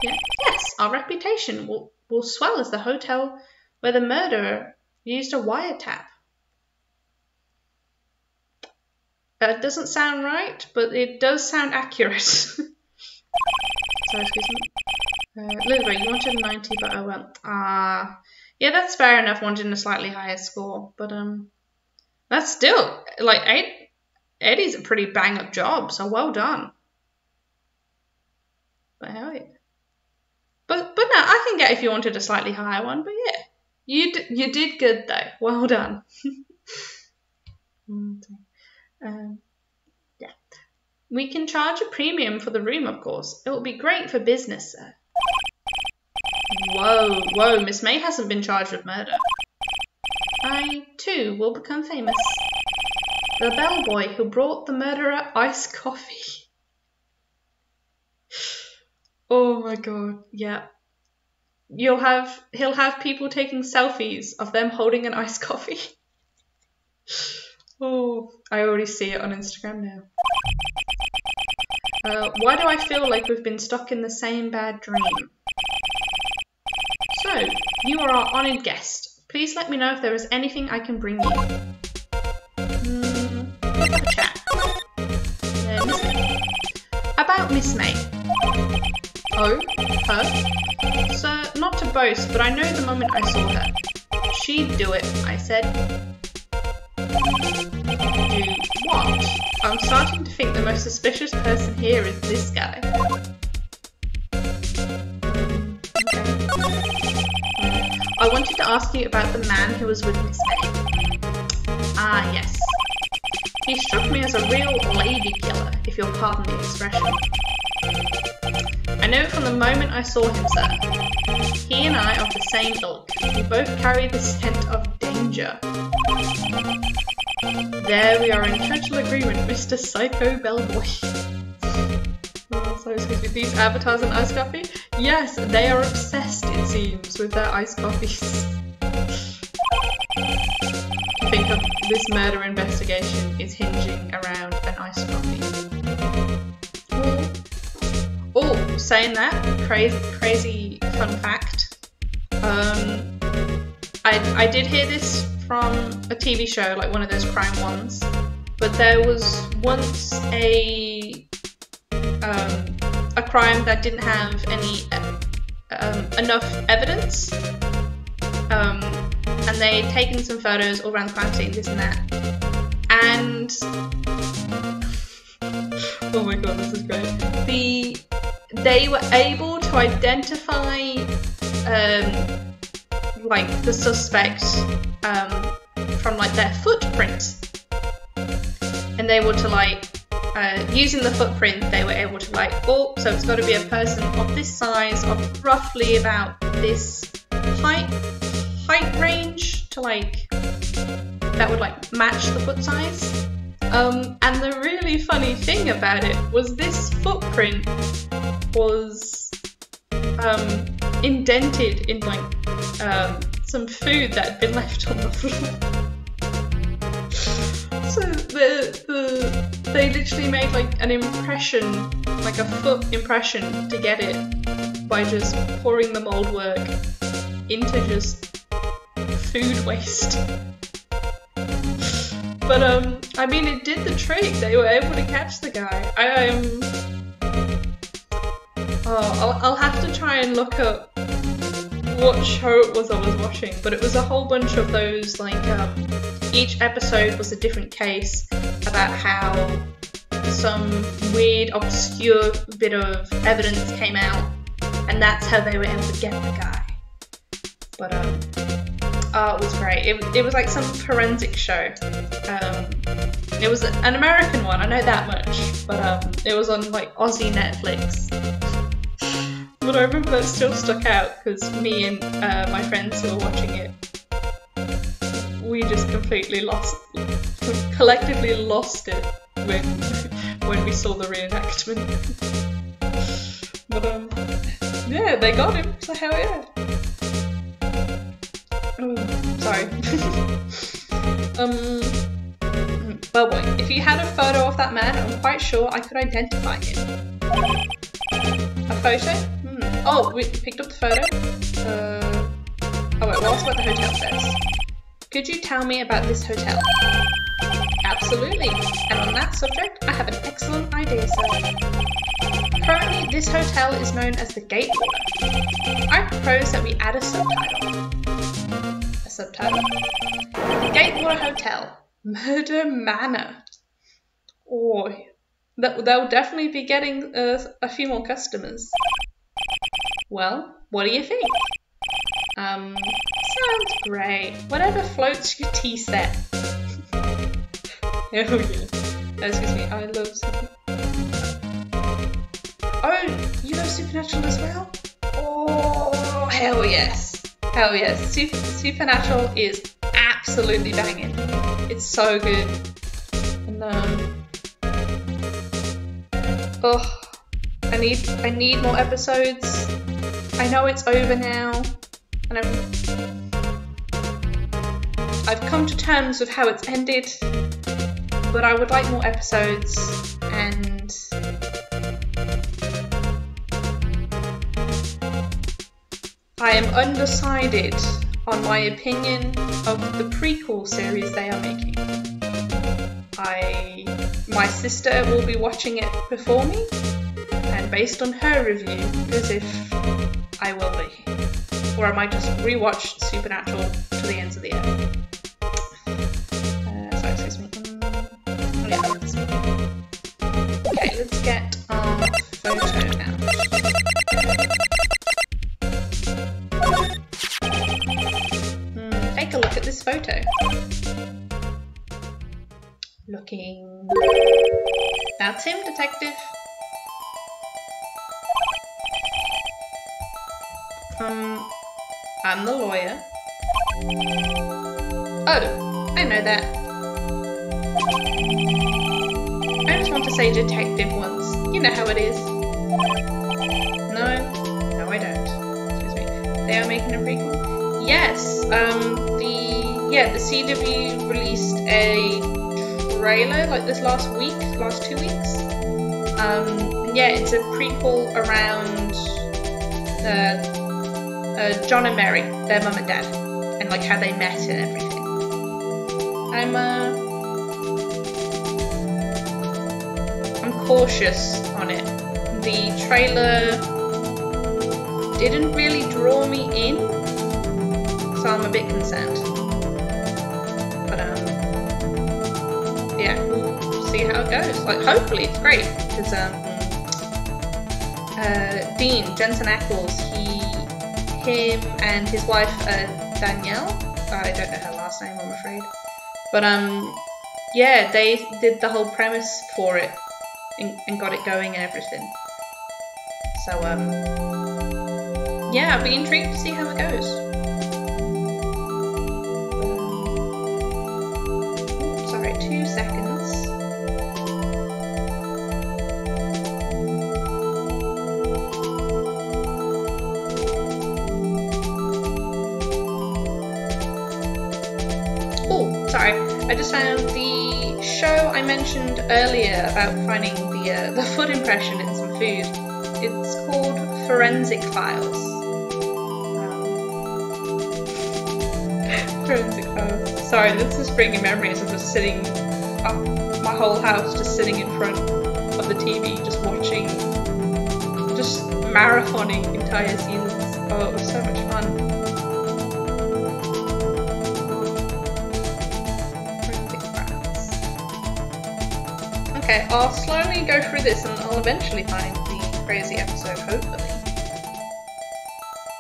Yes, our reputation will swell as the hotel where the murderer used a wiretap. That doesn't sound right, but it does sound accurate. Sorry, excuse me. Elizabeth, you wanted a 90, but I went. Yeah, that's fair enough, wanting a slightly higher score. But, that's still, like, Eddie's a pretty bang-up job, so well done. But hell yeah. But no, I can get if you wanted a slightly higher one, but yeah. You did good, though. Well done. Yeah. We can charge a premium for the room, of course. It will be great for business, sir. Whoa, Miss May hasn't been charged with murder. I, too, will become famous. The bellboy who brought the murderer iced coffee. Oh my god, yeah. He'll have people taking selfies of them holding an iced coffee. Oh, I already see it on Instagram now. Why do I feel like we've been stuck in the same bad dream? So, you are our honoured guest. Please let me know if there is anything I can bring you. Have a chat. Miss May. About Miss May. Oh, her? Sir, not to boast, but I know the moment I saw her. She'd do it, I said. Do what? I'm starting to think the most suspicious person here is this guy. I wanted to ask you about the man who was with Miss May. Ah, yes. He struck me as a real lady killer, if you'll pardon the expression. I know it from the moment I saw him, sir. He and I are of the same ilk. We both carry the scent of danger. There we are in total agreement, Mr. Psycho Bellboy. Sorry, excuse me, these avatars and iced coffee? Yes, they are obsessed, it seems, with their iced coffees. I think of this murder investigation is hinging around an iced coffee. Oh, saying that, crazy fun fact. I did hear this from a TV show, like one of those crime ones, but there was once a crime that didn't have any enough evidence, and they'd taken some photos all around the crime scene, this and that, and oh my god, this is great. They were able to identify like the suspect from like their footprint, and they were to like using the footprint, they were able to like, oh, so it's got to be a person of this size, of roughly about this height range, to like that would like match the foot size. And the really funny thing about it was this footprint was indented in like some food that had been left on the floor. So they literally made like an impression, like a foot impression, to get it by just pouring the moldwork into just food waste. But I mean, it did the trick. They were able to catch the guy. I'll have to try and look up what show it was I was watching, but it was a whole bunch of those, like, each episode was a different case about how some weird, obscure bit of evidence came out, and that's how they were able to get the guy. But, it was great. It was like some forensic show. It was an American one, I know that much, but it was on, like, Aussie Netflix. But I remember that still stuck out, because me and my friends who were watching it, we just collectively lost it when we saw the reenactment. But yeah, they got him, so hell yeah. Oh, sorry. Bellboy, if you had a photo of that man, I'm quite sure I could identify him. A photo? Oh, we picked up the photo. Oh wait, we'll ask about the hotel first. Could you tell me about this hotel? Absolutely. And on that subject, I have an excellent idea, sir. Currently, this hotel is known as the Gatewater. I propose that we add a subtitle. A subtitle? Gatewater Hotel, Murder Manor. Oh, they'll definitely be getting a few more customers. Well, what do you think? Sounds great. Whatever floats your tea set. Oh yeah. Excuse me, I love Supernatural. Oh, you love Supernatural as well? Oh, hell yes. Hell yes. Supernatural is absolutely banging. It's so good. And oh, I need more episodes. I know it's over now, and I've come to terms with how it's ended, but I would like more episodes, and I am undecided on my opinion of the prequel series they are making. My sister will be watching it before me, and based on her review, as if I will be. Or I might just rewatch Supernatural to the ends of the earth. Sorry, excuse me. Yeah, okay, let's get our photo out. Take a look at this photo. Looking... That's him, detective. I'm the lawyer. Oh, I know that. I just want to say detective once. You know how it is. No, I don't. Excuse me. They are making a prequel? Yes. The CW released a trailer like this last 2 weeks. Yeah, it's a prequel around John and Mary, their mum and dad, and like how they met and everything. I'm cautious on it. The trailer didn't really draw me in, so I'm a bit concerned. But yeah, we'll see how it goes. Like, hopefully it's great, because Dean, Jensen Ackles, him and his wife Danielle, I don't know her last name, I'm afraid, but yeah, they did the whole premise for it and got it going and everything. So yeah, I'll be intrigued to see how it goes. Sorry, 2 seconds. Sorry, I just found the show I mentioned earlier about finding the foot impression in some food. It's called Forensic Files. Forensic Files. Sorry, this is bringing memories of just sitting up my whole house, just sitting in front of the TV, just watching, just marathoning entire seasons. Oh, it was so much fun. Okay, I'll slowly go through this and I'll eventually find the crazy episode, hopefully.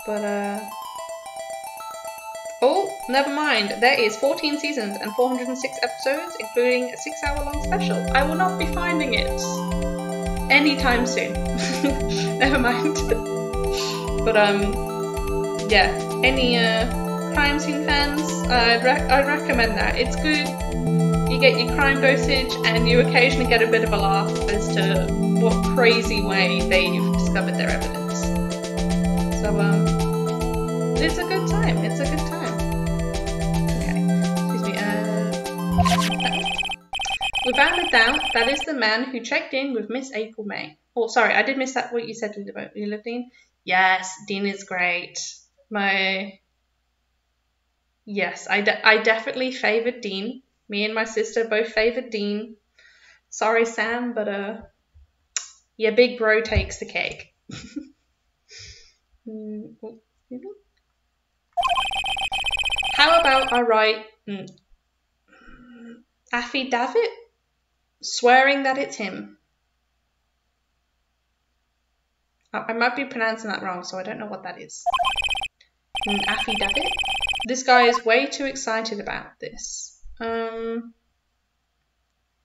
But, oh, never mind. There is 14 seasons and 406 episodes, including a 6-hour-long special. I will not be finding it anytime soon. Never mind. But, yeah, any crime scene fans, I'd recommend that. It's good. You get your crime dosage, and you occasionally get a bit of a laugh as to what crazy way they've discovered their evidence. So, it's a good time. It's a good time. Okay, excuse me. Without a doubt, that is the man who checked in with Miss April May. Oh, sorry, I did miss that. What you said about you love Dean? Yes, Dean is great. Yes, I definitely favoured Dean. Me and my sister both favoured Dean. Sorry, Sam, but your big bro takes the cake. How about I write affidavit swearing that it's him? I might be pronouncing that wrong, so I don't know what that is. Affidavit? This guy is way too excited about this.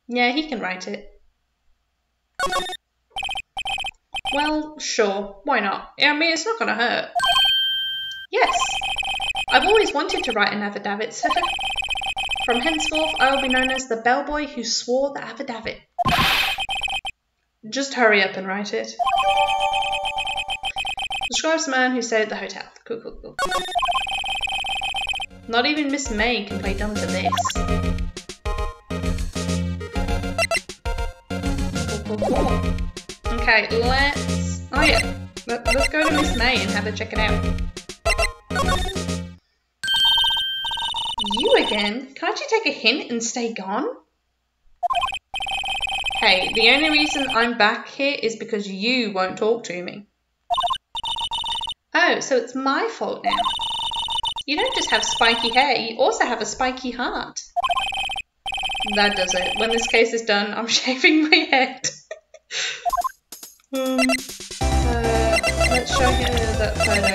Yeah, he can write it. Well, sure, why not? I mean, it's not gonna hurt. Yes, I've always wanted to write an affidavit, sir. From henceforth, I will be known as the bellboy who swore the affidavit. Just hurry up and write it. Describes the man who stayed at the hotel. Cool, cool, cool. Not even Miss May can play dumb to this. Cool, cool, cool. Okay, let's... Oh yeah, let's go to Miss May and have her check it out. You again? Can't you take a hint and stay gone? Hey, the only reason I'm back here is because you won't talk to me. Oh, so it's my fault now. You don't just have spiky hair, you also have a spiky heart. That does it. When this case is done, I'm shaving my head. Let's show you that photo.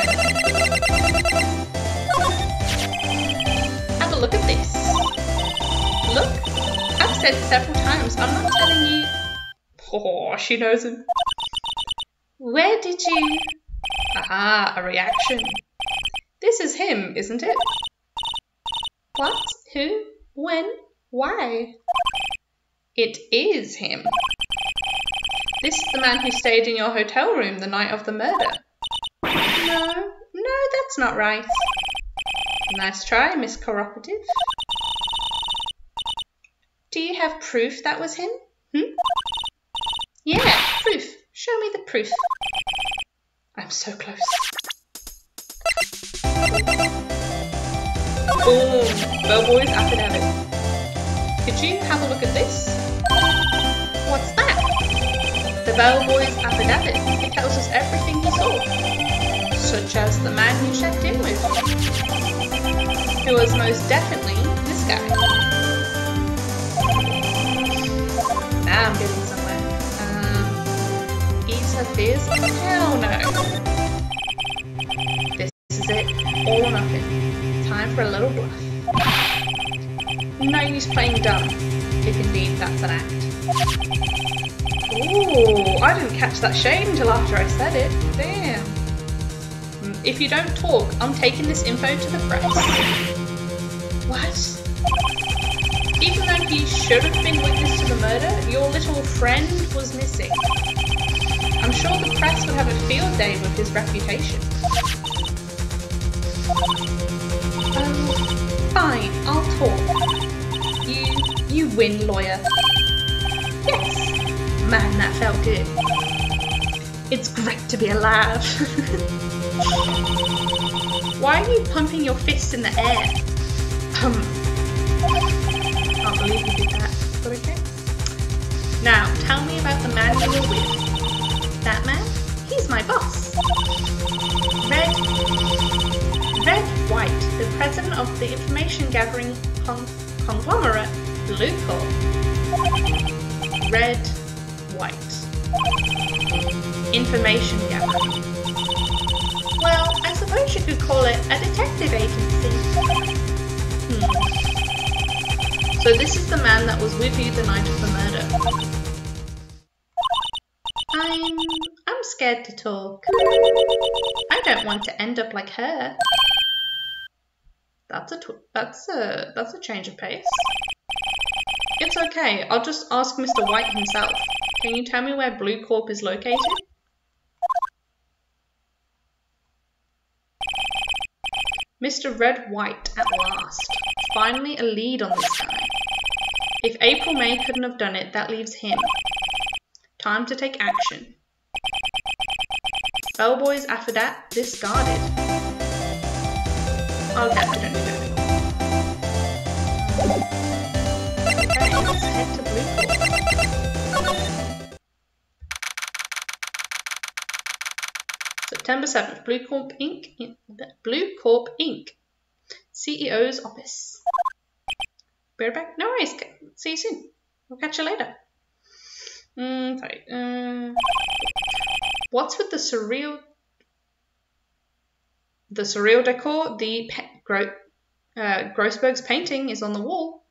Have a look at this. Look, I've said several times, I'm not telling you. Oh, she knows him. Where did you... Aha, a reaction. This is him, isn't it? What? Who? When? Why? It is him. This is the man who stayed in your hotel room the night of the murder. No, that's not right. Nice try, Miss Cooperative. Do you have proof that was him? Yeah, proof. Show me the proof. I'm so close. Boom! Bellboy's affidavit. Could you have a look at this? What's that? The bellboy's affidavit. It tells us everything he saw. Such as the man you checked in with. Who was most definitely this guy. Now I'm getting somewhere. Ease her fears? Hell no. This is it. All or nothing. Time for a little bluff. No use playing dumb, if indeed that's an act. Ooh, I didn't catch that shade until after I said it. Damn. If you don't talk, I'm taking this info to the press. What? Even though he should have been witness to the murder, your little friend was missing. I'm sure the press would have a field day with his reputation. Fine, I'll talk. You win, lawyer. Yes! Man, that felt good. It's great to be alive. Why are you pumping your fists in the air? Can't believe you did that, but okay. Now, tell me about the man you were with. That man? He's my boss. Red Wright, the president of the information gathering conglomerate Blue Corp. Red Wright. Information gathering. Well, I suppose you could call it a detective agency. So this is the man that was with you the night of the murder. I'm scared to talk. I don't want to end up like her. That's a change of pace. It's okay, I'll just ask Mr. White himself. Can you tell me where Blue Corp is located? Mr. Red White, at last. Finally a lead on this guy. If April May couldn't have done it, that leaves him. Time to take action. Bellboy's affidavit discarded. Okay, we don't need it anymore. head to Blue Corp. September 7th, Blue Corp Inc. CEO's office. Be right back. No worries. See you soon. We'll catch you later. Sorry. What's with the surreal decor? The Grossberg's painting is on the wall.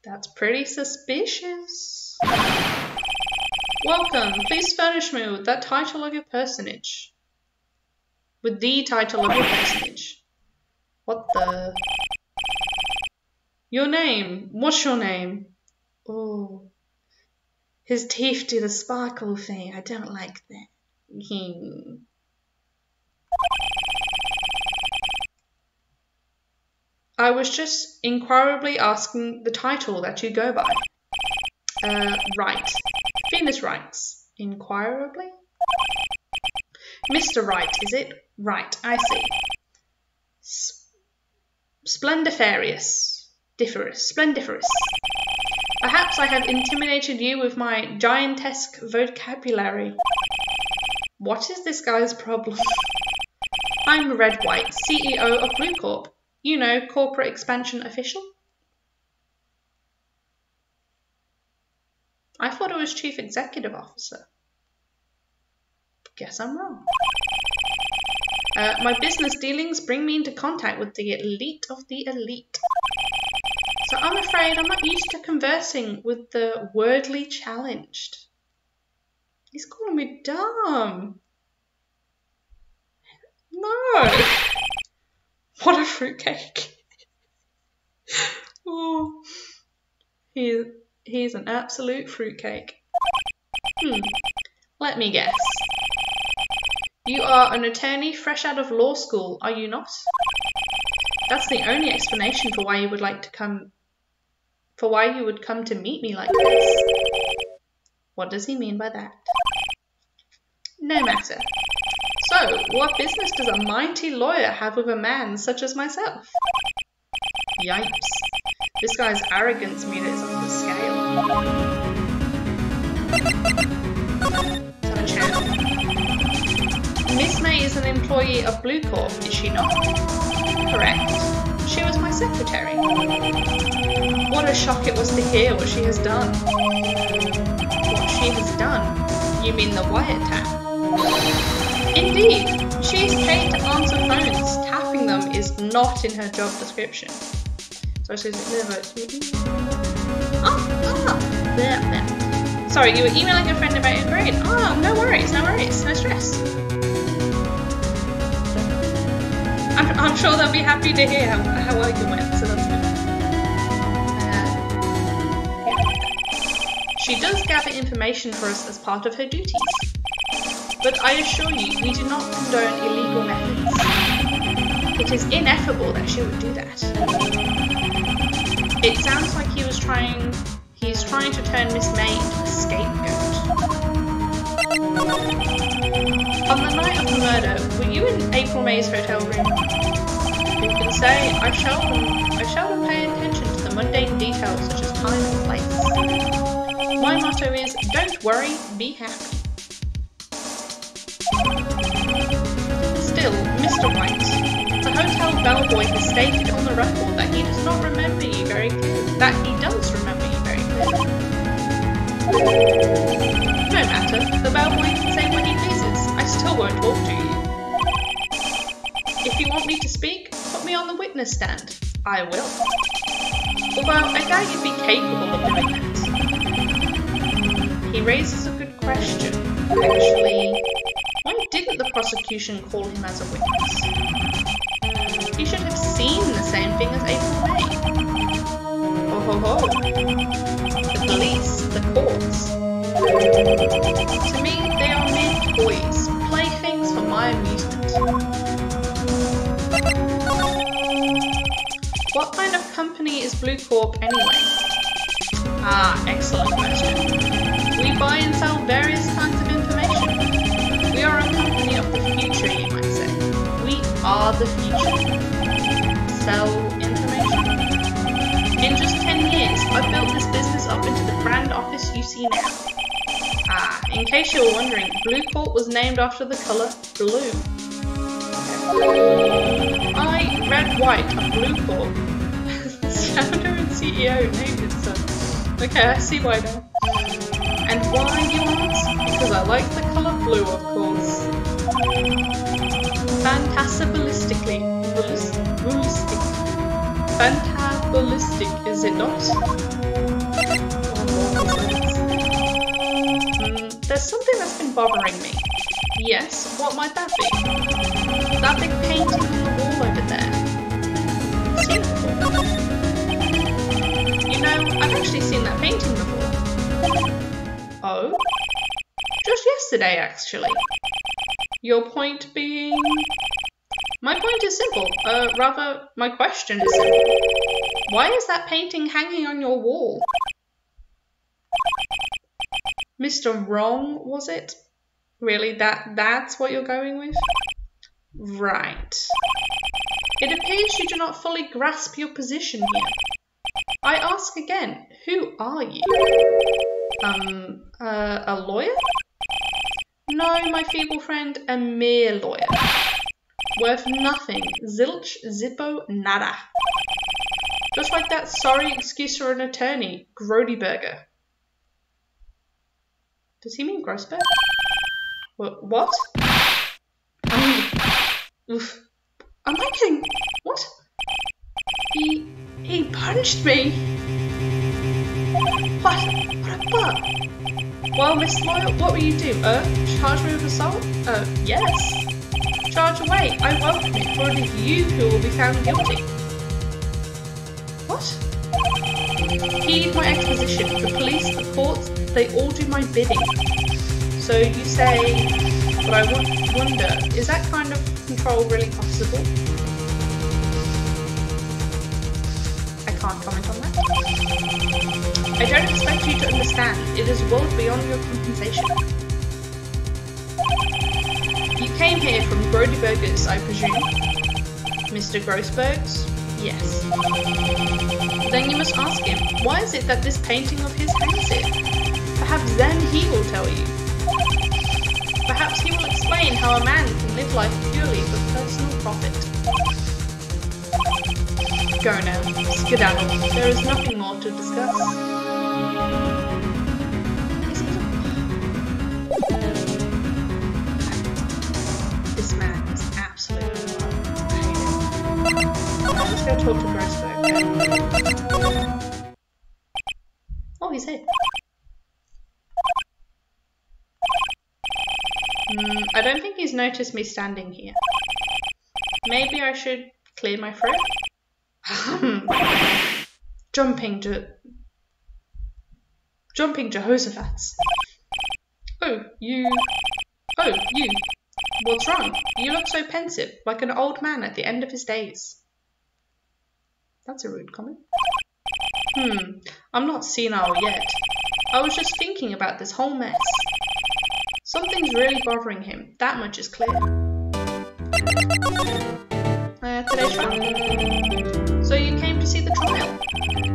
That's pretty suspicious. Welcome. Please furnish me with that title of your personage. With the title of your personage. What the? Your name. What's your name? Oh. His teeth do the sparkle thing. I don't like that. I was just inquirably asking the title that you go by. Wright. Venus Wrights. Inquirably? Mr. Wright, is it? Right, I see. Splendiferous. Splendiferous. Perhaps I have intimidated you with my giantesque vocabulary. What is this guy's problem? I'm Red White, CEO of Blue Corp. You know, corporate expansion official. I thought it was Chief Executive Officer. Guess I'm wrong. My business dealings bring me into contact with the elite of the elite. So I'm afraid I'm not used to conversing with the wordly challenged. He's calling me dumb. No. What a fruitcake. Oh, he's an absolute fruitcake. Let me guess. You are an attorney fresh out of law school, are you not? That's the only explanation for why you would come to meet me like this. What does he mean by that? No matter. So, what business does a mighty lawyer have with a man such as myself? Yipes. This guy's arrogance meter is off the scale. Let's have a chat. Miss May is an employee of Blue Corp, is she not? Correct. She was my secretary. What a shock it was to hear what she has done. What she has done? You mean the wiretap? Indeed. She is paid to answer phones. Tapping them is not in her job description. So she's Sorry, you were emailing a friend about your grade. Oh, no worries, no stress. I'm sure they'll be happy to hear how well you went, so that's good. She does gather information for us as part of her duties. But I assure you, we do not condone illegal methods. It is ineffable that she would do that. It sounds like he's trying to turn Miss May into a scapegoat. On the night of the murder, were you in April May's hotel room? You can say, I seldom pay attention to the mundane details such as time and place. My motto is, don't worry, be happy. Still, Mr. Wright, the hotel bellboy has stated on the record that he does not remember you very clearly. That he does remember you very clearly. No matter, the bellboy can say what he pleases. I still won't talk to you. If you want me to speak, put me on the witness stand. I will. Although I doubt you'd be capable of doing that. He raises a good question. Actually, why didn't the prosecution call him as a witness? He should have seen the same thing as April May. Ho ho ho. The police, the courts. To me, they are mere toys, playthings for my amusement. What kind of company is Blue Corp anyway? Ah, excellent question. We buy and sell various kinds of information. We are a company of the future, you might say. We are the future. Sell information. mess you see now. Ah, in case you were wondering, Blue Court was named after the colour blue. I, Red White, of Blue Court. Founder and CEO named it so. Okay, I see why now. And why, you ask? Because I like the colour blue, of course. Fantastiballistically. Fantaballistic, is it not? There's something that's been bothering me. Yes, what might that be? That big painting on the wall over there. Seen it before. You know, I've actually seen that painting before. Oh? Just yesterday, actually. Your point being? My point is simple. Rather, my question is simple. Why is that painting hanging on your wall? Mr. Wrong, was it? Really, that's what you're going with? Right. It appears you do not fully grasp your position here. I ask again, who are you? A lawyer? No, my feeble friend, a mere lawyer. Worth nothing. Zilch, zippo, nada. Just like that sorry excuse for an attorney, Grodyberger. Does he mean Grossberg? What? Oof. Am I kidding? What? He punched me. What a butt. Well, Miss Lawyer, what will you do? Charge me with assault? Yes. Charge away. I welcome it, for it is you who will be found guilty. What? Heed my exposition. The police, the courts, they all do my bidding. So you say, but I wonder, is that kind of control really possible? I can't comment on that. I don't expect you to understand. It is well beyond your compensation. You came here from Grodyberger's, I presume? Mr. Grossberg's? Yes. Then you must ask him, why is it that this painting of his hangs here? Perhaps then he will tell you. Perhaps he will explain how a man can live life purely for personal profit. Go now, skedaddle. There is nothing more to discuss. This man is absolutely wild. Let's go talk to Grossberg. Oh, he's here. I don't think he's noticed me standing here. Maybe I should clear my throat? Jumping Jehoshaphat's. Oh, you. What's wrong? You look so pensive, like an old man at the end of his days. That's a rude comment. I'm not senile yet. I was just thinking about this whole mess. Something's really bothering him, that much is clear. Today's trial. So you came to see the trial?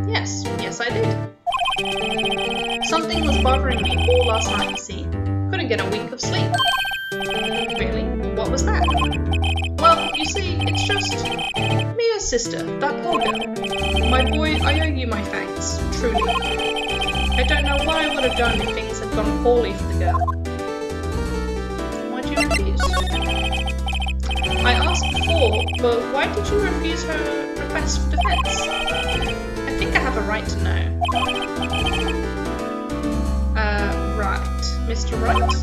Yes I did. Something was bothering me all last night, you see. Couldn't get a wink of sleep. Really? What was that? Well, you see, it's just Mia's sister, that poor girl. My boy, I owe you my thanks, truly. I don't know what I would have done if things had gone poorly for the girl. Why'd you refuse? I asked before, but why did you refuse her request for defense? I think I have a right to know. Right. Mr. Wright?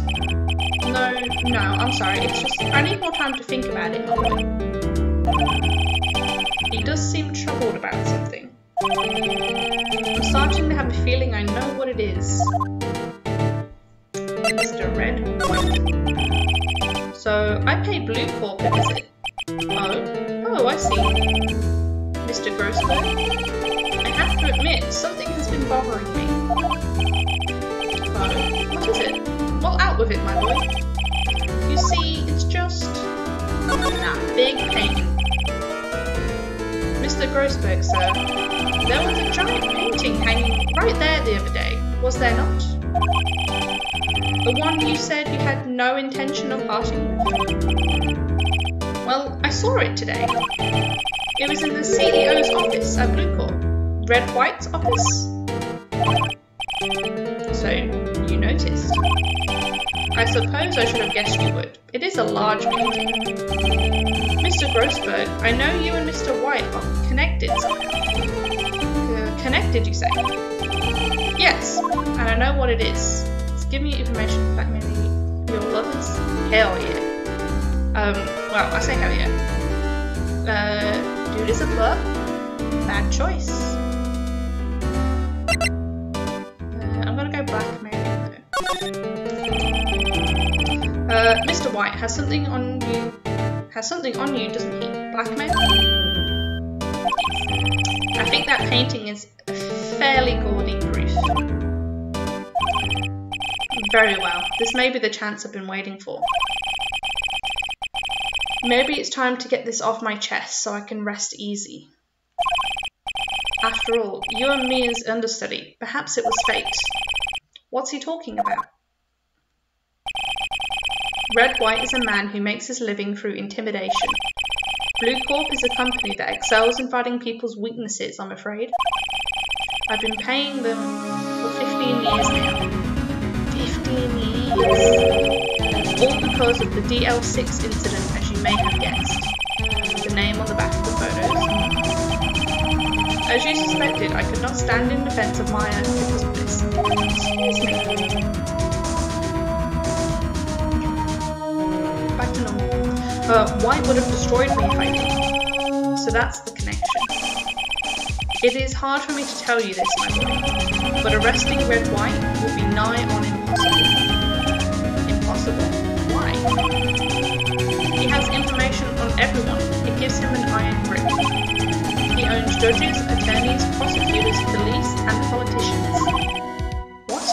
No, I'm sorry, it's just, I need more time to think about it, Molly. He does seem troubled about something. I'm starting to have a feeling I know what it is. Mr. Red White. So, I paid Blue Corp a visit. Oh, I see. Mr. Grossberg? I have to admit, something has been bothering me. What is it? Well, out with it, my boy. You see, it's just that big painting. Mr. Grossberg, sir, there was a giant painting hanging right there the other day. Was there not? The one you said you had no intention of parting with? Well, I saw it today. It was in the CEO's office at Blue Corp. Red White's office? So, you noticed. I suppose I should have guessed you would. It is a large painting. Mr. Grossberg, I know you and Mr. White are connected somehow. Connected, you say? Yes, and I know what it is. It's giving you information blackmailing your lovers? Hell yeah. Well, I say hell yeah. Dude is a flirt? Bad choice. I'm gonna go blackmailing though. Mr. White has something on you. Has something on you, doesn't he? Blackmail? I think that painting is a fairly gaudy proof. Very well. This may be the chance I've been waiting for. Maybe it's time to get this off my chest so I can rest easy. After all, you and me as understudy. Perhaps it was fate. What's he talking about? Red White is a man who makes his living through intimidation. Blue Corp is a company that excels in finding people's weaknesses, I'm afraid. I've been paying them for 15 years now. 15 years. All because of the DL6 incident, as you may have guessed. The name on the back of the photos. As you suspected, I could not stand in defense of my own because of this. Excuse me. Back to normal. White would have destroyed me if I did. So that's the connection. It is hard for me to tell you this, my boy, but arresting Red White would be nigh on impossible. Impossible? Why? He has information on everyone. It gives him an iron grip. He owns judges, attorneys, prosecutors, police, and politicians. What?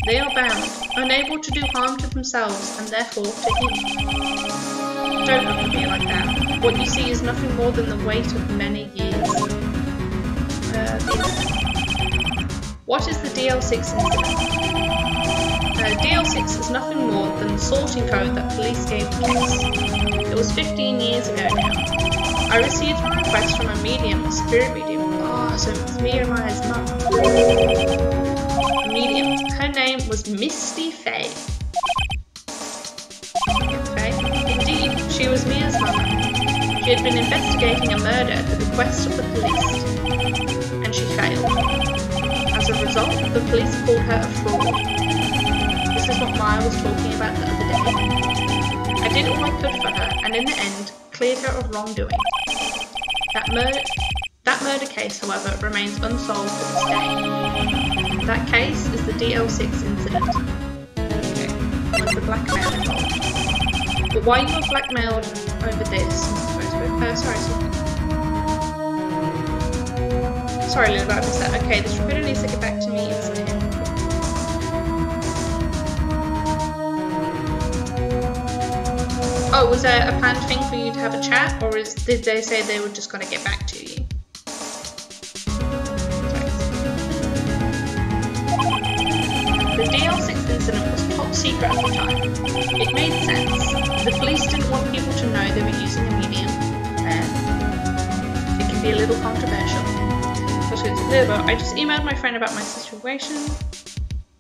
They are bound, unable to do harm to themselves, and therefore to him. Don't look at me like that. What you see is nothing more than the weight of many years. What is the DL6 incident? DL6 is nothing more than the sorting code that police gave the case. It was 15 years ago now. I received a request from a medium, a spirit medium. Oh, so it's Miramai's mum. A medium. Her name was Misty Faye. Faye? Indeed, she was Mia's mum. She had been investigating a murder at the request of the police, and she failed. As a result, the police called her a fraud. This is what Maya was talking about the other day. I did all I could for her, and in the end, cleared her of wrongdoing. That murder case, however, remains unsolved to this day. That case is the DL6 incident. Okay, was the blackmail involved? But why you were blackmailed over this? Sorry, Lil, I missed that. Okay, this recruiter needs to get back to me. It's 10. Oh, was there a planned thing for you to have a chat, or did they say they were just going to get back to you? Sorry. The DL6 incident was top secret at the time. It made sense. The police didn't want people to know they were using a medium. It can be a little controversial. I just emailed my friend about my situation.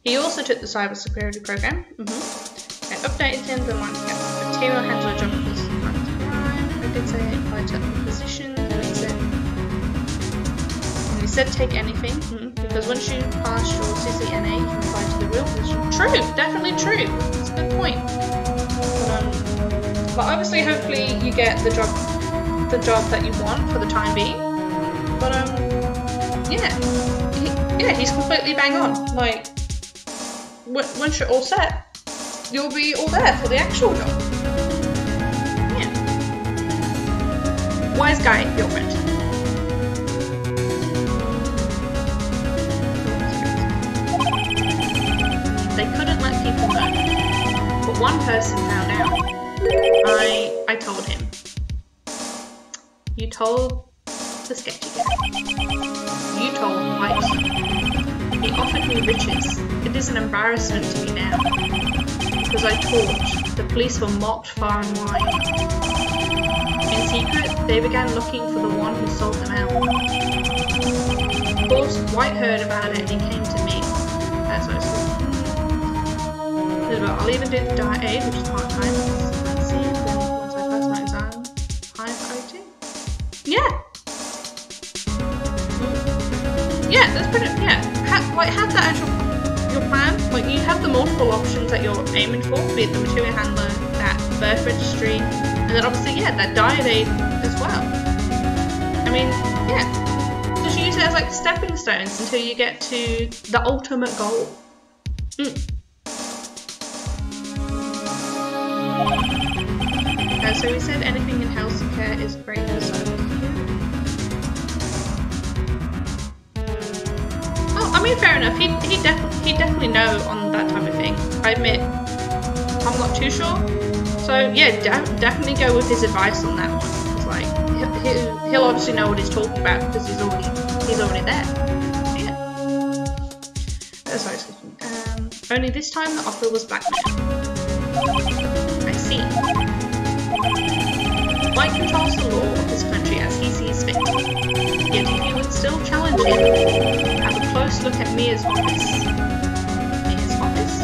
He also took the cybersecurity program. I updated him the line to get a material handler job for this crime. I did say I applied to the position, and he said take anything, because once you pass your CCNA, you can apply to the real position. True, definitely true. That's a good point. But obviously, hopefully, you get the job that you want for the time being. But yeah, he's completely bang on. Like, once you're all set, you'll be all there for the actual job. Yeah. Wise guy, your friend. They couldn't let people know, but one person found out. I told him. You told the sketchy guy. You told White. He offered me riches. It is an embarrassment to me now. Because I talked, the police were mocked far and wide. In secret, they began looking for the one who sold them out. Of course, Wright heard about it and he came to me. That's what I said. I'll even do the diet aid, which is part-time. Let's see, then once I pass my exam, high priority. Yeah! Yeah, that's pretty, yeah. Have that as your plan. Like, you have the multiple options that you're aiming for, be it the material handler, that birth registry, and then obviously, yeah, that diet aid as well. I mean, yeah. Just use it as like stepping stones until you get to the ultimate goal. So we said anything in healthcare is great for someone. Oh, I mean, fair enough. He'd definitely know on that type of thing. I admit, I'm not too sure. So yeah, definitely go with his advice on that one. It's like he'll obviously know what he's talking about because he's already there. Yeah. Sorry, excuse me. Only this time the offer was blackmail. I see. Wright controls the law of this country as he sees fit. Yet if you would still challenge him, have a close look at Mia's office. Mia's office?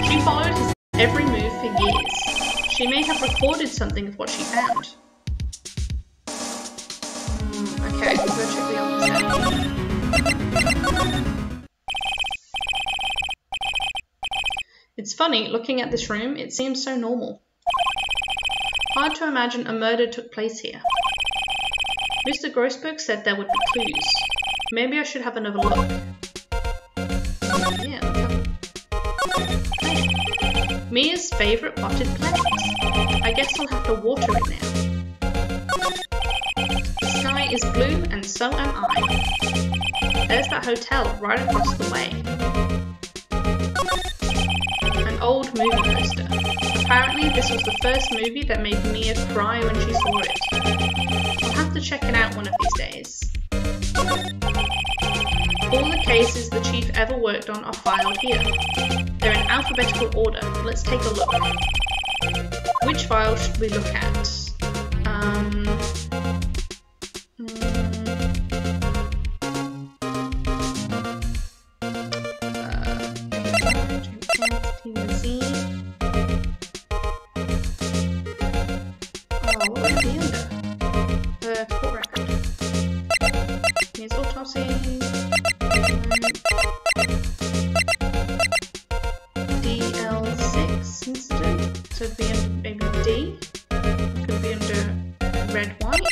She followed his every move for years. She may have recorded something of what she found. Okay, we'll go check the office out. It's funny, looking at this room, it seems so normal. Hard to imagine a murder took place here. Mr. Grossberg said there would be clues. Maybe I should have another look. Yeah, let's have... Mia's favourite potted plants. I guess I'll have to water it now. The sky is blue and so am I. There's that hotel right across the way. An old movie poster. Apparently this was the first movie that made Mia cry when she saw it. I'll have to check it out one of these days. All the cases the chief ever worked on are filed here. They're in alphabetical order. Let's take a look. Which file should we look at? What would it be under? Court record. Here's autopsy. DL6 incident. So it'd be under maybe D. Could be under red white.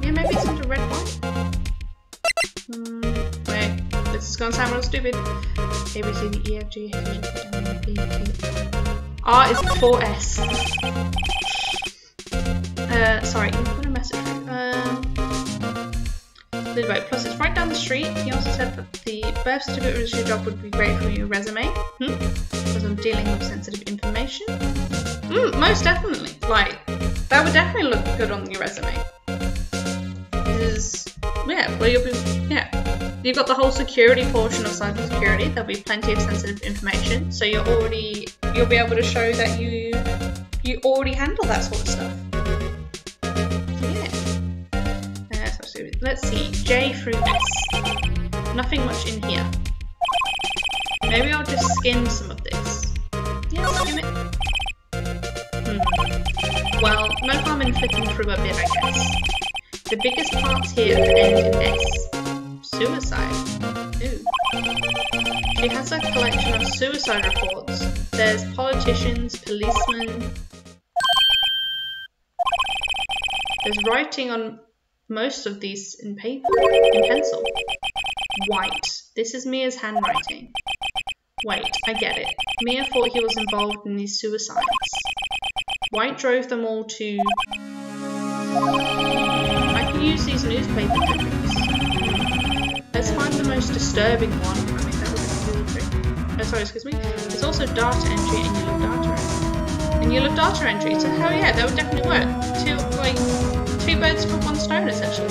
Yeah, maybe it's under red white. Wait, this is gonna sound real stupid. A, B, C, D, E, F, G, H, I, J, K, L, M, N, O, P, R is before S. Sorry, you put a message through. Plus it's right down the street. He also said that the birth certificate registry job would be great for your resume. Because I'm dealing with sensitive information. Most definitely. Like, that would definitely look good on your resume. Because, yeah, well you'll be, yeah. You've got the whole security portion of cybersecurity. There'll be plenty of sensitive information, so you'll be able to show that you already handle that sort of stuff. So yeah. Let's see, J through S. Nothing much in here. Maybe I'll just skim some of this. Yeah, skim it. Well, no harm in flicking through a bit, I guess. The biggest parts here end in S. Suicide. Ooh. She has a collection of suicide reports. There's politicians, policemen. There's writing on most of these in paper, in pencil. White. This is Mia's handwriting. Wait, I get it. Mia thought he was involved in these suicides. White drove them all to... I can use these newspaper clippings. Let's find the most disturbing one. I mean, that would be really tricky. Oh, sorry, excuse me. There's also data entry and you look data. And you'll have data entry, so hell yeah, that would definitely work. Two birds with one stone, essentially.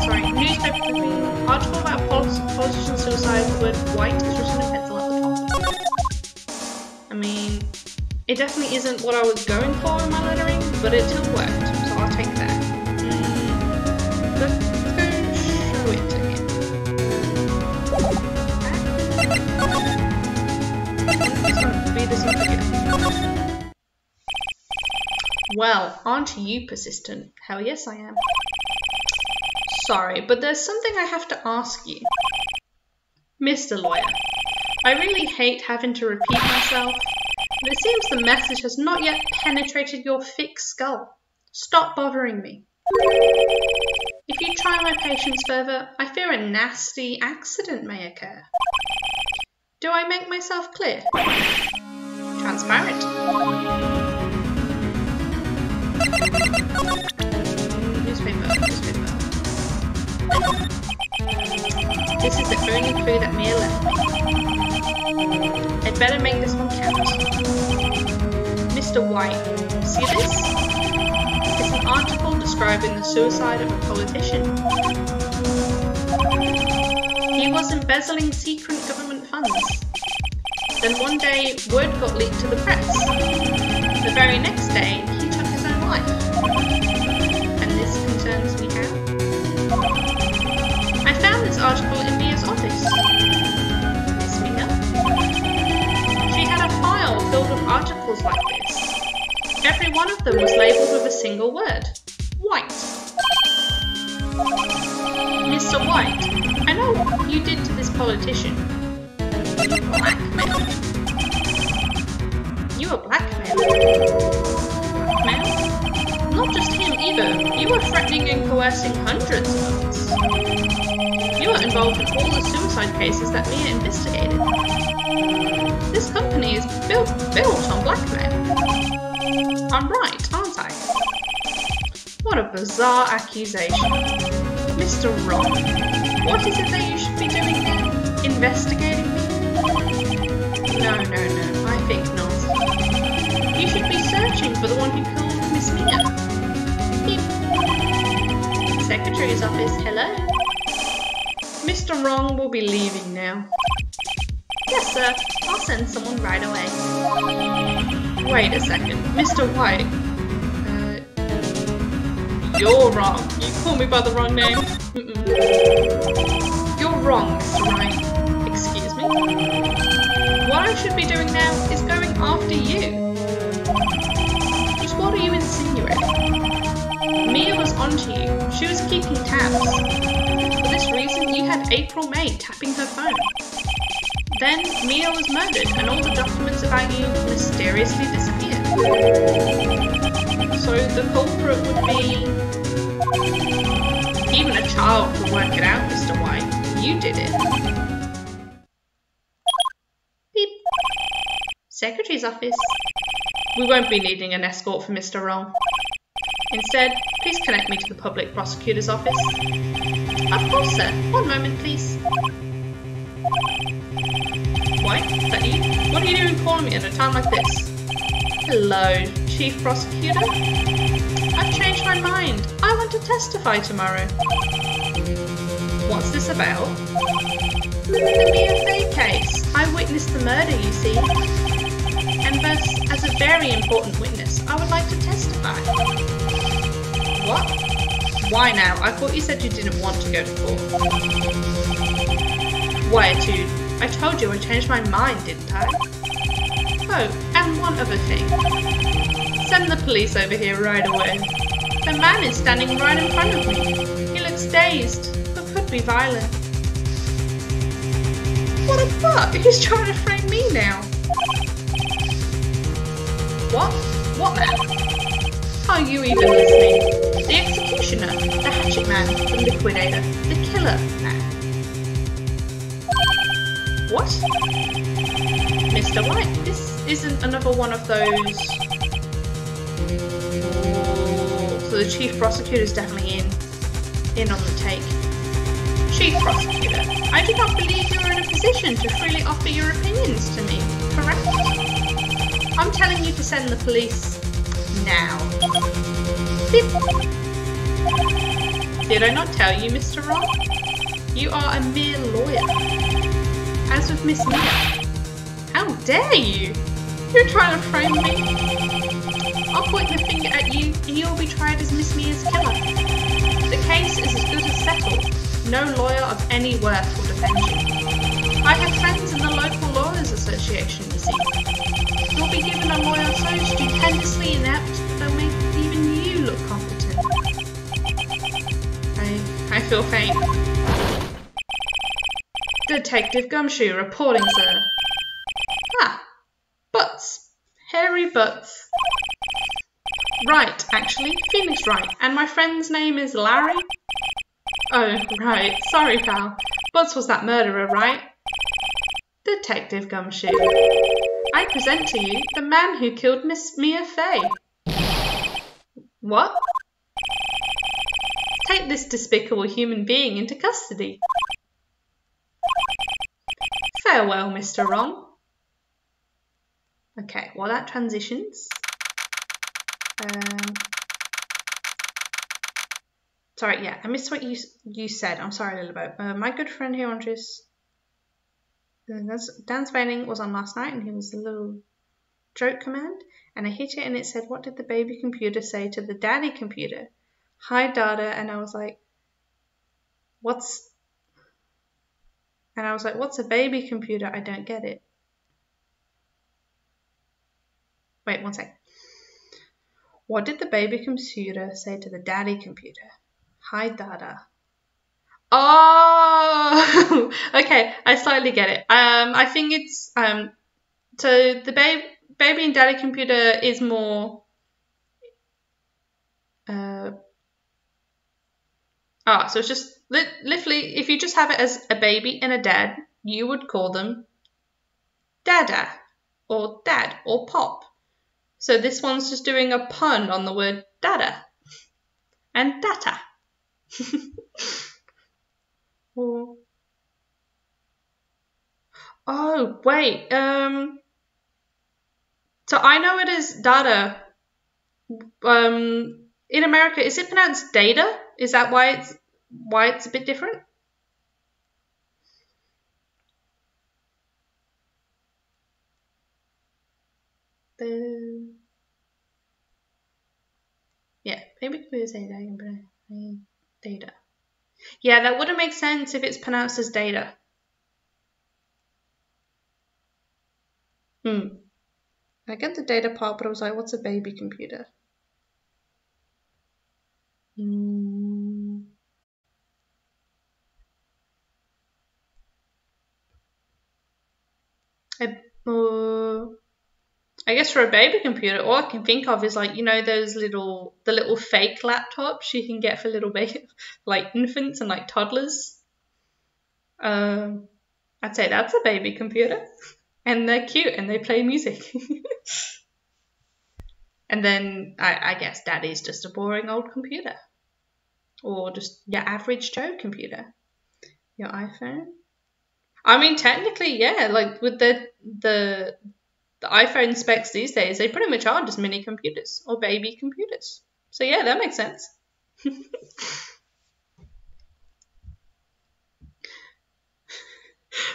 Sorry, newspaper clipping. Article about politician suicide, the word white is written in pencil at the top. I mean, it definitely isn't what I was going for in my lettering, but it still worked, so I'll take that. Let's go show it to him. Be this again. Well, aren't you persistent? Hell yes I am. Sorry, but there's something I have to ask you. Mr. Lawyer, I really hate having to repeat myself, but it seems the message has not yet penetrated your thick skull. Stop bothering me. If you try my patience further, I fear a nasty accident may occur. Do I make myself clear? Transparent. Newspaper. This is the only clue that Mia left me. I'd better make this one count. Mr. White, see this? It's an article describing the suicide of a politician. He was embezzling secret government funds. Then one day, word got leaked to the press. The very next day, he took his own life. And this concerns me how? I found this article in Mia's office. Miss Mia? She had a file filled with articles like this. Every one of them was labelled with a single word. White. Mr. White, I know what you did to this politician. You blackmailed. You were blackmailed. Blackmail? Not just him either. You were threatening and coercing hundreds of others. You were involved in all the suicide cases that Mia investigated. This company is built on blackmail. I'm right, aren't I? What a bizarre accusation. Mr. Wrong, what is it that you should be doing now? Investigating me? No, I think not. You should be searching for the one who killed Miss Mia. Secretary's office, hello? Mr. Wrong will be leaving now. Yes, sir. I'll send someone right away. Wait a second. Mr. White. You're wrong. You call me by the wrong name. You're wrong, Mr. Wright. Excuse me? What I should be doing now is going after you. Just what are you insinuating? Mia was onto you. She was keeping tabs. For this reason, you had April May tapping her phone. Then, Mia was murdered and all the documents about you mysteriously disappeared. So the culprit would be... Even a child could work it out, Mr. White. You did it. Beep. Secretary's office. We won't be needing an escort for Mr. Wrong. Instead, please connect me to the public prosecutor's office. Of course, sir. One moment, please. White, is that you? What are you doing calling me at a time like this? Hello, Chief Prosecutor. I've changed my mind. I want to testify tomorrow. What's this about? The Mia Fey case. I witnessed the murder, you see. And thus, as a very important witness, I would like to testify. What? Why now? I thought you said you didn't want to go to court. Quietude. I told you I changed my mind, didn't I? Oh, and one other thing. Send the police over here right away. The man is standing right in front of me. He looks dazed, but could be violent. What a fuck? He's trying to frame me now. What? What man? Are you even listening? The executioner, the hatchet man, the liquidator, the killer man. What? Mr. White, this isn't another one of those... Oh, so the Chief Prosecutor's definitely in on the take. Chief Prosecutor, I do not believe you are in a position to freely offer your opinions to me, correct? I'm telling you to send the police now. Beep. Did I not tell you, Mr. Wright? You are a mere lawyer. As with Miss Mia. How dare you? You're trying to frame me. I'll point the finger at you and you'll be tried as Miss Mia's killer. The case is as good as settled. No lawyer of any worth will defend you. I have friends in the local lawyers association, you see. You'll be given a lawyer so stupendously inept that they'll make even you look competent. I feel faint. Detective Gumshoe reporting, sir. Ah, Butts. Hairy Butts. Right, actually, Felix Wright, and my friend's name is Larry. Oh, right, sorry pal. Butts was that murderer, right? Detective Gumshoe. I present to you the man who killed Miss Mia Fay. What? Take this despicable human being into custody. Farewell, Mr. Wrong. Okay, well that transitions. Sorry, yeah, I missed what you said. I'm sorry, Lilibet. My good friend here on just Dan Spanning was on last night, and he was a little joke command, and I hit it, and it said, "What did the baby computer say to the daddy computer?" Hi, Dada, and I was like, "What's?" And I was like, "What's a baby computer? I don't get it." Wait, one sec. What did the baby computer say to the daddy computer? Hi, Dada. Oh, okay. I slightly get it. I think it's so the baby and daddy computer is more. So it's just literally if you just have it as a baby and a dad, you would call them Dada or Dad or Pop. So this one's just doing a pun on the word Dada and Data. Oh, wait. So I know it is data. In America, is it pronounced data? Is that why it's a bit different? Yeah, maybe we could say data. Yeah, that wouldn't make sense if it's pronounced as data. I get the data part, but I was like, what's a baby computer? I guess for a baby computer, all I can think of is like, you know, those the little fake laptops you can get for little baby, like infants and like toddlers. I'd say that's a baby computer, and they're cute and they play music. And then I guess daddy's just a boring old computer, or just your average Joe computer, your iPhone. I mean, technically, yeah, like with the iPhone specs these days, they pretty much are just mini computers or baby computers. So yeah, that makes sense.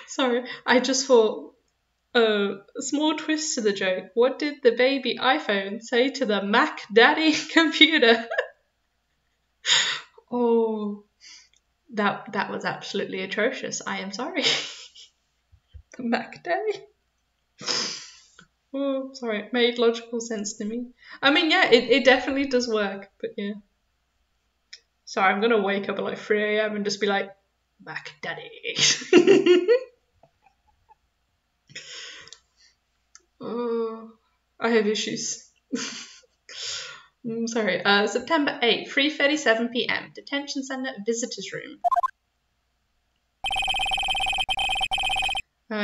Sorry, I just thought a small twist to the joke. What did the baby iPhone say to the Mac Daddy computer? Oh, that was absolutely atrocious. I am sorry. The Mac Daddy. Oh, sorry, it made logical sense to me. I mean, yeah, it definitely does work, but yeah. Sorry, I'm gonna wake up at like 3 a.m. and just be like, Mac Daddy. Oh, I have issues. Sorry. September 8th, 3:37 p.m. Detention Center Visitors Room.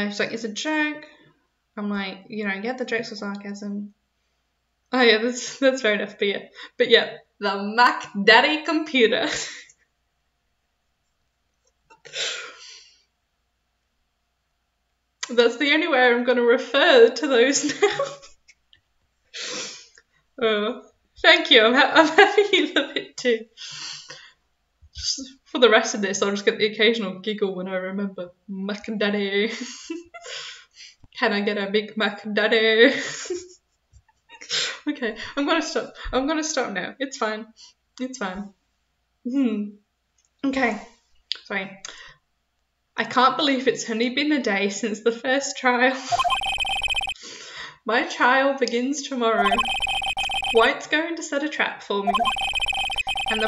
She's like, it's a joke. I'm like, you know, get the jokes with sarcasm. Oh yeah, that's fair enough. But yeah, the Mac Daddy computer. That's the only way I'm going to refer to those now. Thank you. I'm happy you love it too. Just for the rest of this, I'll just get the occasional giggle when I remember Mac and Daddy. Can I get a Big Mac and Daddy? Okay, I'm gonna stop. I'm gonna stop now. It's fine. It's fine. Okay. Sorry. I can't believe it's only been a day since the first trial. My trial begins tomorrow. White's going to set a trap for me. And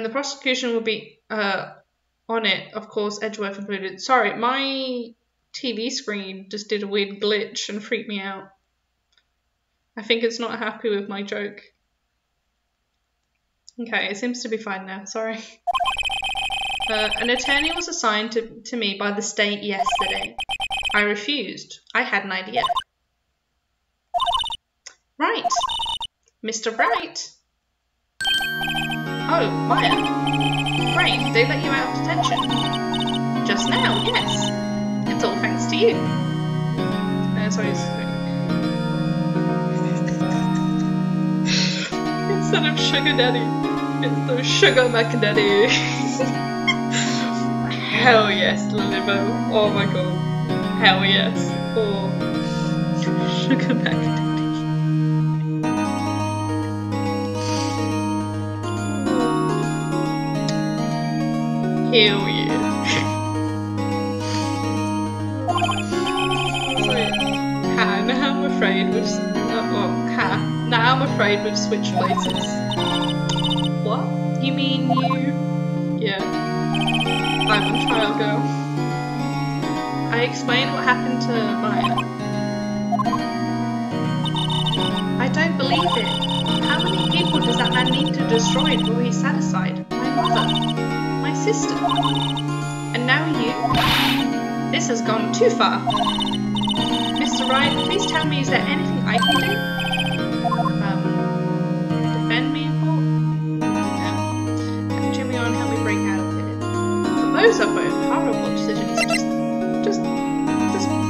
the prosecution will be on it, of course, Edgeworth included. Sorry, my TV screen just did a weird glitch and freaked me out. I think it's not happy with my joke. Okay, it seems to be fine now, sorry. An attorney was assigned to me by the state yesterday. I refused. I had an idea. Right. Mr. Wright. Oh, Maya. Great, they let you out of detention. Just now, yes. It's all thanks to you. Sorry. Instead of sugar daddy, it's the sugar macadaddy. Hell yes, Lilibo. Oh my god. Hell yes. Oh, sugar macadaddy. Hell yeah. Now I'm afraid we've switched places. What? You mean you? Yeah. I'm on trial, girl. I explained what happened to Maya. I don't believe it. How many people does that man need to destroy before he's satisfied? My mother. My sister. And now you? This has gone too far. Mr. Wright, please tell me, is there anything I can do? Defend me in court? No. Can Jimmy on help me break out of it? But those are both horrible decisions. Just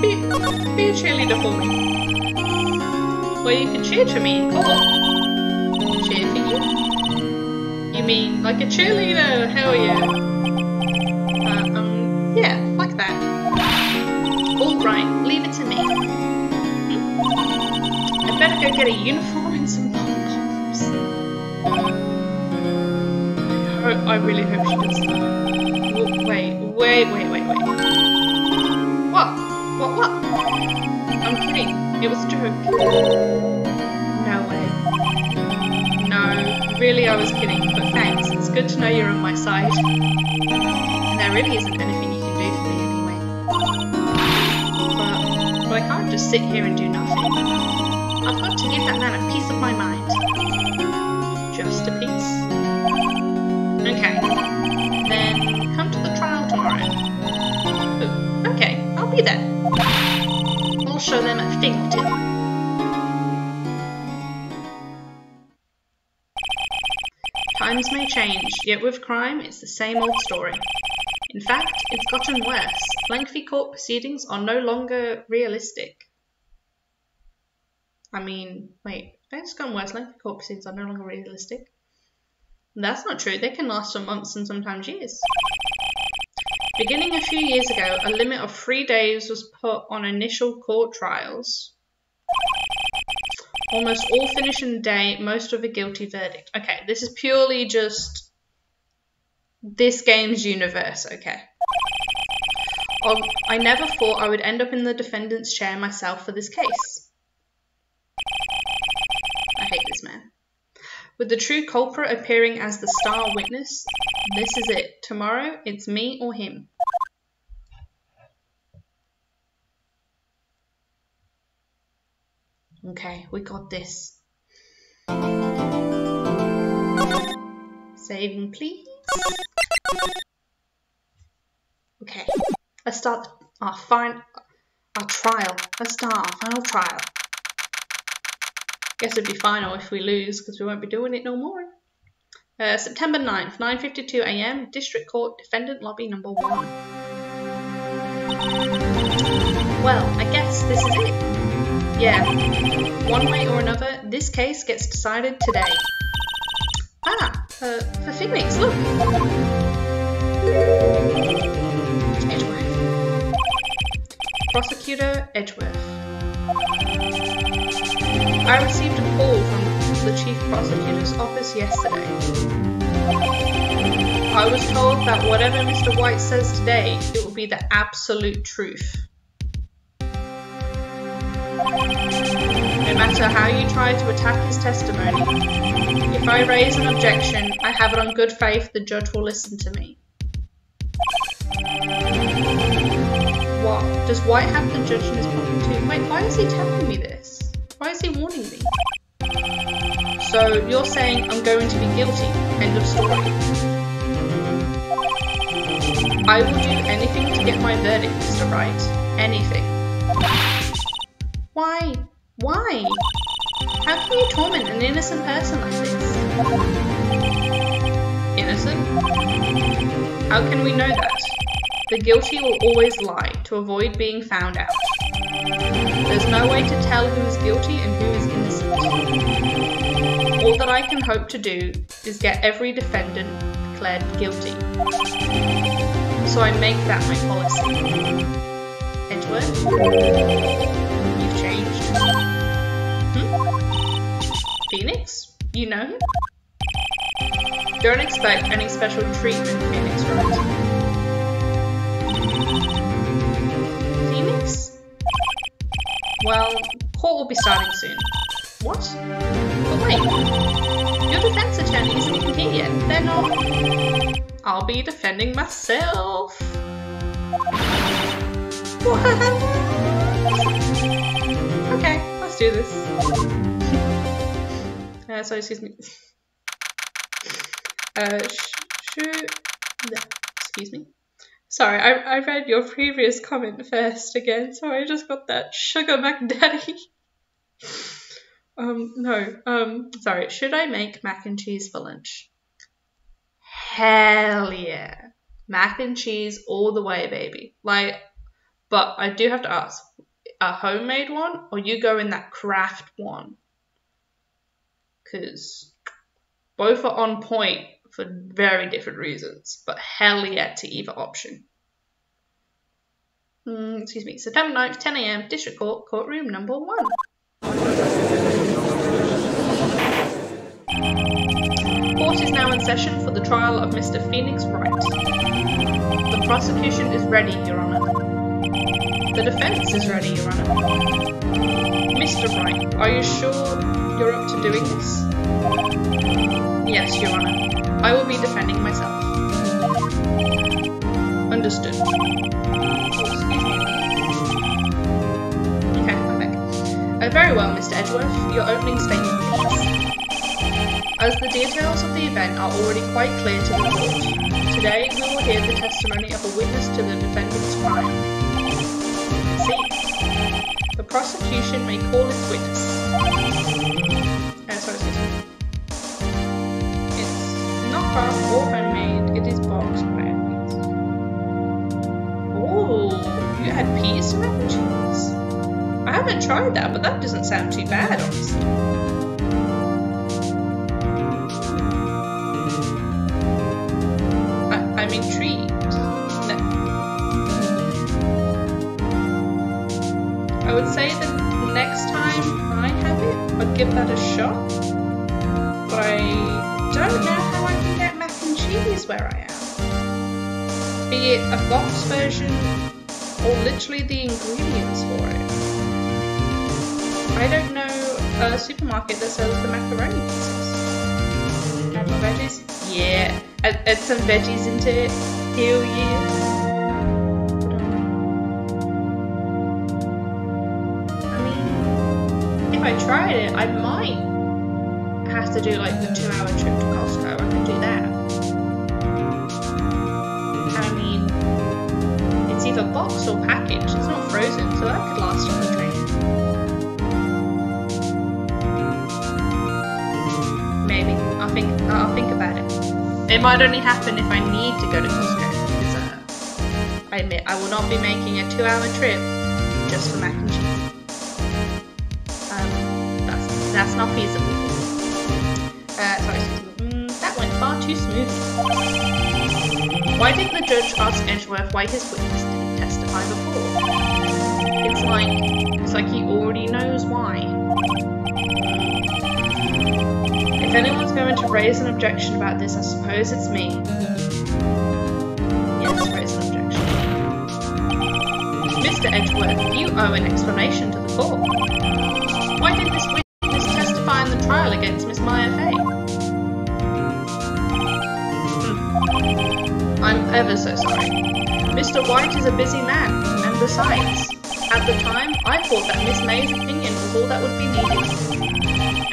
be a cheerleader for me. Well, you can cheer for me in court. Cheer for you? You mean like a cheerleader? Hell yeah. Yeah, like that. Alright, leave it to me. I'd better go get a uniform and some pom-poms. I really hope she does. Wait. What? I'm kidding. It was a joke. No way. No, really I was kidding, but thanks. It's good to know you're on my side. And there really isn't anything you can do for me anyway. But I can't just sit here and do nothing. I've got to give that man a piece of my mind. Just a piece. Okay. Then come to the trial tomorrow. Oh, okay, I'll be there. I'll show them a thing or two. Times may change, yet with crime, it's the same old story. In fact, it's gotten worse. Lengthy court proceedings are no longer realistic. I mean, wait, it's gotten worse. Lengthy court proceedings are no longer realistic. That's not true. They can last for months and sometimes years. Beginning a few years ago, a limit of 3 days was put on initial court trials. Almost all finish in a day, most with a guilty verdict. Okay, this is purely just this game's universe, okay. I never thought I would end up in the defendant's chair myself for this case. I hate this man. With the true culprit appearing as the star witness, this is it. Tomorrow, it's me or him. Okay, we got this. Saving, please. Okay, let's start our trial. Let's start our final trial. Guess it'd be final if we lose, because we won't be doing it no more. September 9th, 9:52 AM, District Court, Defendant Lobby number 1. Well, I guess this is it. Yeah, one way or another, this case gets decided today. Ah, for Felix, look! Edgeworth. Prosecutor Edgeworth. I received a call from the Chief Prosecutor's office yesterday. I was told that whatever Mr. White says today, it will be the absolute truth. No matter how you try to attack his testimony, if I raise an objection, I have it on good faith the judge will listen to me. What? Does White have the judge in his pocket too? Wait, why is he telling me this? Why is he warning me? So you're saying I'm going to be guilty. End of story. I will do anything to get my verdict, Mr. Wright. Anything. Why? Why? How can you torment an innocent person like this? Innocent? How can we know that? The guilty will always lie to avoid being found out. There's no way to tell who is guilty and who is innocent. All that I can hope to do is get every defendant declared guilty. So I make that my policy. Edgeworth? You've changed. Phoenix? You know him? Don't expect any special treatment, Phoenix, right? Phoenix? Well, court will be starting soon. What? But wait, your defense attorney isn't even here yet. They're not. I'll be defending myself. What? Okay, let's do this. Sorry, excuse me. Excuse me. Sorry, I read your previous comment first again, so I just got that sugar McDaddy. Sorry, should I make mac and cheese for lunch? Hell yeah. Mac and cheese all the way, baby. Like, but I do have to ask, a homemade one or you go in that craft one? Because both are on point for very different reasons, but hell yeah to either option. Excuse me, September 9th, 10 AM, District Court, courtroom number 1. Court is now in session for the trial of Mr. Felix Wright. The prosecution is ready, Your Honour. The defence is ready, Your Honour. Mr. Wright, are you sure you're up to doing this? Yes, Your Honour. I will be defending myself. Understood. Oh, excuse me. Okay, I'm back. Very well, Mr. Edgeworth. Your opening statement, please. As the details of the event are already quite clear to the court, today we will hear the testimony of a witness to the defendant's crime. See, the prosecution may call its witness. Sorry, excuse me. It's not craft or homemade, it is boxed bread. Oh, you had peas to mac and cheese? I haven't tried that, but that doesn't sound too bad, honestly. I'm intrigued. No. I would say that next time I have it, I'd give that a shot. But I don't know how I can get mac and cheese where I am. Be it a box version or literally the ingredients for it. I don't know a supermarket that sells the macaroni pieces. Add more veggies? Yeah. Add some veggies into it. Hell yeah. I mean, if I tried it, I might have to do like the 2-hour trip to Costco. I could do that. I mean, it's either boxed or packaged. It's not frozen, so that could last on the train. Maybe. I'll think about it. It might only happen if I need to go to Costco, because I admit I will not be making a 2-hour trip just for mac and cheese. not feasible. Sorry, excuse me. That went far too smoothly. Why didn't the judge ask Edgeworth why his witness didn't testify before? It's like he already knows why. If anyone's going to raise an objection about this, I suppose it's me. Yes, raise an objection. Mr. Edgeworth, you owe an explanation to the court. Why did this witness testify in the trial against Miss Maya Fay? I'm ever so sorry. Mr. Wright is a busy man, and besides, at the time, I thought that Miss May's opinion was all that would be needed.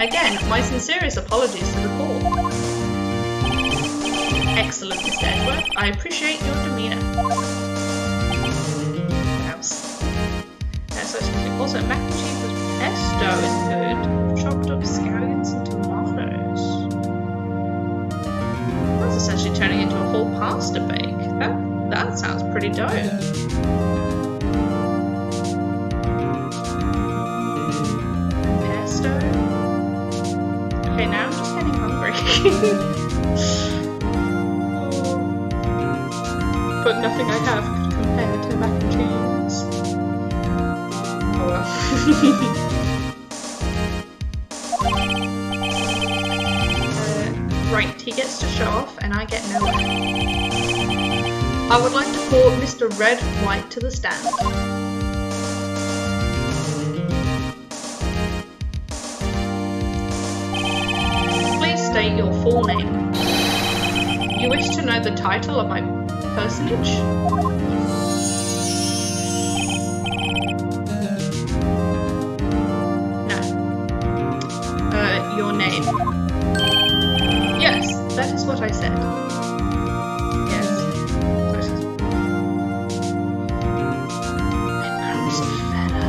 Again, my sincerest apologies to the court. Excellent, Mr. Edgeworth. I appreciate your demeanour. What else? Also, mac and cheese with pesto is good. Chopped up scallions and tomatoes. That's essentially turning into a whole pasta bake. That sounds pretty dope. Pesto. Okay, now I'm just getting hungry. But nothing I have could compare to mac and cheese. Oh well. Right, he gets to show off and I get nowhere. I would like to call Mr. Red White to the stand. Please state your full name. You wish to know the title of my personage? No. Your name. Yes, that is what I said. Yes. Crumbs of feta.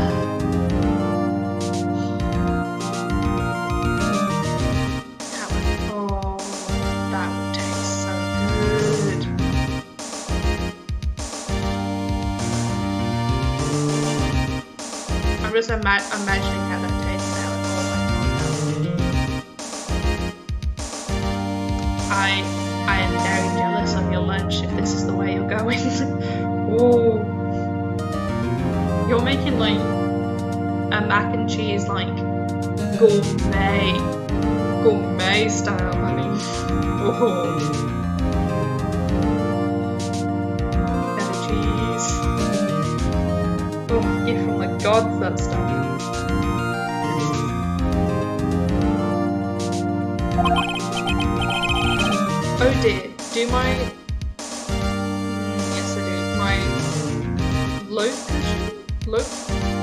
That would taste so good. I'm just imagining how that tastes now. I am very jealous of your lunch if this is the way you're going. Ooh. You're making like a mac and cheese like gourmet style, honey. Oh. Feta cheese. Oh, yeah, from the gods, that stuff. Oh dear, do my... yes I do, my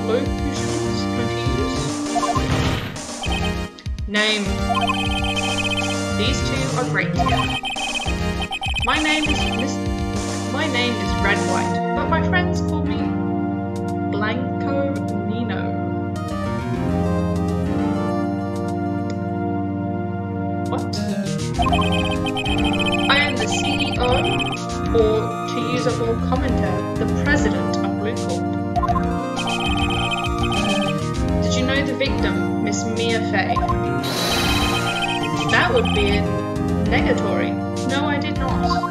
locutions confused? Name. These two are great together. My name is Red White, but my friends call me Blanco Nino. What? I am the CEO, or to use a more common term, the president of Blue Court. Did you know the victim, Miss Mia Fay? That would be a negatory. No, I did not.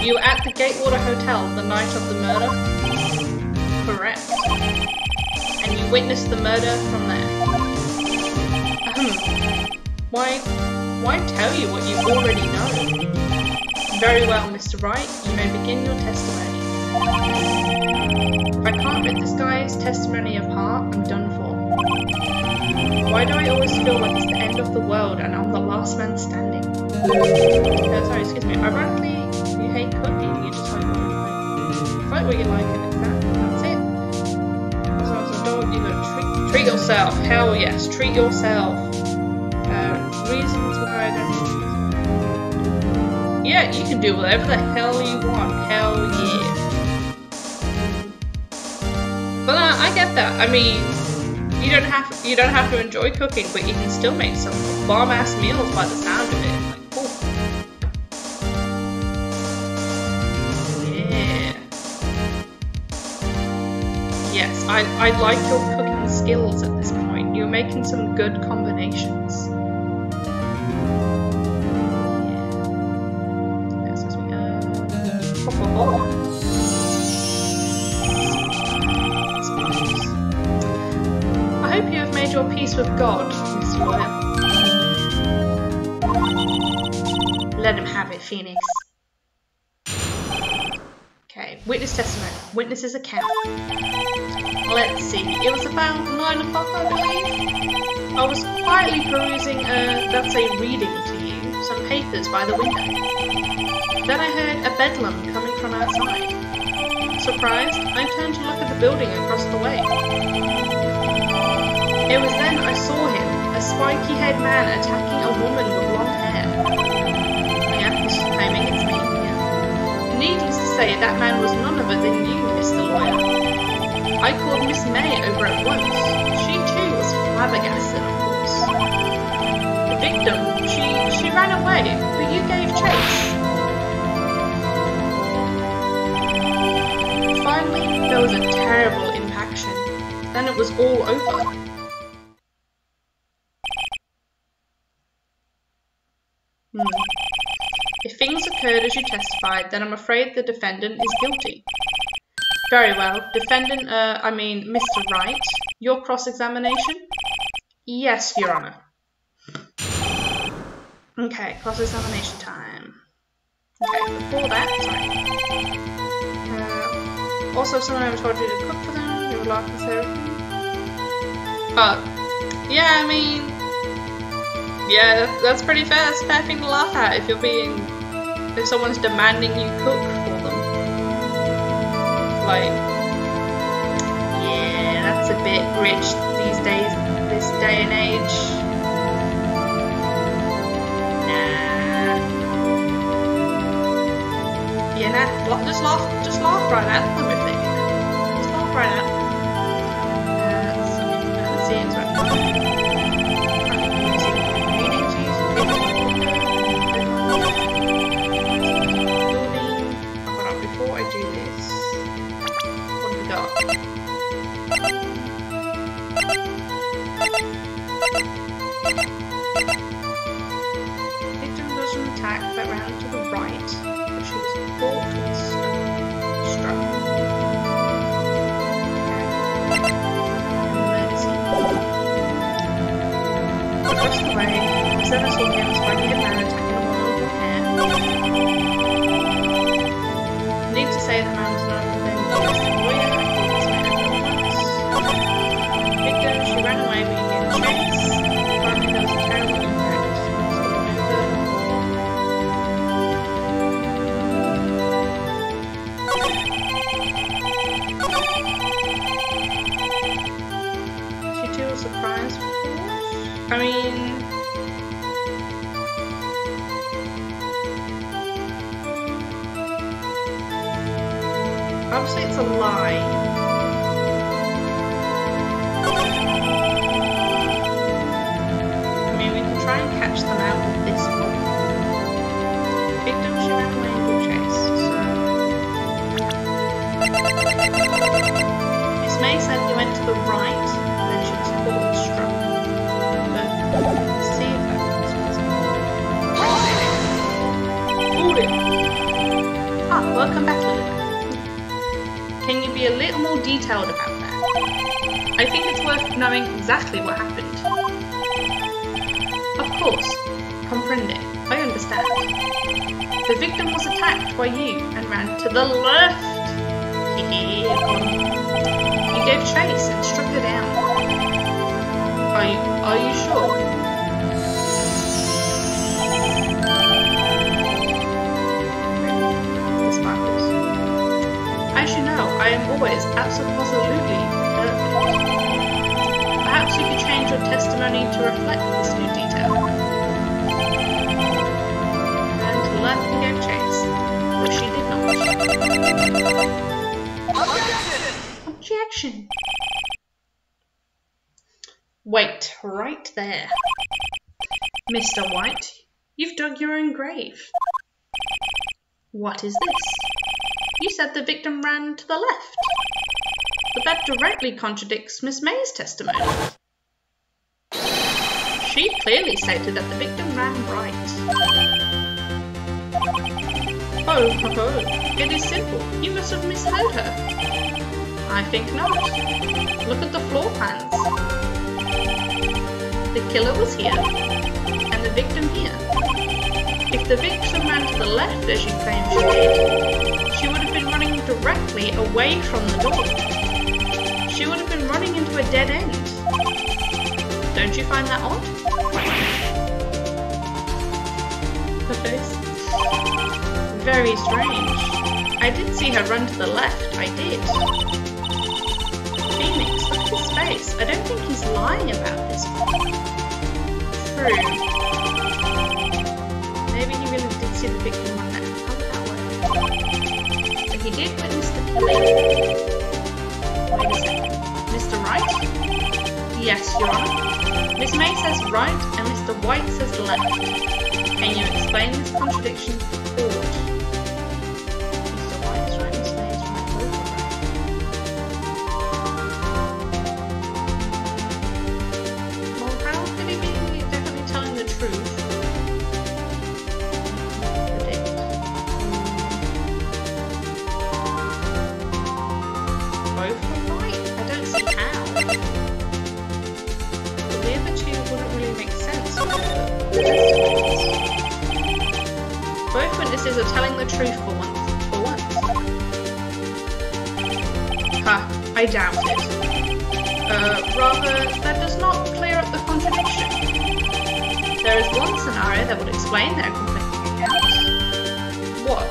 You were at the Gatewater Hotel the night of the murder? Correct. And you witnessed the murder from there? Why tell you what you already know? Very well, Mr. Wright, you may begin your testimony. If I can't rip this guy's testimony apart, I'm done for. Why do I always feel like it's the end of the world and I'm the last man standing? Sorry, excuse me. Ironically, you hate cooking, you just like what you like. Fight what you like and that's it. Also, don't even treat yourself. Hell yes, treat yourself. Reasons why I don't. Yeah, you can do whatever the hell you want. Hell yeah. But I get that. I mean, you don't have to enjoy cooking, but you can still make some bomb ass meals by the sound of it. Like, cool. Yeah. Yes, I like your cooking skills at this making some good combinations. I hope you have made your peace with God, Miss Lawyer. Let him have it, Phoenix. Okay, witness testimony. Witness's account. Let's see. It was about 9 o'clock, I believe. I was quietly perusing, that's a reading to you, some papers by the window. Then I heard a bedlam coming from outside. Surprised, I turned to look at the building across the way. It was then I saw him, a spiky-haired man attacking a woman with long hair. Yeah, he's claiming it's me, yeah. Needless to say, that man was none other than you, Mr. Lawyer. I called Miss May over at once. She too was flabbergasted, of course. The victim, she ran away, but you gave chase. Finally, there was a terrible impaction. Then it was all over. If things occurred as you testified, then I'm afraid the defendant is guilty. Very well. Defendant, Mr. Wright, your cross-examination? Yes, Your Honour. Okay, cross-examination time. Okay, before that, sorry. Also, someone ever told you to cook for them? You were laughing therapy? Yeah, I mean... Yeah, that's pretty fair. That's a fair thing to laugh at if if someone's demanding you cook for them. Like, yeah, that's a bit rich these days, this day and age. Nah. Yeah, nah, just laugh right at them if they do. Just laugh right at them. Let's see, it's right. Before I do this, what have we got? Victim doesn't attack but ran to the right, but she was caught and struck. Across the way, Sarah saw him spiking a man attacking a woman with hair. Need to say that man was none other than the lawyer. Victim, she ran away but you gave chase. Apparently there was a terrible impact. She too was surprised, of course. I mean... Obviously it's a lie. I mean, we can try and catch them out with this one. Victim, she ran away and took chase, so... Miss May said you went to the right, and then she was caught and struck. But, let's see if that works. Ah, welcome back, Lily. Can you be a little more detailed about that? I think it's worth knowing exactly what happened. Of course, comprende. I understand. The victim was attacked by you and ran to the left. You gave chase and struck her down. Are you sure? As you know, I am always absolutely perfect. Perhaps you could change your testimony to reflect this new detail. And to the left and gave chase, but she did not. Objection! Wait, right there. Mr. White, you've dug your own grave. What is this? You said the victim ran to the left, but that directly contradicts Miss May's testimony. clearly stated that the victim ran right. Oh, it is simple. You must have misheard her. I think not. Look at the floor plans. The killer was here, and the victim here. If the victim ran to the left as you claim she did, she would have been running directly away from the door. She would have been running into a dead end. Don't you find that odd? Her face? Very strange. I did see her run to the left, I did. Phoenix, look at his face. I don't think he's lying about this one. True. Maybe he really did see the victim run that way. But he did witness the killing. Wait a second. Mr. Wright? Yes, Your Honor. Miss May says right and Mr. White says left. Can you explain this contradiction to the court? Mr. White is right, Miss May is right, both are right. Well, how could he be definitely telling the truth? Predict. Both were right? I don't see how. The other two wouldn't really make sense. Both witnesses are telling the truth for once. Ha, I doubt it. Rather, that does not clear up the contradiction. There is one scenario that would explain their conflicting accounts. What?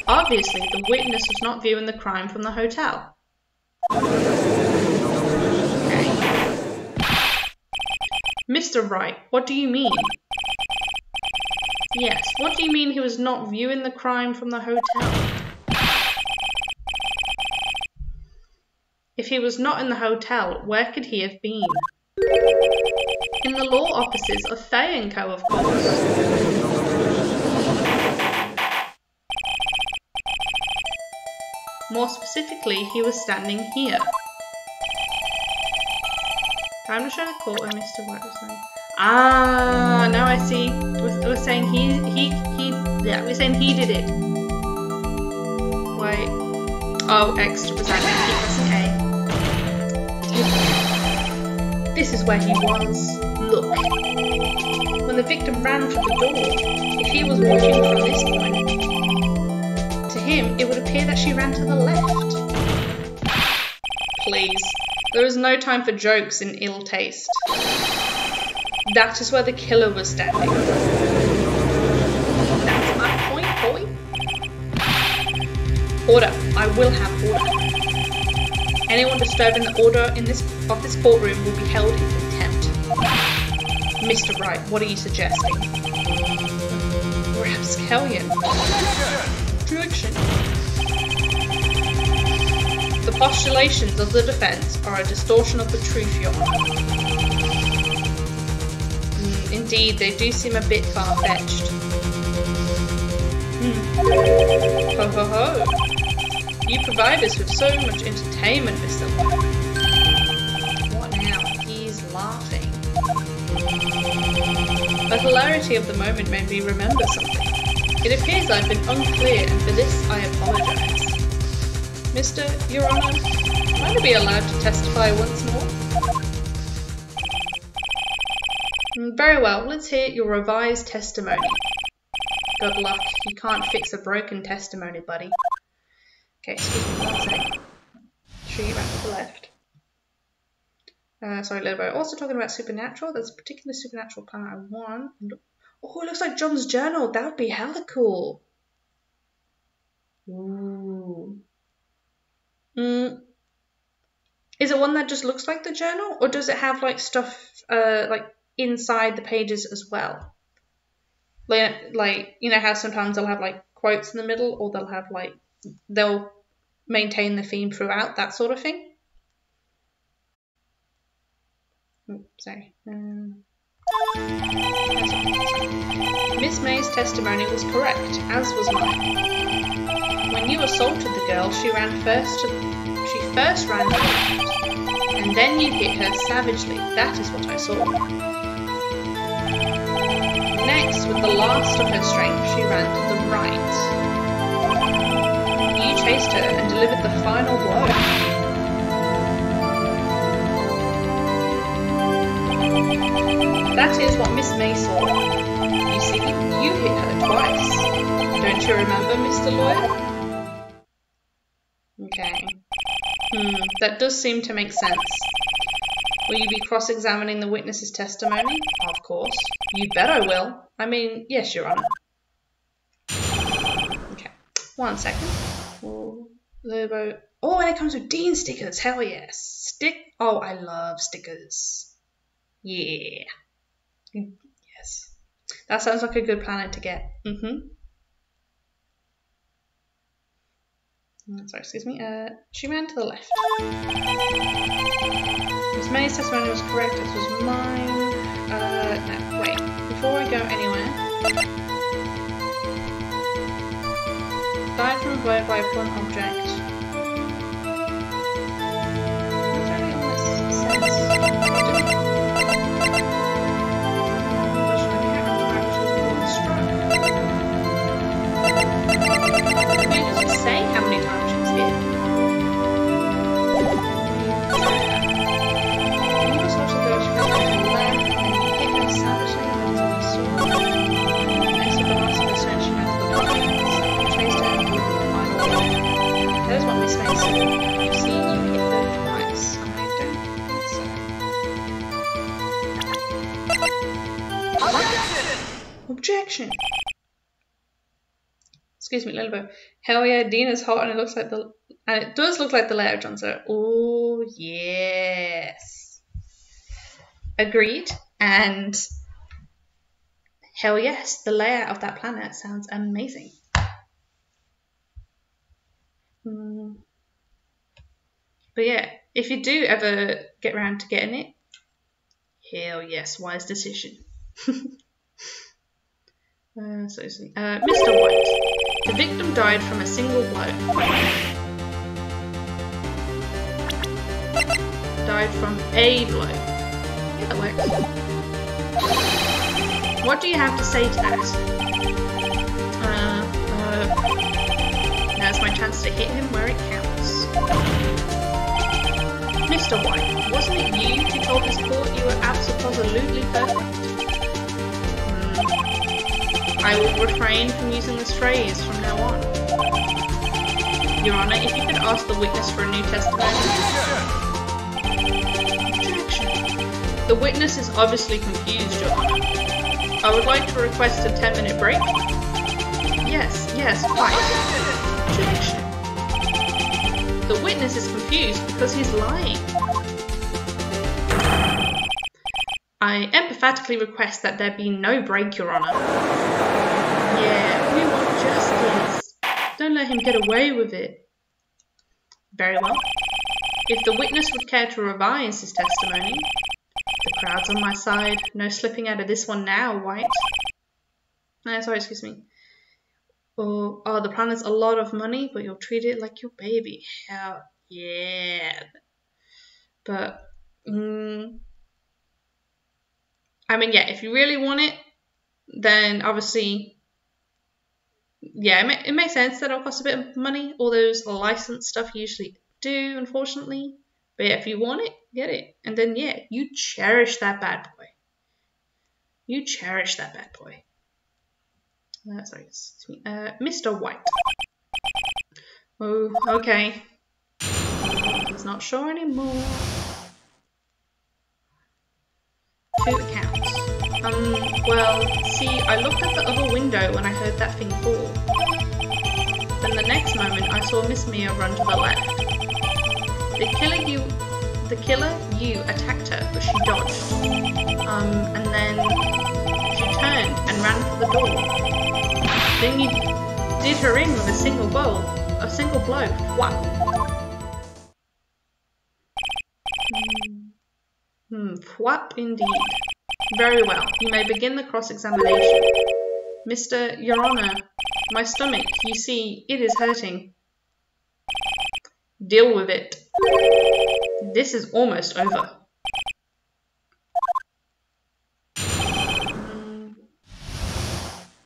Obviously, the witness was not viewing the crime from the hotel. Okay. Mr. Wright, what do you mean? Yes, what do you mean he was not viewing the crime from the hotel? If he was not in the hotel, where could he have been? In the law offices of Fay & Co, of course. More specifically, he was standing here. Time to show the court where Mr. White was saying. Ah, now I see. We're saying we're saying he did it. Wait. Oh, X to present. Keep pressing A. This is where he was. Look. When the victim ran for the door, if he was watching from this point, to him, it would appear that she ran to the left. Please. There is no time for jokes in ill taste. That is where the killer was standing. That's my point, boy. Order. I will have order. Anyone disturbing the order of this courtroom will be held in contempt. Mr. Wright, what are you suggesting? Rapscallion. Objection. The postulations of the defense are a distortion of the truth, Your Honor. Indeed, they do seem a bit far-fetched. Ho ho ho! You provide us with so much entertainment, Mr. White. What now? He's laughing. The hilarity of the moment made me remember something. It appears I've been unclear, and for this I apologize. Your Honor, might I be allowed to testify once more? Very well, let's hear your revised testimony. Good luck, you can't fix a broken testimony, buddy. Okay, excuse me, 1 second. Show you back to the left. Sorry, little bit. Also talking about supernatural, there's a particular supernatural planet I want. Oh, it looks like John's journal. That would be hella cool. Ooh. Is it one that just looks like the journal, or does it have like stuff like inside the pages as well? Like you know how sometimes they'll have like quotes in the middle, or they'll have like they'll maintain the theme throughout, that sort of thing. Sorry. Miss May's testimony was correct, as was mine. When you assaulted the girl, she first ran to the left. And then you hit her savagely. That is what I saw. Next, with the last of her strength, she ran to the right. You chased her and delivered the final blow. That is what Miss May saw. You see, you hit her twice. Don't you remember, Mr. Lawyer? Okay. That does seem to make sense. Will you be cross-examining the witness's testimony? Of course. You bet I will. I mean, yes, Your Honor. Okay. 1 second. Oh, Lobo. Oh, and it comes with Dean stickers. Hell yes. Oh, I love stickers. Yeah. Yes. That sounds like a good planet to get. Sorry, excuse me. She ran to the left. Miss May's testimony was correct, as was mine. No, wait. Before we go anywhere. Died from a blow by a blunt object. What's really on this sense? Say how many times she was hit. You must also go to the left and hit her savagely with a sword. Next to the last person, she went to the right, so chased her and with the final blow. That is what Miss May said. You see, you hit her twice, and I don't think so. Objection! Excuse me, Lilbo. Hell yeah, Dina's hot, and it does look like the layout, John. So, oh yes, agreed. And hell yes, the layout of that planet sounds amazing. But yeah, if you do ever get around to getting it, hell yes, wise decision. Mr. White. The victim died from a single blow. Died from a blow. Yeah, that works. What do you have to say to that? Now's my chance to hit him where it counts. Mr. White, wasn't it you who told this court you were absolutely perfect? I will refrain from using this phrase from now on. Your Honor, if you could ask the witness for a new testimony. Objection. The witness is obviously confused, Your Honor. I would like to request a 10-minute break. Yes, quite. Objection. The witness is confused because he's lying. I emphatically request that there be no break, Your Honor. Yeah, we want justice. Don't let him get away with it. Very well. If the witness would care to revise his testimony. The crowd's on my side. No slipping out of this one now, White. No, sorry, excuse me. Oh, the planet's a lot of money, but you'll treat it like your baby. Hell yeah. But, I mean, yeah, if you really want it, then obviously, yeah, it makes sense that it'll cost a bit of money. All those licensed stuff usually do, unfortunately. But yeah, if you want it, get it. And then, yeah, you cherish that bad boy. You cherish that bad boy. Sorry, excuse me. Mr. White. Oh, okay. He's not sure anymore. 2 accounts. Well, see, I looked at the other window when I heard that thing fall. Then the next moment, I saw Miss Mia run to the left. The killer, you attacked her, but she dodged. And then she turned and ran for the door. Then you did her in with a single blow. What? Thwap indeed. Very well. You may begin the cross-examination. Your Honor, my stomach, you see, it is hurting. Deal with it. This is almost over.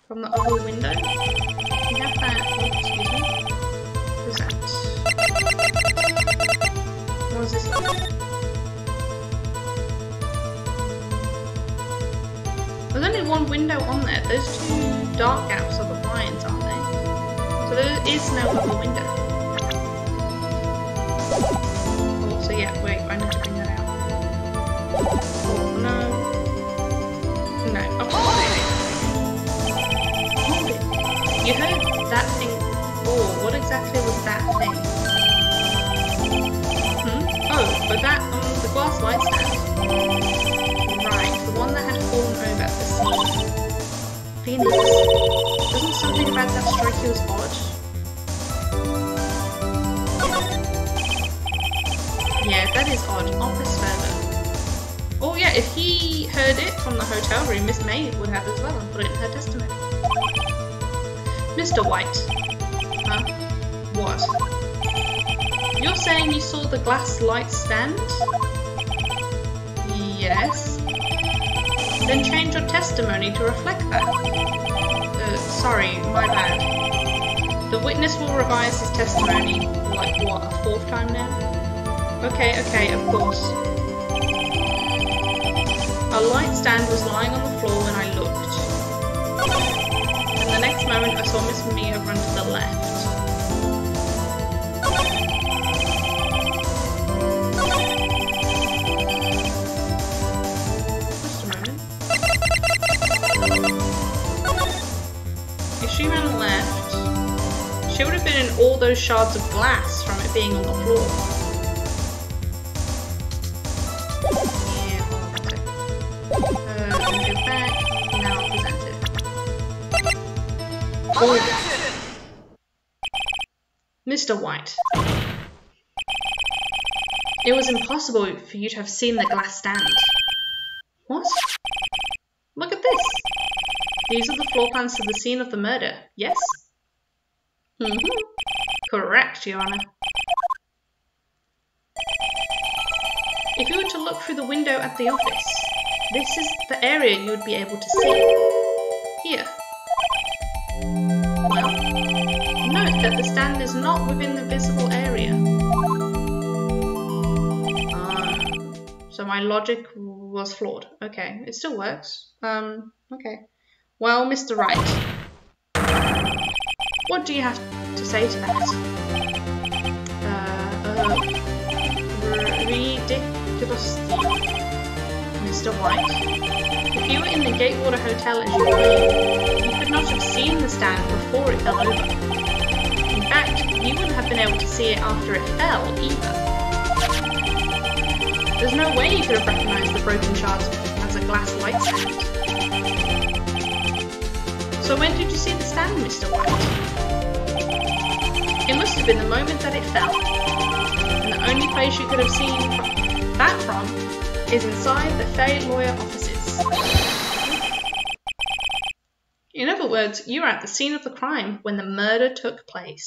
From the other window, we have that. Oh, excuse me. What was that? What was this like? There's only one window on there. Those two dark gaps are the blinds, aren't they? So there is no other window. Oh, so yeah, wait, I need to bring that out. Oh, no. No, okay. You heard that thing before. What exactly was that thing? Oh, but that, the glass light stand. Right, the one that had fallen over at the scene. Felix, doesn't something about that strike you as odd? Yeah, that is odd. I'll press further. Oh yeah, if he heard it from the hotel room, Miss May would have as well and put it in her testimony. Mr. White. Huh? What? You're saying you saw the glass light stand? Yes. Then change your testimony to reflect that. Sorry, my bad. The witness will revise his testimony, like what, a 4th time now? Okay, of course. A light stand was lying on the floor when I looked. And the next moment I saw Miss Mia run to the left. Just a moment. If she ran left, she would have been in all those shards of glass from it being on the floor. Mr. White, it was impossible for you to have seen the glass stand. What? Look at this. These are the floor plans to the scene of the murder, yes? Correct, Your Honor. If you were to look through the window at the office, this is the area you would be able to see. Here. Well, note that the stand is not within the visible area. So my logic was flawed. Okay, it still works. Okay. Well, Mr. Wright, what do you have to say to that? Ridiculous. Mr. White, if you were in the Gatewater Hotel as you claim, you could not have seen the stand before it fell over. In fact, you wouldn't have been able to see it after it fell either. There's no way you could have recognised the broken shards as a glass light stand. So when did you see the stand, Mr. White? It must have been the moment that it fell. And the only place you could have seen that from is inside the Fay lawyer offices. In other words, you were at the scene of the crime when the murder took place.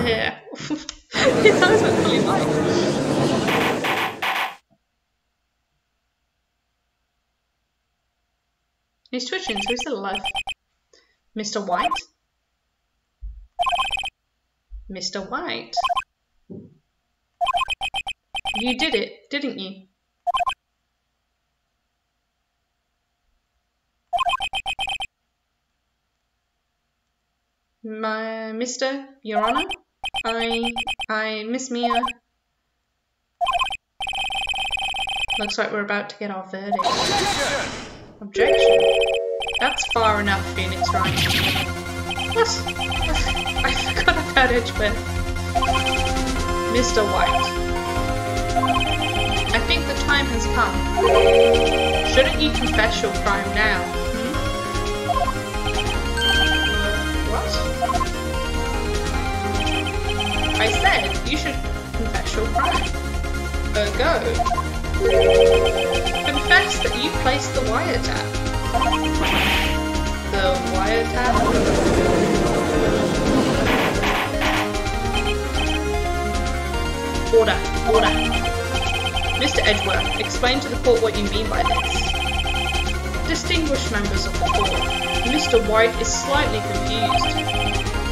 Yeah. His eyes went fully white. He's twitching, so he's still alive. Mr. White? Mr. White? You did it, didn't you? Mr. Your Honor? Miss Mia. Looks like we're about to get our verdict. Objection? That's far enough, Felix, Wright. What? I forgot about Edgeworth. Mr. White. I think the time has come. Shouldn't you confess your crime now? What? I said you should confess your crime. Go. Confess that you placed the wiretap. The wiretap? Order. Mr. Edgeworth, explain to the court what you mean by this. Distinguished members of the court, Mr. Wright is slightly confused.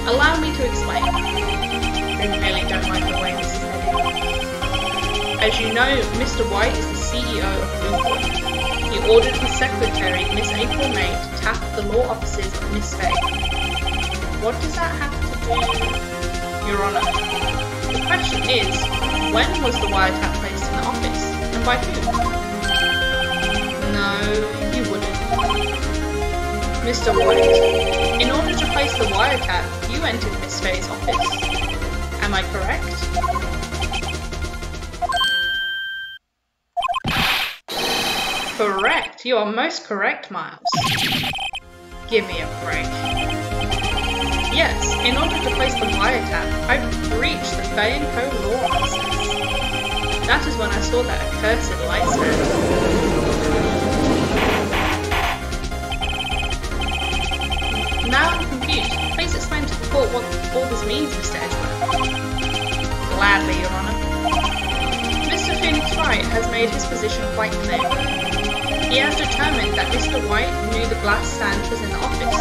Allow me to explain. I really don't like the way this is heading. As you know, Mr. Wright is the CEO of Bluepoint. He ordered his secretary, Miss April May, to tap the law offices of Miss Fay. What does that have to do, Your Honour? The question is, when was the wiretap placed in the office, and by whom? No, you wouldn't. Mr. Wright, in order to place the wiretap, you entered Miss Fay's office. Am I correct? Correct. You are most correct, Miles. Give me a break. Yes, in order to place the wiretap, I breached the Fay & Co. law offices. That is when I saw that accursed light stand. Now I'm confused. Please explain to the court what all this means, Mr. Edgeworth. Gladly, Your Honour. Mr. Felix Wright has made his position quite clear. He has determined that Mr. Wright knew the glass stand was in the office.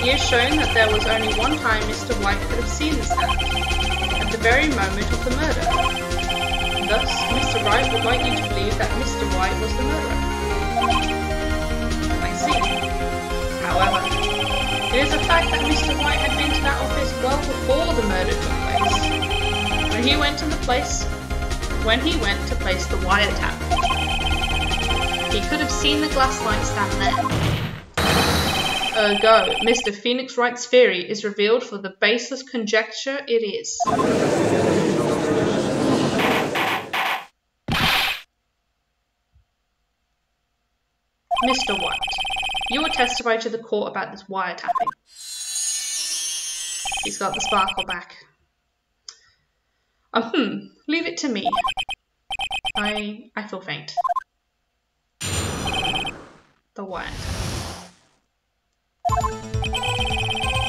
He has shown that there was only one time Mr. Wright could have seen the stand, at the very moment of the murder. Thus, Mr. Wright would like you to believe that Mr. Wright was the murderer. I see. However, it is a fact that Mr. Wright had been to that office well before the murder took place, when he went to place the wiretap. He could have seen the glass light stand there. Ergo, Mr. Phoenix Wright's theory is revealed for the baseless conjecture it is. Mr. White, you will testify to the court about this wiretapping. He's got the sparkle back. Leave it to me. I feel faint. The wiretap.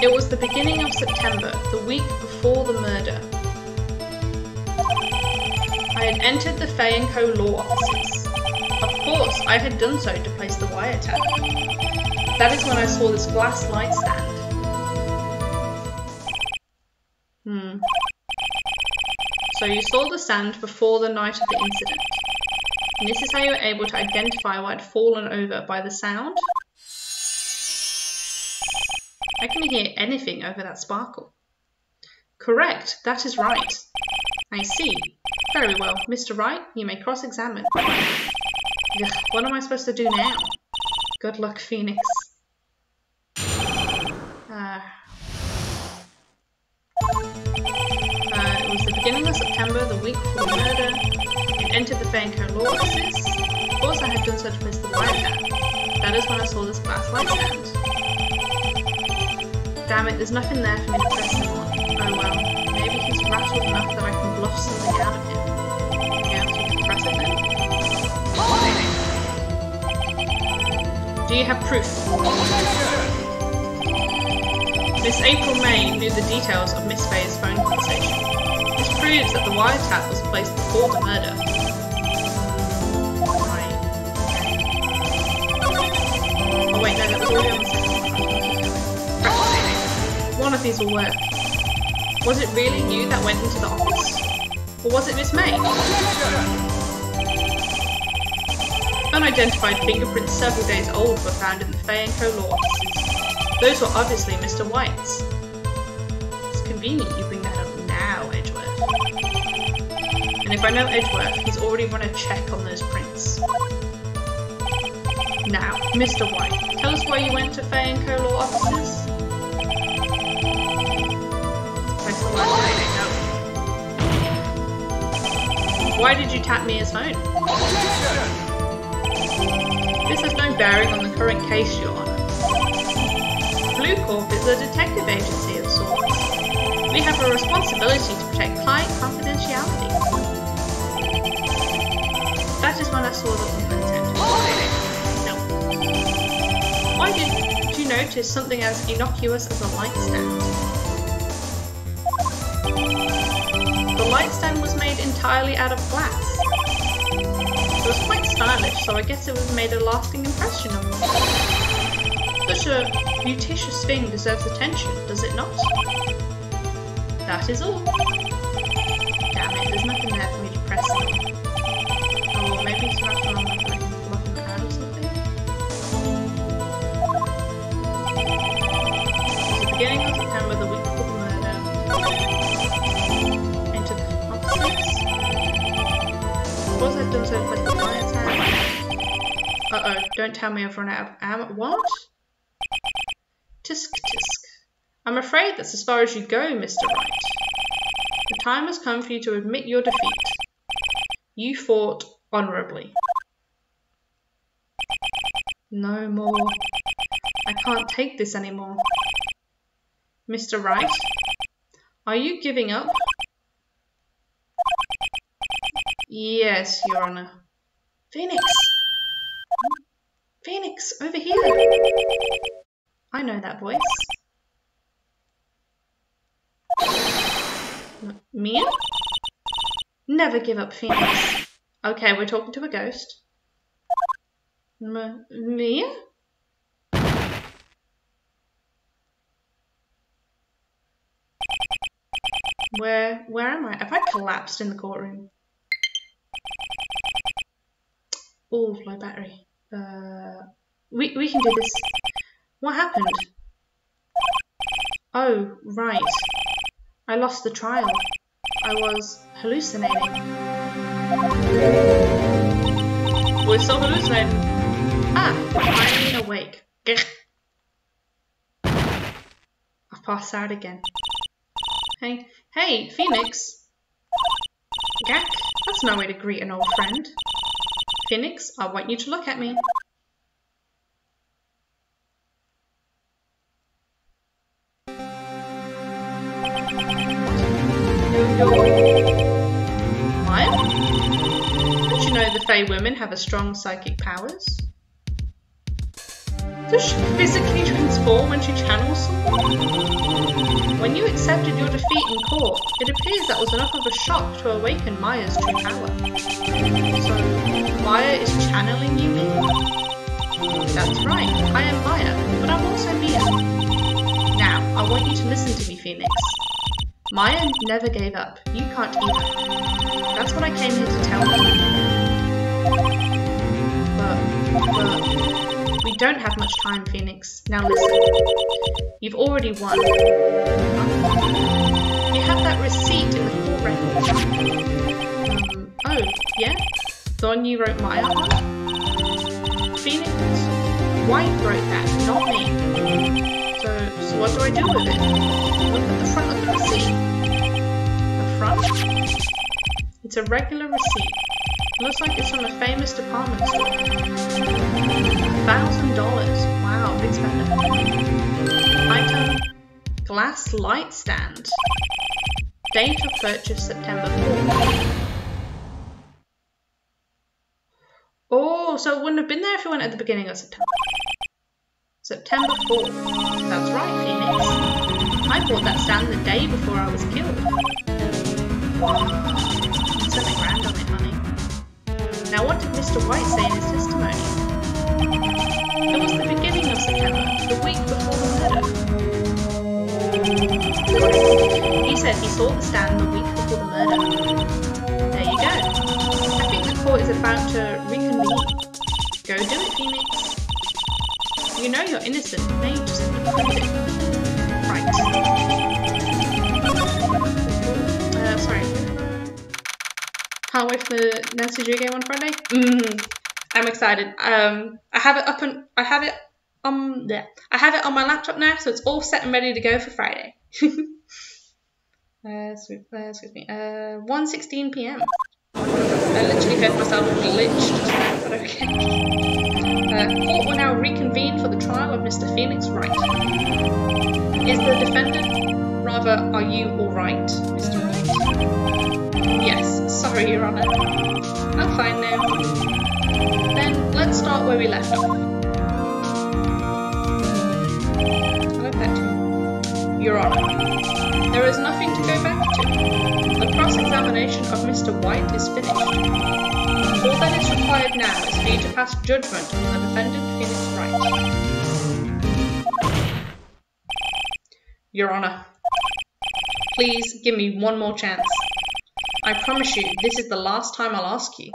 It was the beginning of September, the week before the murder. I had entered the Fay & Co. law offices. Of course, I had done so to place the wiretap. That is when I saw this glass light stand. So you saw the stand before the night of the incident. And this is how you were able to identify what had fallen over by the sound? I can hear anything over that sparkle. Correct, that is right. I see. Very well, Mr. Wright, you may cross-examine. What am I supposed to do now? Good luck, Phoenix. It was the beginning of September, the week before the murder. It entered the Fay & Co. law offices. Of course I had done so to place the wiretap. That is when I saw this glass light stand. Damn it, there's nothing there for me to press him on. Oh well, maybe he's rattled enough that I can bluff something out of him. Yeah, so you can press it then. Do you have proof? Miss April May knew the details of Miss Fay's phone conversation. This proves that the wiretap was placed before the murder. Right. Oh wait, no, that was already on the second one. One of these will work. Was it really you that went into the office? Or was it Miss May? Unidentified fingerprints several days old were found in the Fay & Co. law offices. Those were obviously Mr. White's. It's convenient you bring that up now, Edgeworth. And if I know Edgeworth, he's already run a check on those prints. Now, Mr. White, tell us why you went to Fay & Co. law offices. Why did you tap Mia's phone? This has no bearing on the current case, Your Honour. Blue Corp is a detective agency of sorts. We have a responsibility to protect client confidentiality. That is when I saw the complaint. No. Why did you notice something as innocuous as a light stand? The light stand was made entirely out of glass. It was quite stylish, so I guess it was made a lasting impression on me. Such a beauticious thing deserves attention, does it not? That is all. Damn it, there's nothing there for me to press on. Oh, well, maybe it's wrapped around like a crowd or something? It's the beginning of September, the week before the murder. Into the offices. Suppose I've done so like the client's hand. Uh-oh, don't tell me I've run out of ammo. What? Tisk tisk. I'm afraid that's as far as you go, Mr. Wright. The time has come for you to admit your defeat. You fought honourably. No more. I can't take this anymore. Mr. Wright, are you giving up? Yes, Your Honour. Phoenix! Phoenix, over here! I know that voice. Mia? Never give up, Phoenix. Okay, we're talking to a ghost. Mia? Where am I? Have I collapsed in the courtroom? Oh, low battery. We can do this. What happened? Oh, right. I lost the trial. I was hallucinating. We're still hallucinating. Ah, finally awake. I've passed out again. Hey, Phoenix. Gak, that's no way to greet an old friend. Phoenix, I want you to look at me. What? Don't you know the Fae women have a strong psychic powers? Does she physically transform when she channels someone? When you accepted your defeat in court, it appears that was enough of a shock to awaken Maya's true power. So, Maya is channeling you, Mia? That's right, I am Maya, but I'm also Mia. Now, I want you to listen to me, Phoenix. Maya never gave up. You can't either. That's what I came here to tell you. But we don't have much time, Phoenix. Now listen. You've already won. You have that receipt in the court record. Oh, yeah? The one you wrote Maya on? Phoenix, Wright wrote that, not me. So what do I do with it? Look at the front of the receipt. The front? It's a regular receipt. Looks like it's from a famous department store. $1,000. Wow, big spender. Item, glass light stand. Date of purchase, September 4th. Oh, so it wouldn't have been there if you went at the beginning of September. September 4th. That's right, Phoenix. I bought that stand the day before I was killed. Spent $1,000 on it, honey. Now what did Mr. Wright say in his testimony? It was the beginning of September, the week before the murder. He said he saw the stand the week before the murder. There you go. I think the court is about to reconvene. Go do it, Phoenix. You know you're innocent, now you just have to prove it. Right. Sorry. Can't wait for the Nancy Drew game on Friday. I'm excited. I have it up and I have it on my laptop now, so it's all set and ready to go for Friday. Excuse me. 1:16 PM. I literally heard myself glitch just now, but okay. Court will now reconvene for the trial of Mr. Felix Wright. Is the defendant, rather, are you alright, Mr. Wright? Yes, sorry, Your Honour. I'm fine now. Then, let's start where we left off. I like that too. Your Honour, there is nothing to go back to. The prosecution cross-examination of Mr. White is finished. All that is required now is for you to pass judgment on the defendant, Felix Wright. Your Honor, please give me one more chance. I promise you, this is the last time I'll ask you.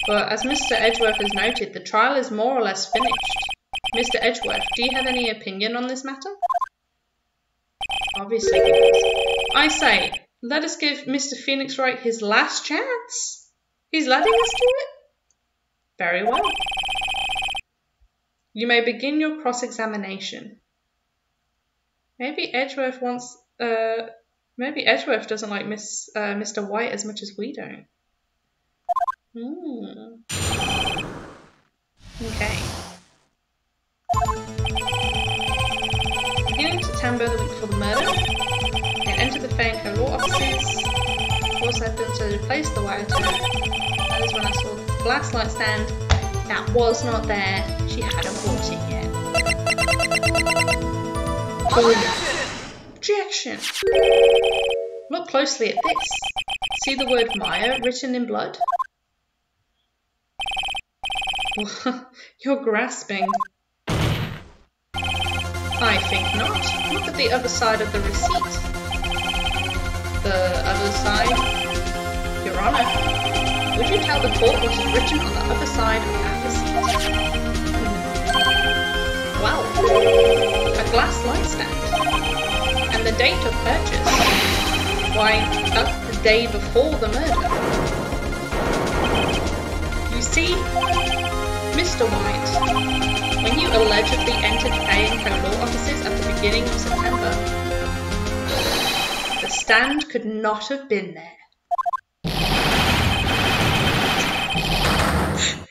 But as Mr. Edgeworth has noted, the trial is more or less finished. Mr. Edgeworth, do you have any opinion on this matter? Obviously he does. I say, let us give Mr. Felix Wright his last chance. He's letting us do it. Very well. You may begin your cross-examination. Maybe Edgeworth wants, maybe Edgeworth doesn't like Mr. White as much as we don't. Okay. Beginning September, the week before the murder, they entered the Fenco law offices. Forced them to replace the wire tape. That is when I saw the glass light stand. That was not there. She hadn't bought it yet. Objection! Look closely at this. See the word Maya written in blood? You're grasping. I think not. Look at the other side of the receipt. The other side? Your Honor, would you tell the court what is written on the other side of that receipt? Well, a glass light stand. And the date of purchase. Why, that's the day before the murder. You see, Mr. White, when you allegedly entered Fenco law offices at the beginning of September, the stand could not have been there.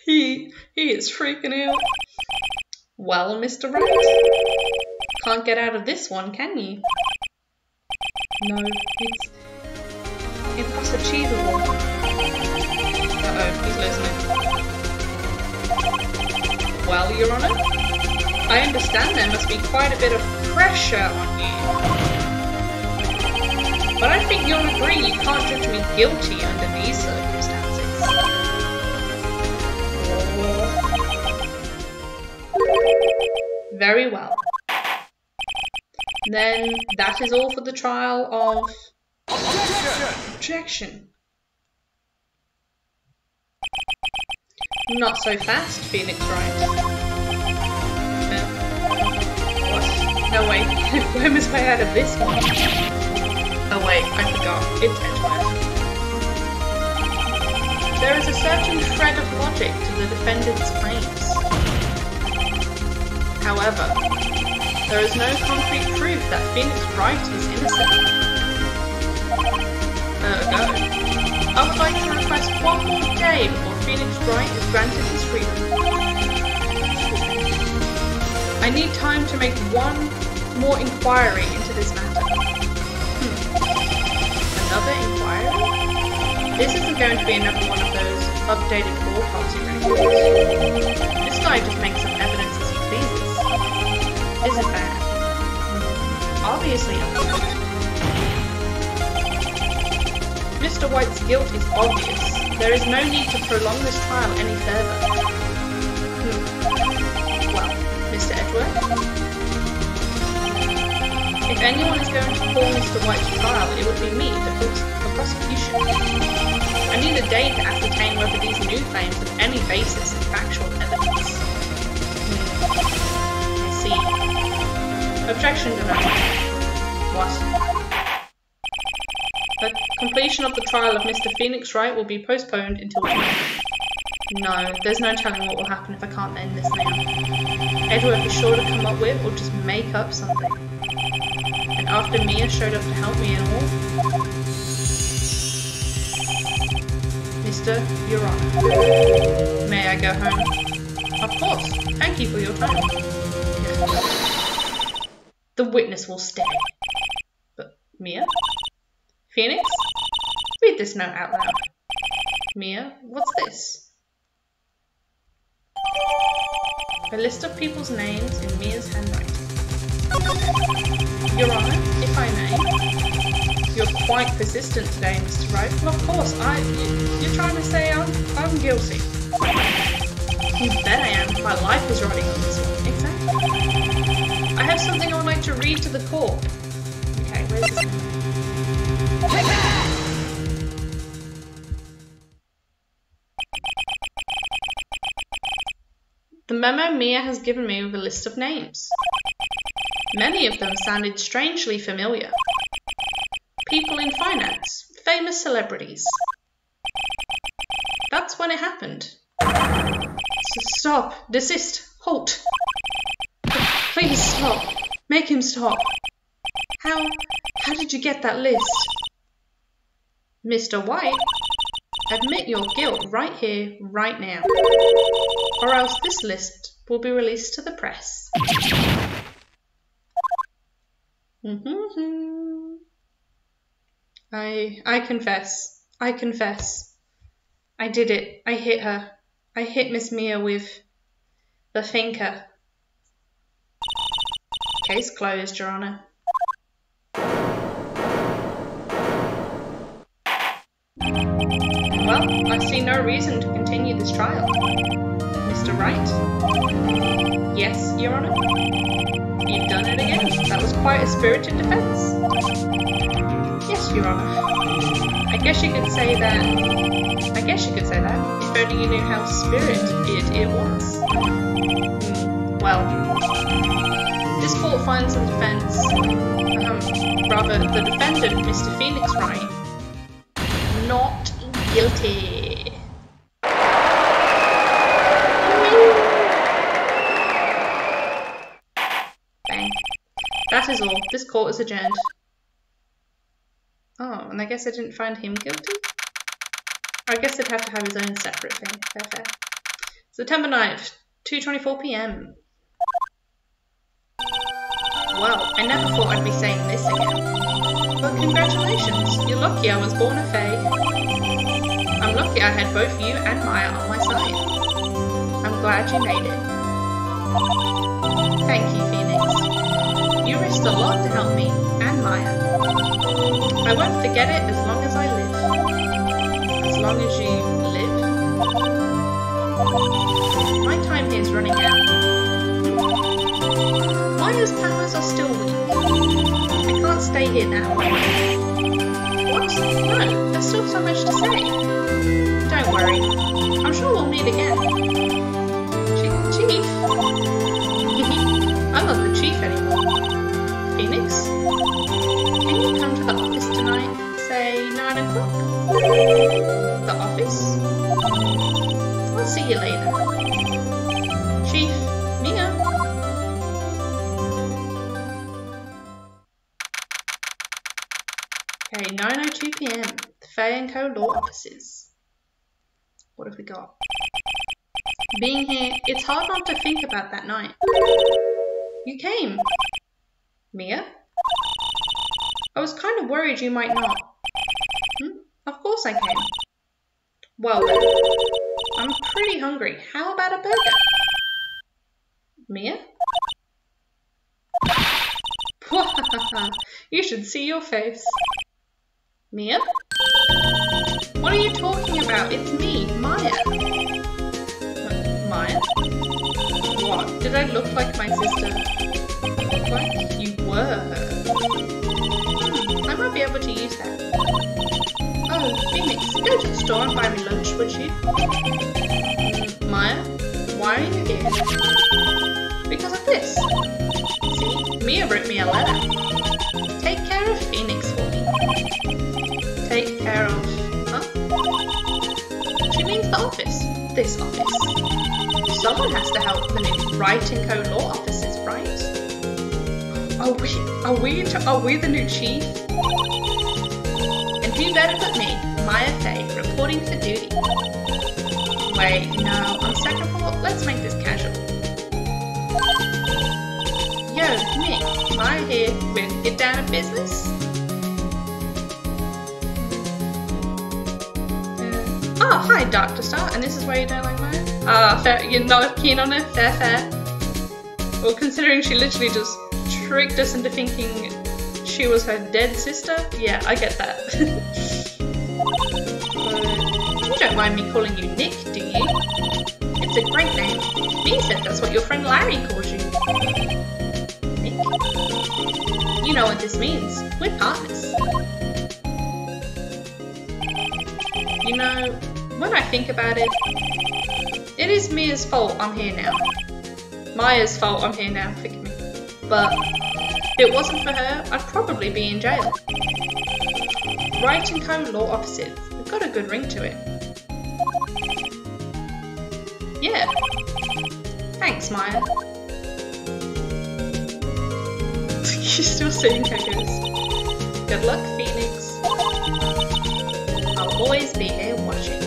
He is freaking out. Well, Mr. Wright, can't get out of this one, can you? No, it's impossible. Uh-oh, he's losing it. Well, Your Honor, I understand there must be quite a bit of pressure on you. But I think you'll agree you can't judge me guilty under these circumstances. Very well. Then that is all for the trial of... Objection. Not so fast, Felix Wright. What? No, wait. Where must I out of this one? Oh wait, I forgot. It's Edgeworth. There is a certain shred of logic to the defendant's claims. However, there is no concrete proof that Felix Wright is innocent. No. I would like to request one more day before Felix Wright is granted his freedom. I need time to make one more inquiry into this matter. Another inquiry? This isn't going to be another one of those updated autopsy records. This guy just makes up evidence as he pleases. Is it bad? Obviously not. Mr. White's guilt is obvious. There is no need to prolong this trial any further. Well, Mr. Edgeworth? If anyone is going to call Mr. White's trial, it would be me, the prosecution. I need a day to ascertain whether these new claims have any basis in factual evidence. I see. Objection denied. What? The completion of the trial of Mr. Felix Wright will be postponed until tomorrow. No, there's no telling what will happen if I can't end this now. Edgeworth is sure to come up with or just make up something. And after Mia showed up to help me and all... Mr. Your Honor. May I go home? Of course. Thank you for your time. The witness will stay. But Mia? Phoenix? Read this note out loud. Mia, what's this? A list of people's names in Mia's handwriting. Your Honor, if I may. You're quite persistent today, Mr. Wright. Well, of course, you're trying to say I'm guilty. You bet I am. My life is riding on this one. Exactly. I have something I would like to read to the court. Okay, where's this memo? The memo Mia has given me with a list of names. Many of them sounded strangely familiar. People in finance, famous celebrities. That's when it happened. Stop, desist, halt. Please stop, make him stop. How did you get that list? Mr. White, admit your guilt right here, right now. Or else this list will be released to the press. I confess. I confess. I did it. I hit her. I hit Miss Mia with the finger. Case closed, Your Honour. Well, I see no reason to continue this trial. Mr. Wright? Yes, Your Honour? You've done it again. That was quite a spirited defence. Yes, Your Honour. I guess you could say that. If only you knew how spirited it was. Well, this court finds the defence, the defendant, Mr. Felix Wright, not guilty. Bang. That is all. This court is adjourned. Oh, and I guess I didn't find him guilty? I guess he'd have to have his own separate thing. Fair. September 9th, 2:24 PM. Well, I never thought I'd be saying this again. But congratulations, you're lucky I was born a fae. I'm lucky I had both you and Maya on my side. I'm glad you made it. Thank you, Phoenix. You risked a lot to help me and Maya. I won't forget it as long as I live. As long as you live? My time here is running out. Maya's powers are still weak. I can't stay here now. What? No, there's still so much to say. Don't worry. I'm sure we'll meet again. Chief? I'm not the chief anymore. Phoenix? Can you come to the office tonight? Say 9 o'clock? The office? I'll see you later. Chief, Mia? Okay, 9:02 PM. The Faye & Co. Law Offices. What have we got? Being here, it's hard not to think about that night. You came. Mia? I was kind of worried you might not. Of course I came. Well then, I'm pretty hungry. How about a burger? Mia? You should see your face. Mia? What are you talking about? It's me, Maya. Maya? What? Did I look like my sister? Look like you were her. I might be able to use that. Oh, Phoenix, go to the store and buy me lunch, would you? Maya, why are you here? Because of this. See, Mia wrote me a letter. Take care of Phoenix for me. Take care of... Huh? She means the office. This office. Someone has to help the new Wright & Co. Law offices, right? Are we the new chief? And who better but me, Maya Faye, reporting for duty? Wait, no, on second thought, let's make this casual. Yo, Nick, Maya here, ready to get down to business? Oh, hi, Dr. Star, and this is why you don't like Maya? Fair, you're not keen on her? Fair. Well, considering she literally just tricked us into thinking she she was her dead sister? Yeah, I get that. You don't mind me calling you Nick, do you? It's a great name. Me said that's what your friend Larry calls you. Nick? You know what this means. We're partners. You know, when I think about it, it is Mia's fault I'm here now. Maya's fault I'm here now, forgive me. But if it wasn't for her, I'd probably be in jail. Wright & Co. law offices. They've got a good ring to it. Yeah. Thanks, Maya. She's still seeing Kekos. Good luck, Felix. I'll always be here watching.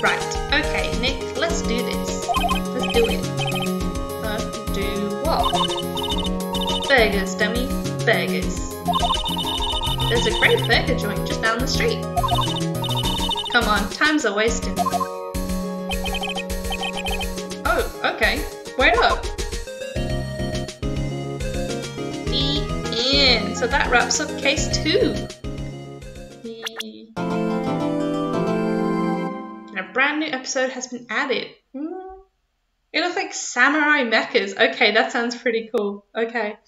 Right, okay, Nick, let's do this. Let's do it. Do what? Burgers, dummy. Burgers. There's a great burger joint just down the street. Come on, time's a wasting. Oh, okay. Wait up. The end. So that wraps up case 2. And a brand new episode has been added. It looks like samurai mechas. Okay, that sounds pretty cool. Okay.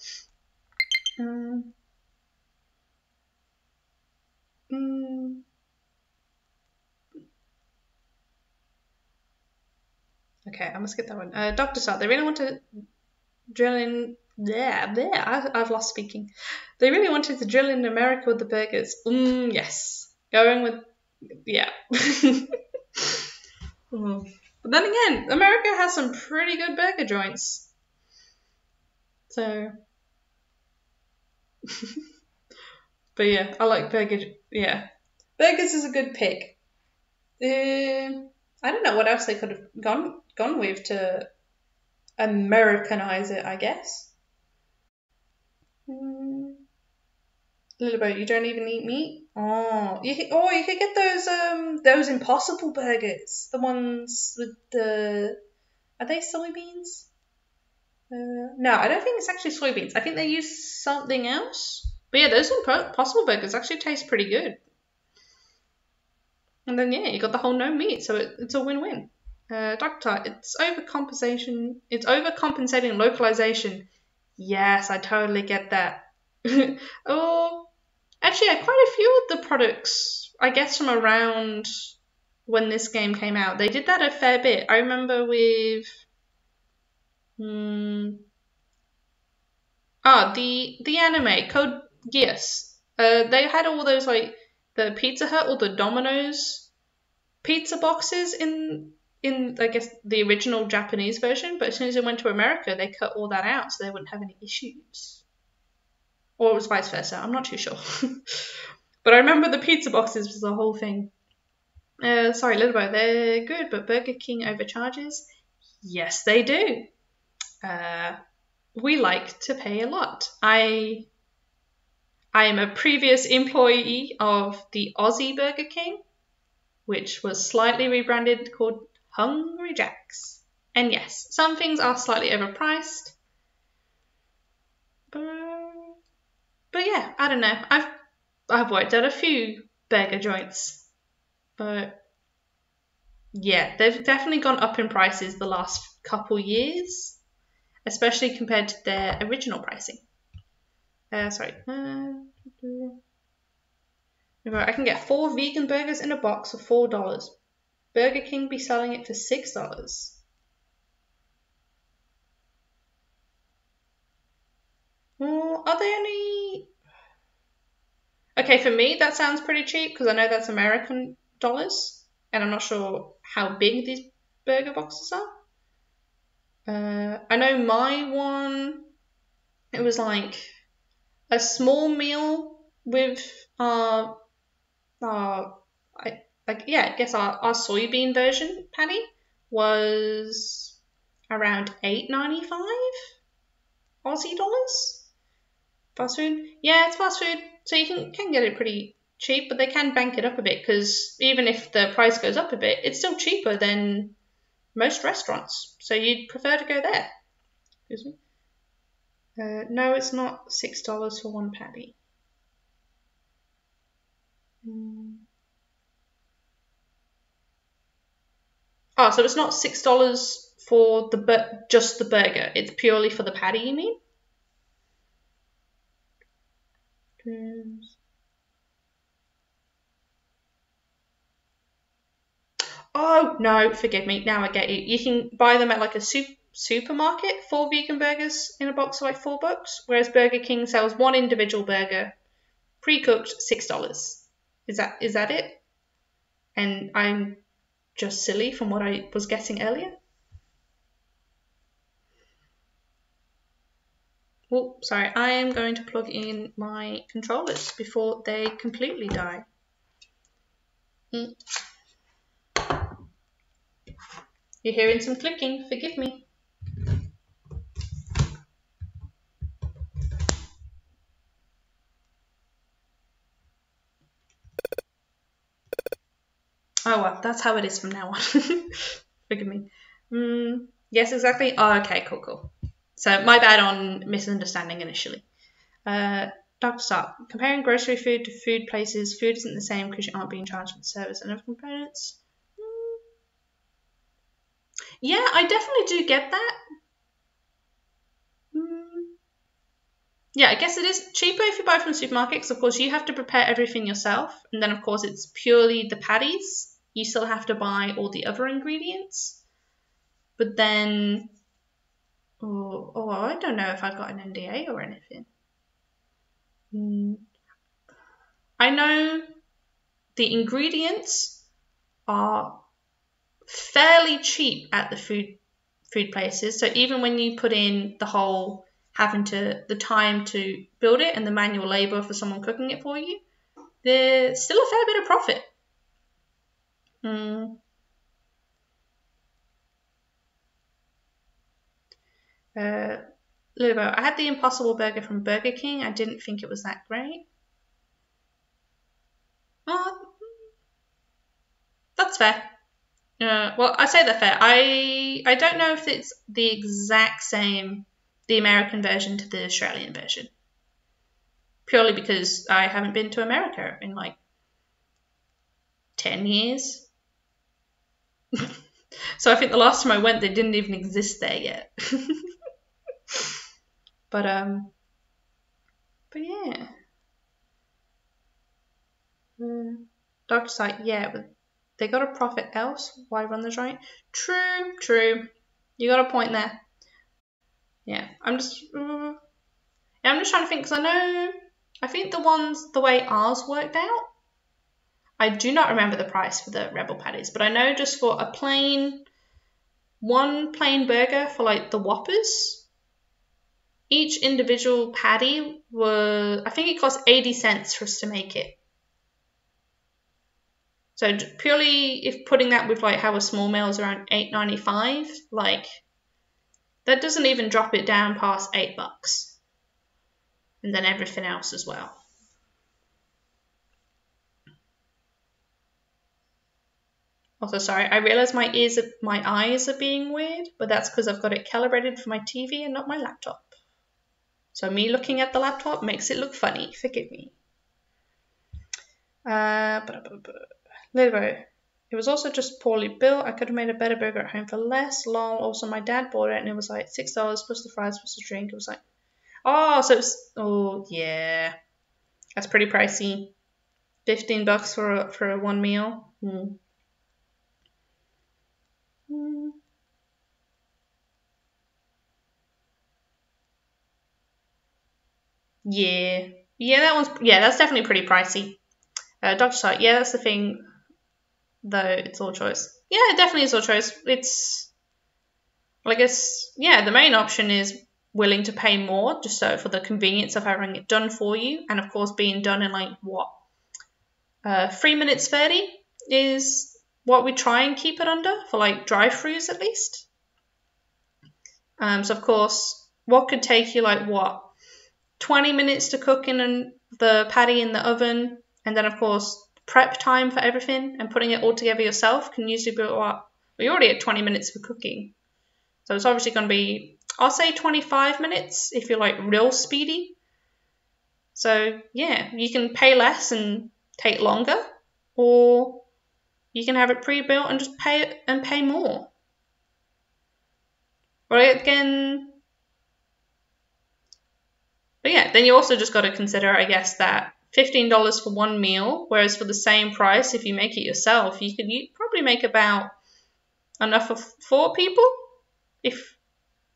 Okay, I must get that one. Dr. Star, they really want to drill in... I've lost speaking. They really wanted to drill in America with the burgers. Yes. Going with... Yeah. But then again, America has some pretty good burger joints. So... But yeah, I like burger... Yeah. Burgers is a good pick. I don't know what else they could have gone with to Americanize it, I guess. Lilibert, you don't even eat meat? Oh, you could get those Impossible burgers. The ones with the... Are they soybeans? No, I don't think it's actually soybeans. I think they use something else. But yeah, those Impossible burgers actually taste pretty good. And then yeah, you got the whole no meat, so it's a win-win. Doctor, it's overcompensating localization. Yes, I totally get that. Oh, actually, yeah, quite a few of the products, I guess from around when this game came out, they did that a fair bit. I remember with the anime Code Geass. They had all those like the Pizza Hut or the Domino's pizza boxes in I guess the original Japanese version, but as soon as it went to America, they cut all that out so they wouldn't have any issues. Or it was vice versa, I'm not too sure. But I remember the pizza boxes was the whole thing. Sorry, Lilibert, they're good, but Burger King overcharges? Yes, they do. We like to pay a lot. I am a previous employee of the Aussie Burger King, which was slightly rebranded called Hungry Jack's. And yes, some things are slightly overpriced. But yeah, I don't know. I've worked at a few burger joints. But yeah, they've definitely gone up in prices the last couple years, especially compared to their original pricing. Sorry. I can get 4 vegan burgers in a box for $4. Burger King be selling it for $6. Well, are they only... Okay, for me, that sounds pretty cheap because I know that's American dollars. And I'm not sure how big these burger boxes are. I know my one, it was like a small meal with I guess our soybean version patty was around $8.95 Aussie dollars. Fast food? Yeah, it's fast food, so you can get it pretty cheap, but they can bank it up a bit because even if the price goes up a bit, it's still cheaper than most restaurants. So you'd prefer to go there. Excuse me. No, it's not $6 for one patty. Oh, so it's not $6 for just the burger. It's purely for the patty, you mean? Oh, no, forgive me. Now I get you. You can buy them at like a supermarket, 4 vegan burgers in a box for like $4, whereas Burger King sells one individual burger, pre-cooked, $6. Is that it? And I'm just silly from what I was guessing earlier? Oh, sorry. I am going to plug in my controllers before they completely die. You're hearing some clicking. Forgive me. Oh, well, that's how it is from now on. Forgive me. Yes, exactly. Oh, okay, cool. So, my bad on misunderstanding initially. Dr. Stark, comparing grocery food to food places, food isn't the same because you aren't being charged for the service and other components. Yeah, I definitely do get that. Yeah, I guess it is cheaper if you buy from the supermarket because, of course, you have to prepare everything yourself. And then, of course, it's purely the patties. You still have to buy all the other ingredients. But then, I don't know if I've got an NDA or anything. I know the ingredients are fairly cheap at the food places. So even when you put in the whole the time to build it and the manual labor for someone cooking it for you, there's still a fair bit of profit. Lilibo, I had the Impossible Burger from Burger King. I didn't think it was that great. That's fair. Well, I say they're fair. I don't know if it's the exact same, the American version to the Australian version. Purely because I haven't been to America in like 10 years. So I think the last time I went, they didn't even exist there yet. But yeah. Dr. Site, yeah, but they got a profit else. Why run the joint? True. You got a point there. Yeah, I'm just trying to think because I think the way ours worked out. I do not remember the price for the Rebel patties, but I know just for one plain burger for like the Whoppers, each individual patty I think it cost 80 cents for us to make it. So purely if putting that with like how a small meal is around $8.95, like that doesn't even drop it down past $8. And then everything else as well. Also, sorry, I realise my eyes are being weird, but that's because I've got it calibrated for my TV and not my laptop. So me looking at the laptop makes it look funny. Forgive me. Lilibo, it was also just poorly built. I could have made a better burger at home for less. Lol. Also, my dad bought it and it was like $6 plus the fries plus the drink. It was like, yeah, that's pretty pricey. $15 for a one meal. Yeah, that's definitely pretty pricey. Dr. Site, yeah, that's the thing. Though it's all choice. Yeah, it definitely is all choice. I guess, yeah, the main option is willing to pay more just so for the convenience of having it done for you, and of course being done in like 3 minutes 30 is what we try and keep it under for like drive-throughs at least. So of course, what could take you like 20 minutes to cook in the patty in the oven, and then of course prep time for everything and putting it all together yourself can usually be You're already at 20 minutes for cooking. So it's obviously going to be, I'll say 25 minutes if you're like real speedy. So yeah, you can pay less and take longer, or you can have it pre-built and just pay more. Or again, but yeah, then you also just got to consider, I guess, that $15 for one meal, whereas for the same price, if you make it yourself, you probably make about enough for 4 people, if,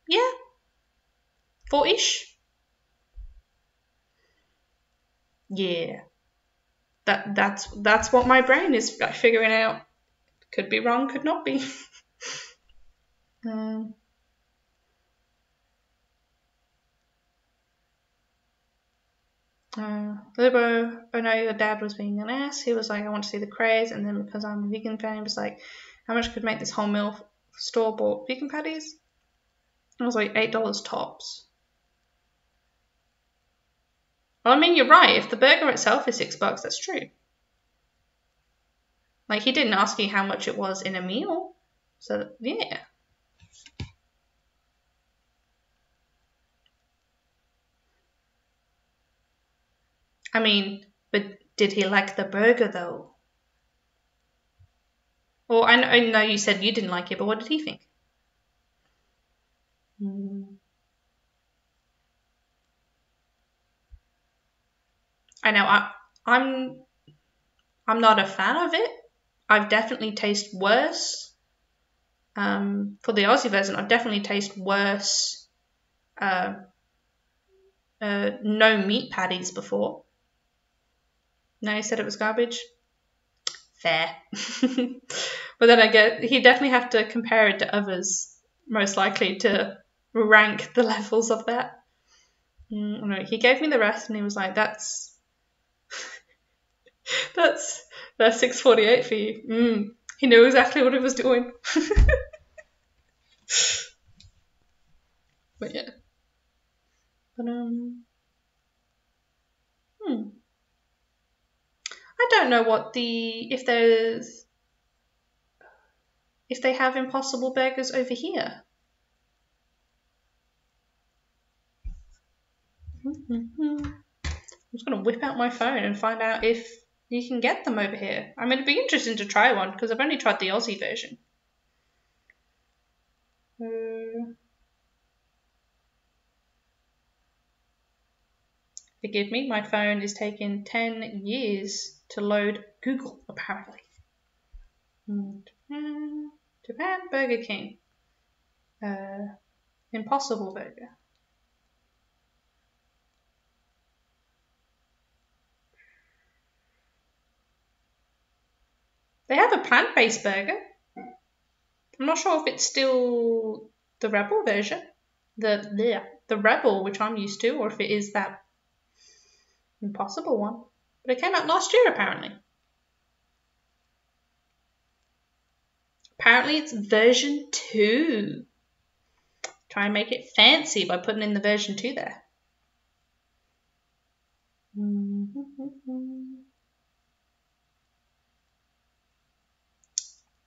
yeah, 4-ish. Yeah, that's what my brain is figuring out. Could be wrong, could not be. Libo, oh no, your dad was being an ass. He was like, I want to see the craze, and then because I'm a vegan fan, he was like, how much could make this whole meal for store-bought vegan patties? I was like, $8 tops. Well, I mean, you're right. If the burger itself is $6, that's true. Like, he didn't ask you how much it was in a meal. So, yeah. I mean, but did he like the burger, though? Well, I know you said you didn't like it, but what did he think? I know, I'm not a fan of it. I've definitely tasted worse. For the Aussie version, I've definitely tasted worse no meat patties before. No, you said it was garbage? Fair. But then I get, he'd definitely have to compare it to others, most likely, to rank the levels of that. No, he gave me the rest and he was like, that's $6.48 for you. He knew exactly what he was doing. But yeah. But I don't know what if they have Impossible Burgers over here. I'm just gonna whip out my phone and find out if you can get them over here. I mean, it'd be interesting to try one because I've only tried the Aussie version. Forgive me, my phone is taking 10 years to load Google, apparently. Japan, Burger King. Impossible Burger. They have a plant-based burger. I'm not sure if it's still the Rebel version. The Rebel, which I'm used to, or if it is that Impossible one. But it came out last year, apparently. Apparently it's version 2. Try and make it fancy by putting in the version 2 there.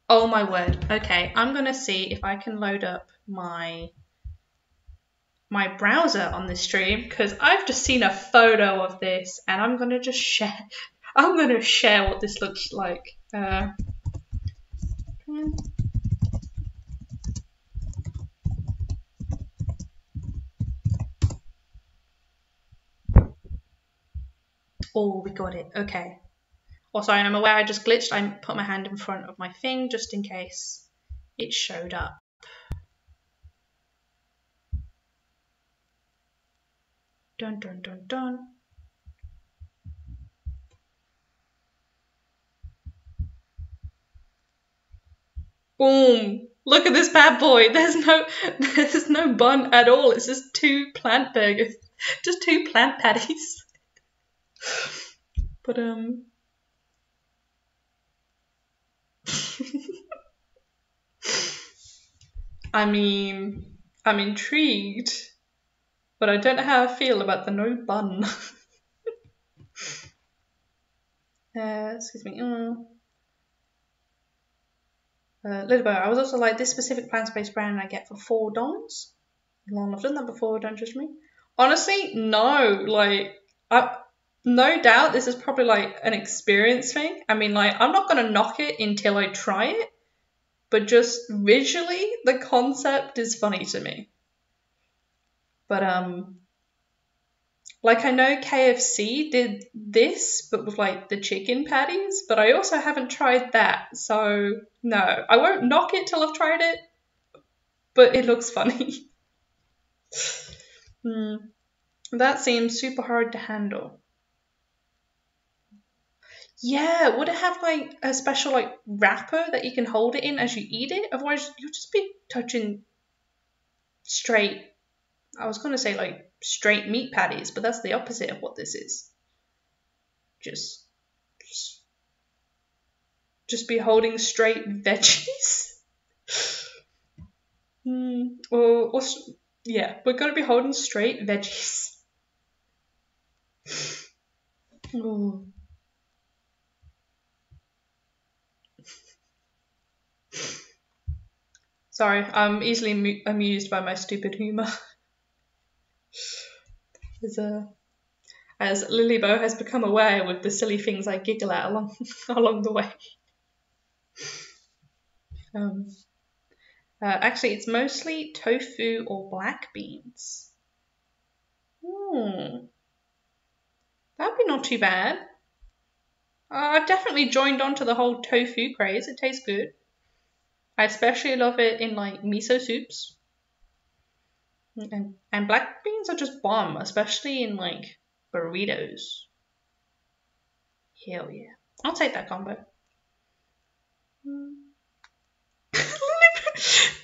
Oh my word. Okay, I'm going to see if I can load up my browser on this stream because I've just seen a photo of this and I'm going to just share. I'm going to share what this looks like. Oh, we got it. Okay. Also, I'm aware I just glitched. I put my hand in front of my thing just in case it showed up. Dun dun dun dun. Boom! Look at this bad boy. There's no bun at all. It's just 2 plant burgers, just 2 plant patties. But I mean, I'm intrigued, but I don't know how I feel about the no bun. Excuse me. Little Bo, I was also like, this specific plant-based brand I get for $4. Long, I've done that before, don't judge me. Honestly, no, like, no doubt this is probably like an experience thing. I mean, like, I'm not gonna knock it until I try it, but just visually, the concept is funny to me. But like, I know KFC did this, but with like the chicken patties, but I also haven't tried that, so no, I won't knock it till I've tried it, but it looks funny. That seems super hard to handle. Yeah, would it have like a special like wrapper that you can hold it in as you eat it? Otherwise, you'll just be touching straight. I was gonna say like straight meat patties, but that's the opposite of what this is. Just be holding straight veggies. Or yeah, we're gonna be holding straight veggies. Ooh. Sorry, I'm easily amused by my stupid humour. As Lilybo has become aware with the silly things I giggle at along the way. Actually, it's mostly tofu or black beans. That'd be not too bad. I've definitely joined on to the whole tofu craze. It tastes good. I especially love it in like miso soups. And black beans are just bomb, especially in like burritos. Hell yeah. I'll take that combo.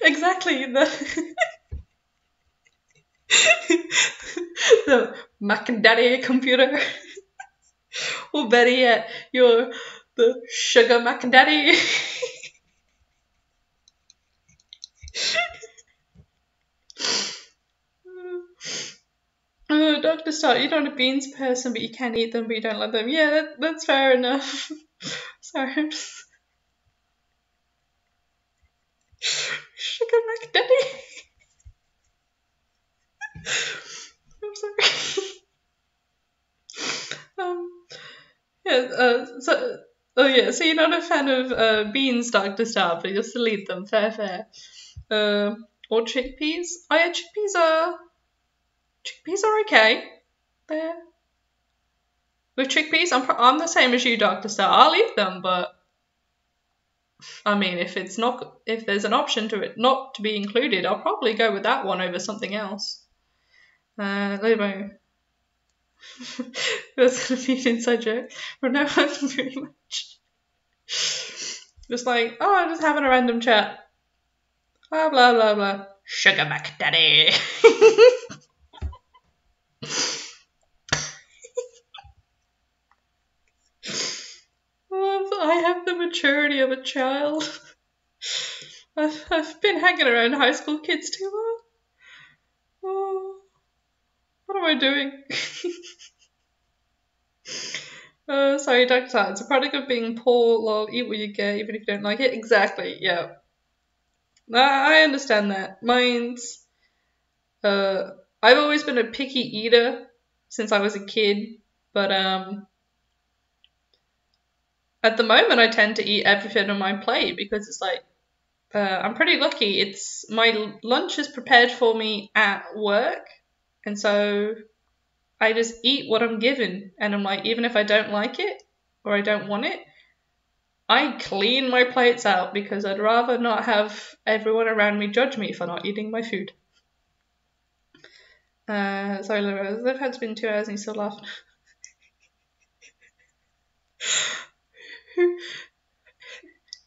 Exactly. The Mac and Daddy computer. Or better yet, you're the sugar Mac and Daddy. Dr. Star, you're not a beans person, but you can eat them, but you don't like them. Yeah, that's fair enough. Sorry, I'm just... Sugar McDaddy. I'm sorry. So you're not a fan of beans, Dr. Star, but you'll still eat them. Fair. Or chickpeas. Oh yeah, chickpeas are okay. With chickpeas, I'm the same as you, Dr. Star. I'll eat them, but I mean, if there's an option to it not to be included, I'll probably go with that one over something else. Anyway, that's gonna be an inside joke. But no, I'm pretty much just like, I'm just having a random chat. Blah blah blah blah. Sugar McDaddy. I have the maturity of a child. I've been hanging around high school kids too long. Oh, what am I doing? Sorry, Dr. It's a product of being poor, lol, eat what you get, even if you don't like it. Exactly, yeah. I understand that. I've always been a picky eater since I was a kid, but at the moment I tend to eat everything on my plate because it's like, I'm pretty lucky. My lunch is prepared for me at work, and so I just eat what I'm given, and I'm like, even if I don't like it or I don't want it, I clean my plates out because I'd rather not have everyone around me judge me for not eating my food. Sorry, Laura, it's been 2 hours and you still laughing.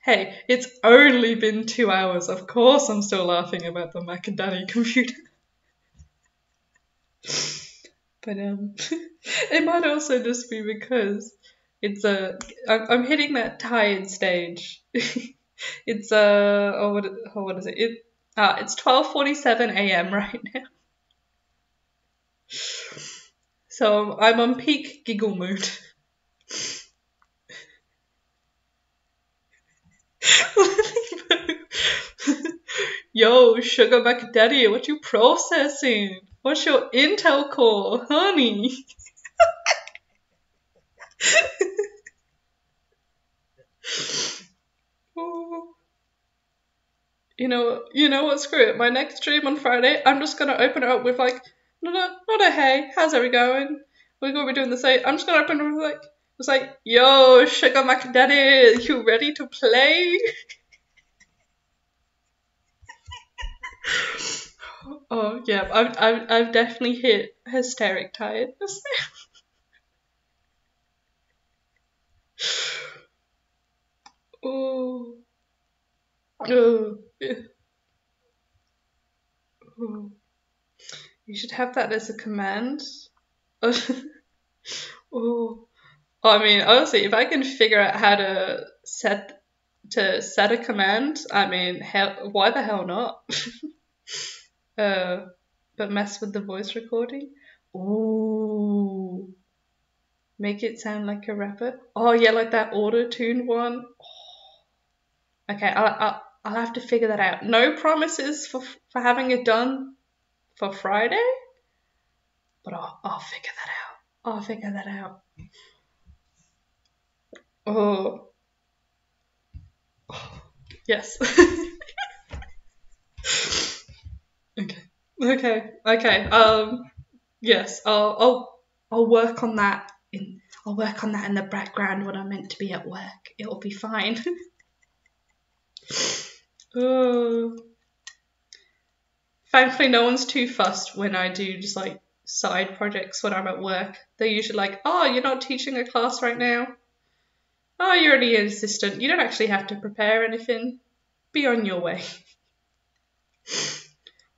Hey, it's only been 2 hours. Of course I'm still laughing about the Mac and Daddy computer. But it might also just be because I'm hitting that tired stage. It's what is it? It's 12:47 a.m. right now. So I'm on peak giggle mood. yo, sugar macadaddy, what you processing? What's your Intel core, honey? Oh. You know what? Screw it. My next stream on Friday, I'm just gonna open it up with like, not a hey, how's everything going? We're gonna be doing the same. I'm just gonna open it with like, yo, sugar macadaddy, you ready to play? Oh yeah, I've definitely hit hysteric tiredness. Oh, oh, oh. You should have that as a command. Oh, I mean, honestly, if I can figure out how to set a command, I mean, hell, why the hell not? But mess with the voice recording. Ooh, make it sound like a rapper. Oh yeah, like that auto-tune one. Okay, I'll have to figure that out. No promises for having it done for Friday, but I'll figure that out. I'll figure that out. Oh, yes. Okay. Yes. I'll work on that I'll work on that in the background when I'm meant to be at work. It'll be fine. Oh. Thankfully, no one's too fussed when I do just like side projects when I'm at work. They're usually like, oh, you're not teaching a class right now. Oh, you're only an assistant. You don't actually have to prepare anything. Be on your way.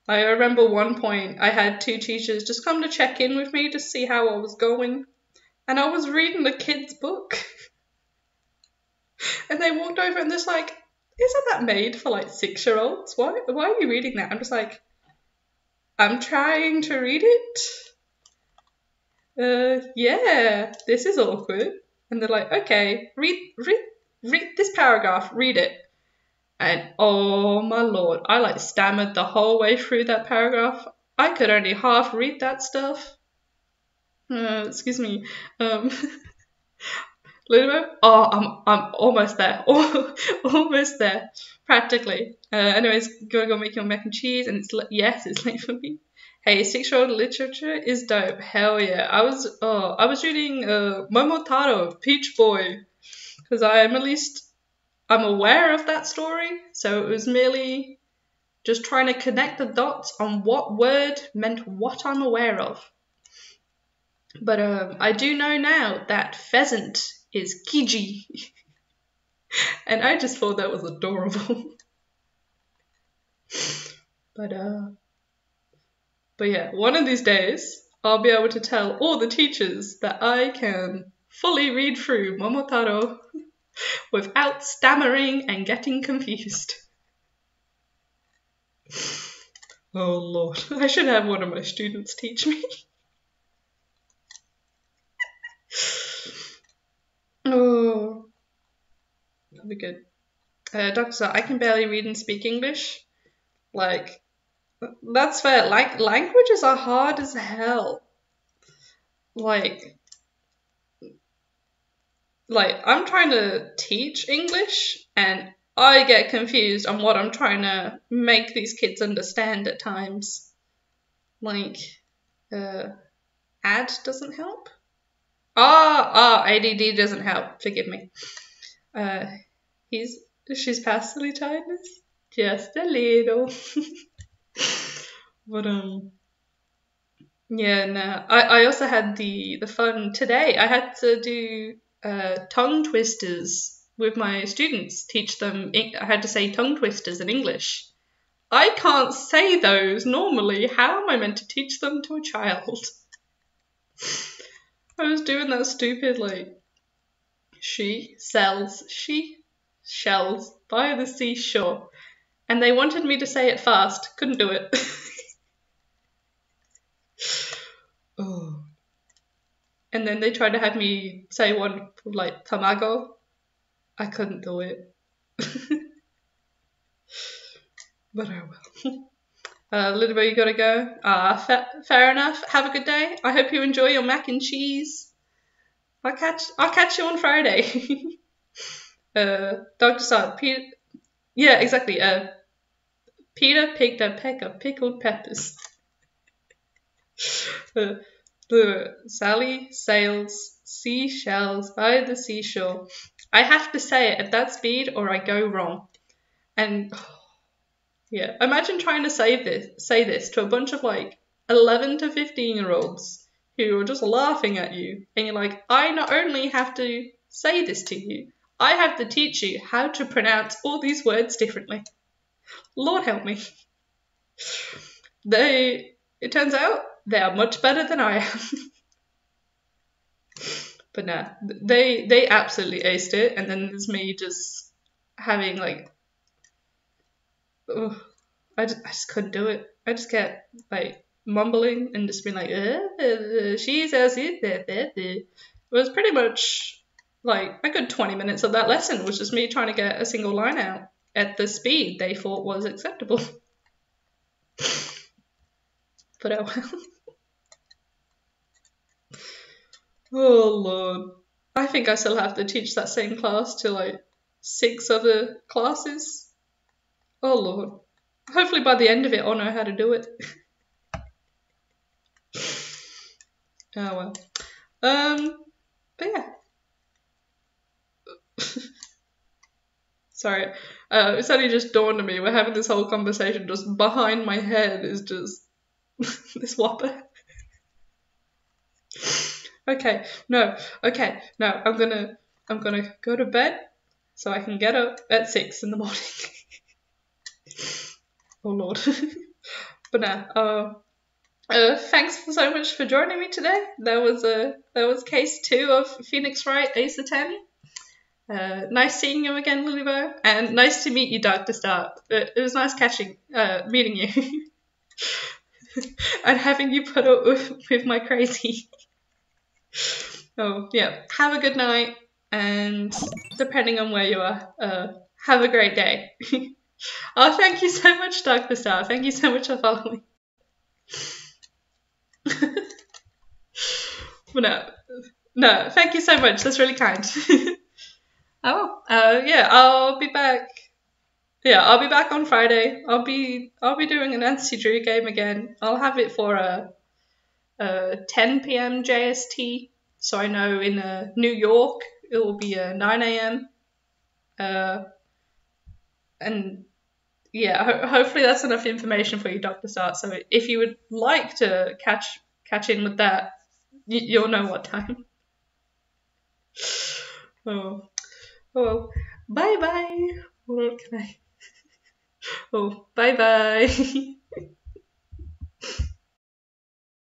I remember one point I had 2 teachers just come to check in with me to see how I was going. And I was reading the kids' book. And they walked over and they're like, isn't that made for like 6-year-olds? Why are you reading that? I'm just like, I'm trying to read it. Yeah, this is awkward. And they're like, okay, read this paragraph, read it. And oh my lord, I like stammered the whole way through that paragraph. I could only half read that stuff. Excuse me. Little bit. Oh, I'm almost there. Almost there, practically. Anyways, gonna go make your mac and cheese, and it's late for me. Hey, 6-year-old literature is dope. Hell yeah. I was reading Momotaro, Peach Boy, because I'm aware of that story. So it was merely just trying to connect the dots on what word meant what I'm aware of. But I do know now that pheasant is Kiji. And I just thought that was adorable. But yeah, one of these days I'll be able to tell all the teachers that I can fully read through Momotaro without stammering and getting confused. Oh lord, I should have one of my students teach me. Oh, that'll be good. Doctor Sir, I can barely read and speak English. Like, that's fair. Like, languages are hard as hell. Like, I'm trying to teach English, and I get confused on what I'm trying to make these kids understand at times. Like, add doesn't help. ADD doesn't help. Forgive me. She's past silly tiredness, just a little. But yeah, no. I also had the fun today. I had to do tongue twisters with my students. Teach them. I had to say tongue twisters in English. I can't say those normally. How am I meant to teach them to a child? I was doing that stupid, like, she shells by the seashore. And they wanted me to say it fast. Couldn't do it. Oh. And then they tried to have me say one like tamago. I couldn't do it. But I will. Lilibert, you gotta go. Fair enough. Have a good day. I hope you enjoy your mac and cheese. I'll catch you on Friday. Dr. Sard, Peter. Yeah, exactly. Peter picked a peck of pickled peppers. Sally sails seashells by the seashore. I have to say it at that speed or I go wrong. And yeah, imagine trying to say this to a bunch of like 11 to 15-year-olds who are just laughing at you. And you're like, I not only have to say this to you, I have to teach you how to pronounce all these words differently. Lord help me. It turns out they are much better than I am. But nah, they absolutely aced it, and then there's me just having like, ugh, I just couldn't do it. I just kept like mumbling and just being like, she says it. It was pretty much like a good 20 minutes of that lesson was just me trying to get a single line out at the speed they thought was acceptable. But oh well. Oh Lord. I think I still have to teach that same class to like 6 other classes. Oh Lord. Hopefully by the end of it I'll know how to do it. Oh well. But yeah. Sorry. It's only just dawned on me. We're having this whole conversation just behind my head is just this whopper. Okay, no, I'm gonna go to bed so I can get up at 6 in the morning. Oh Lord. But now, thanks so much for joining me today. That was case 2 of Felix Wright, Ace Attorney. Nice seeing you again, Lilibert, and nice to meet you, Dr. Stark. It was nice meeting you, and having you put up with my crazy. Oh yeah, have a good night, and depending on where you are, have a great day. Oh, thank you so much, Dr. Stark. Thank you so much for following. No, thank you so much. That's really kind. Yeah, I'll be back. Yeah, I'll be back on Friday. I'll be doing an Nancy Drew game again. I'll have it for 10 p.m. JST. So I know in New York it will be 9 a.m. And yeah, hopefully that's enough information for you, Dr. Start. So if you would like to catch in with that, you'll know what time. Oh, bye bye. What can I? Oh, bye bye.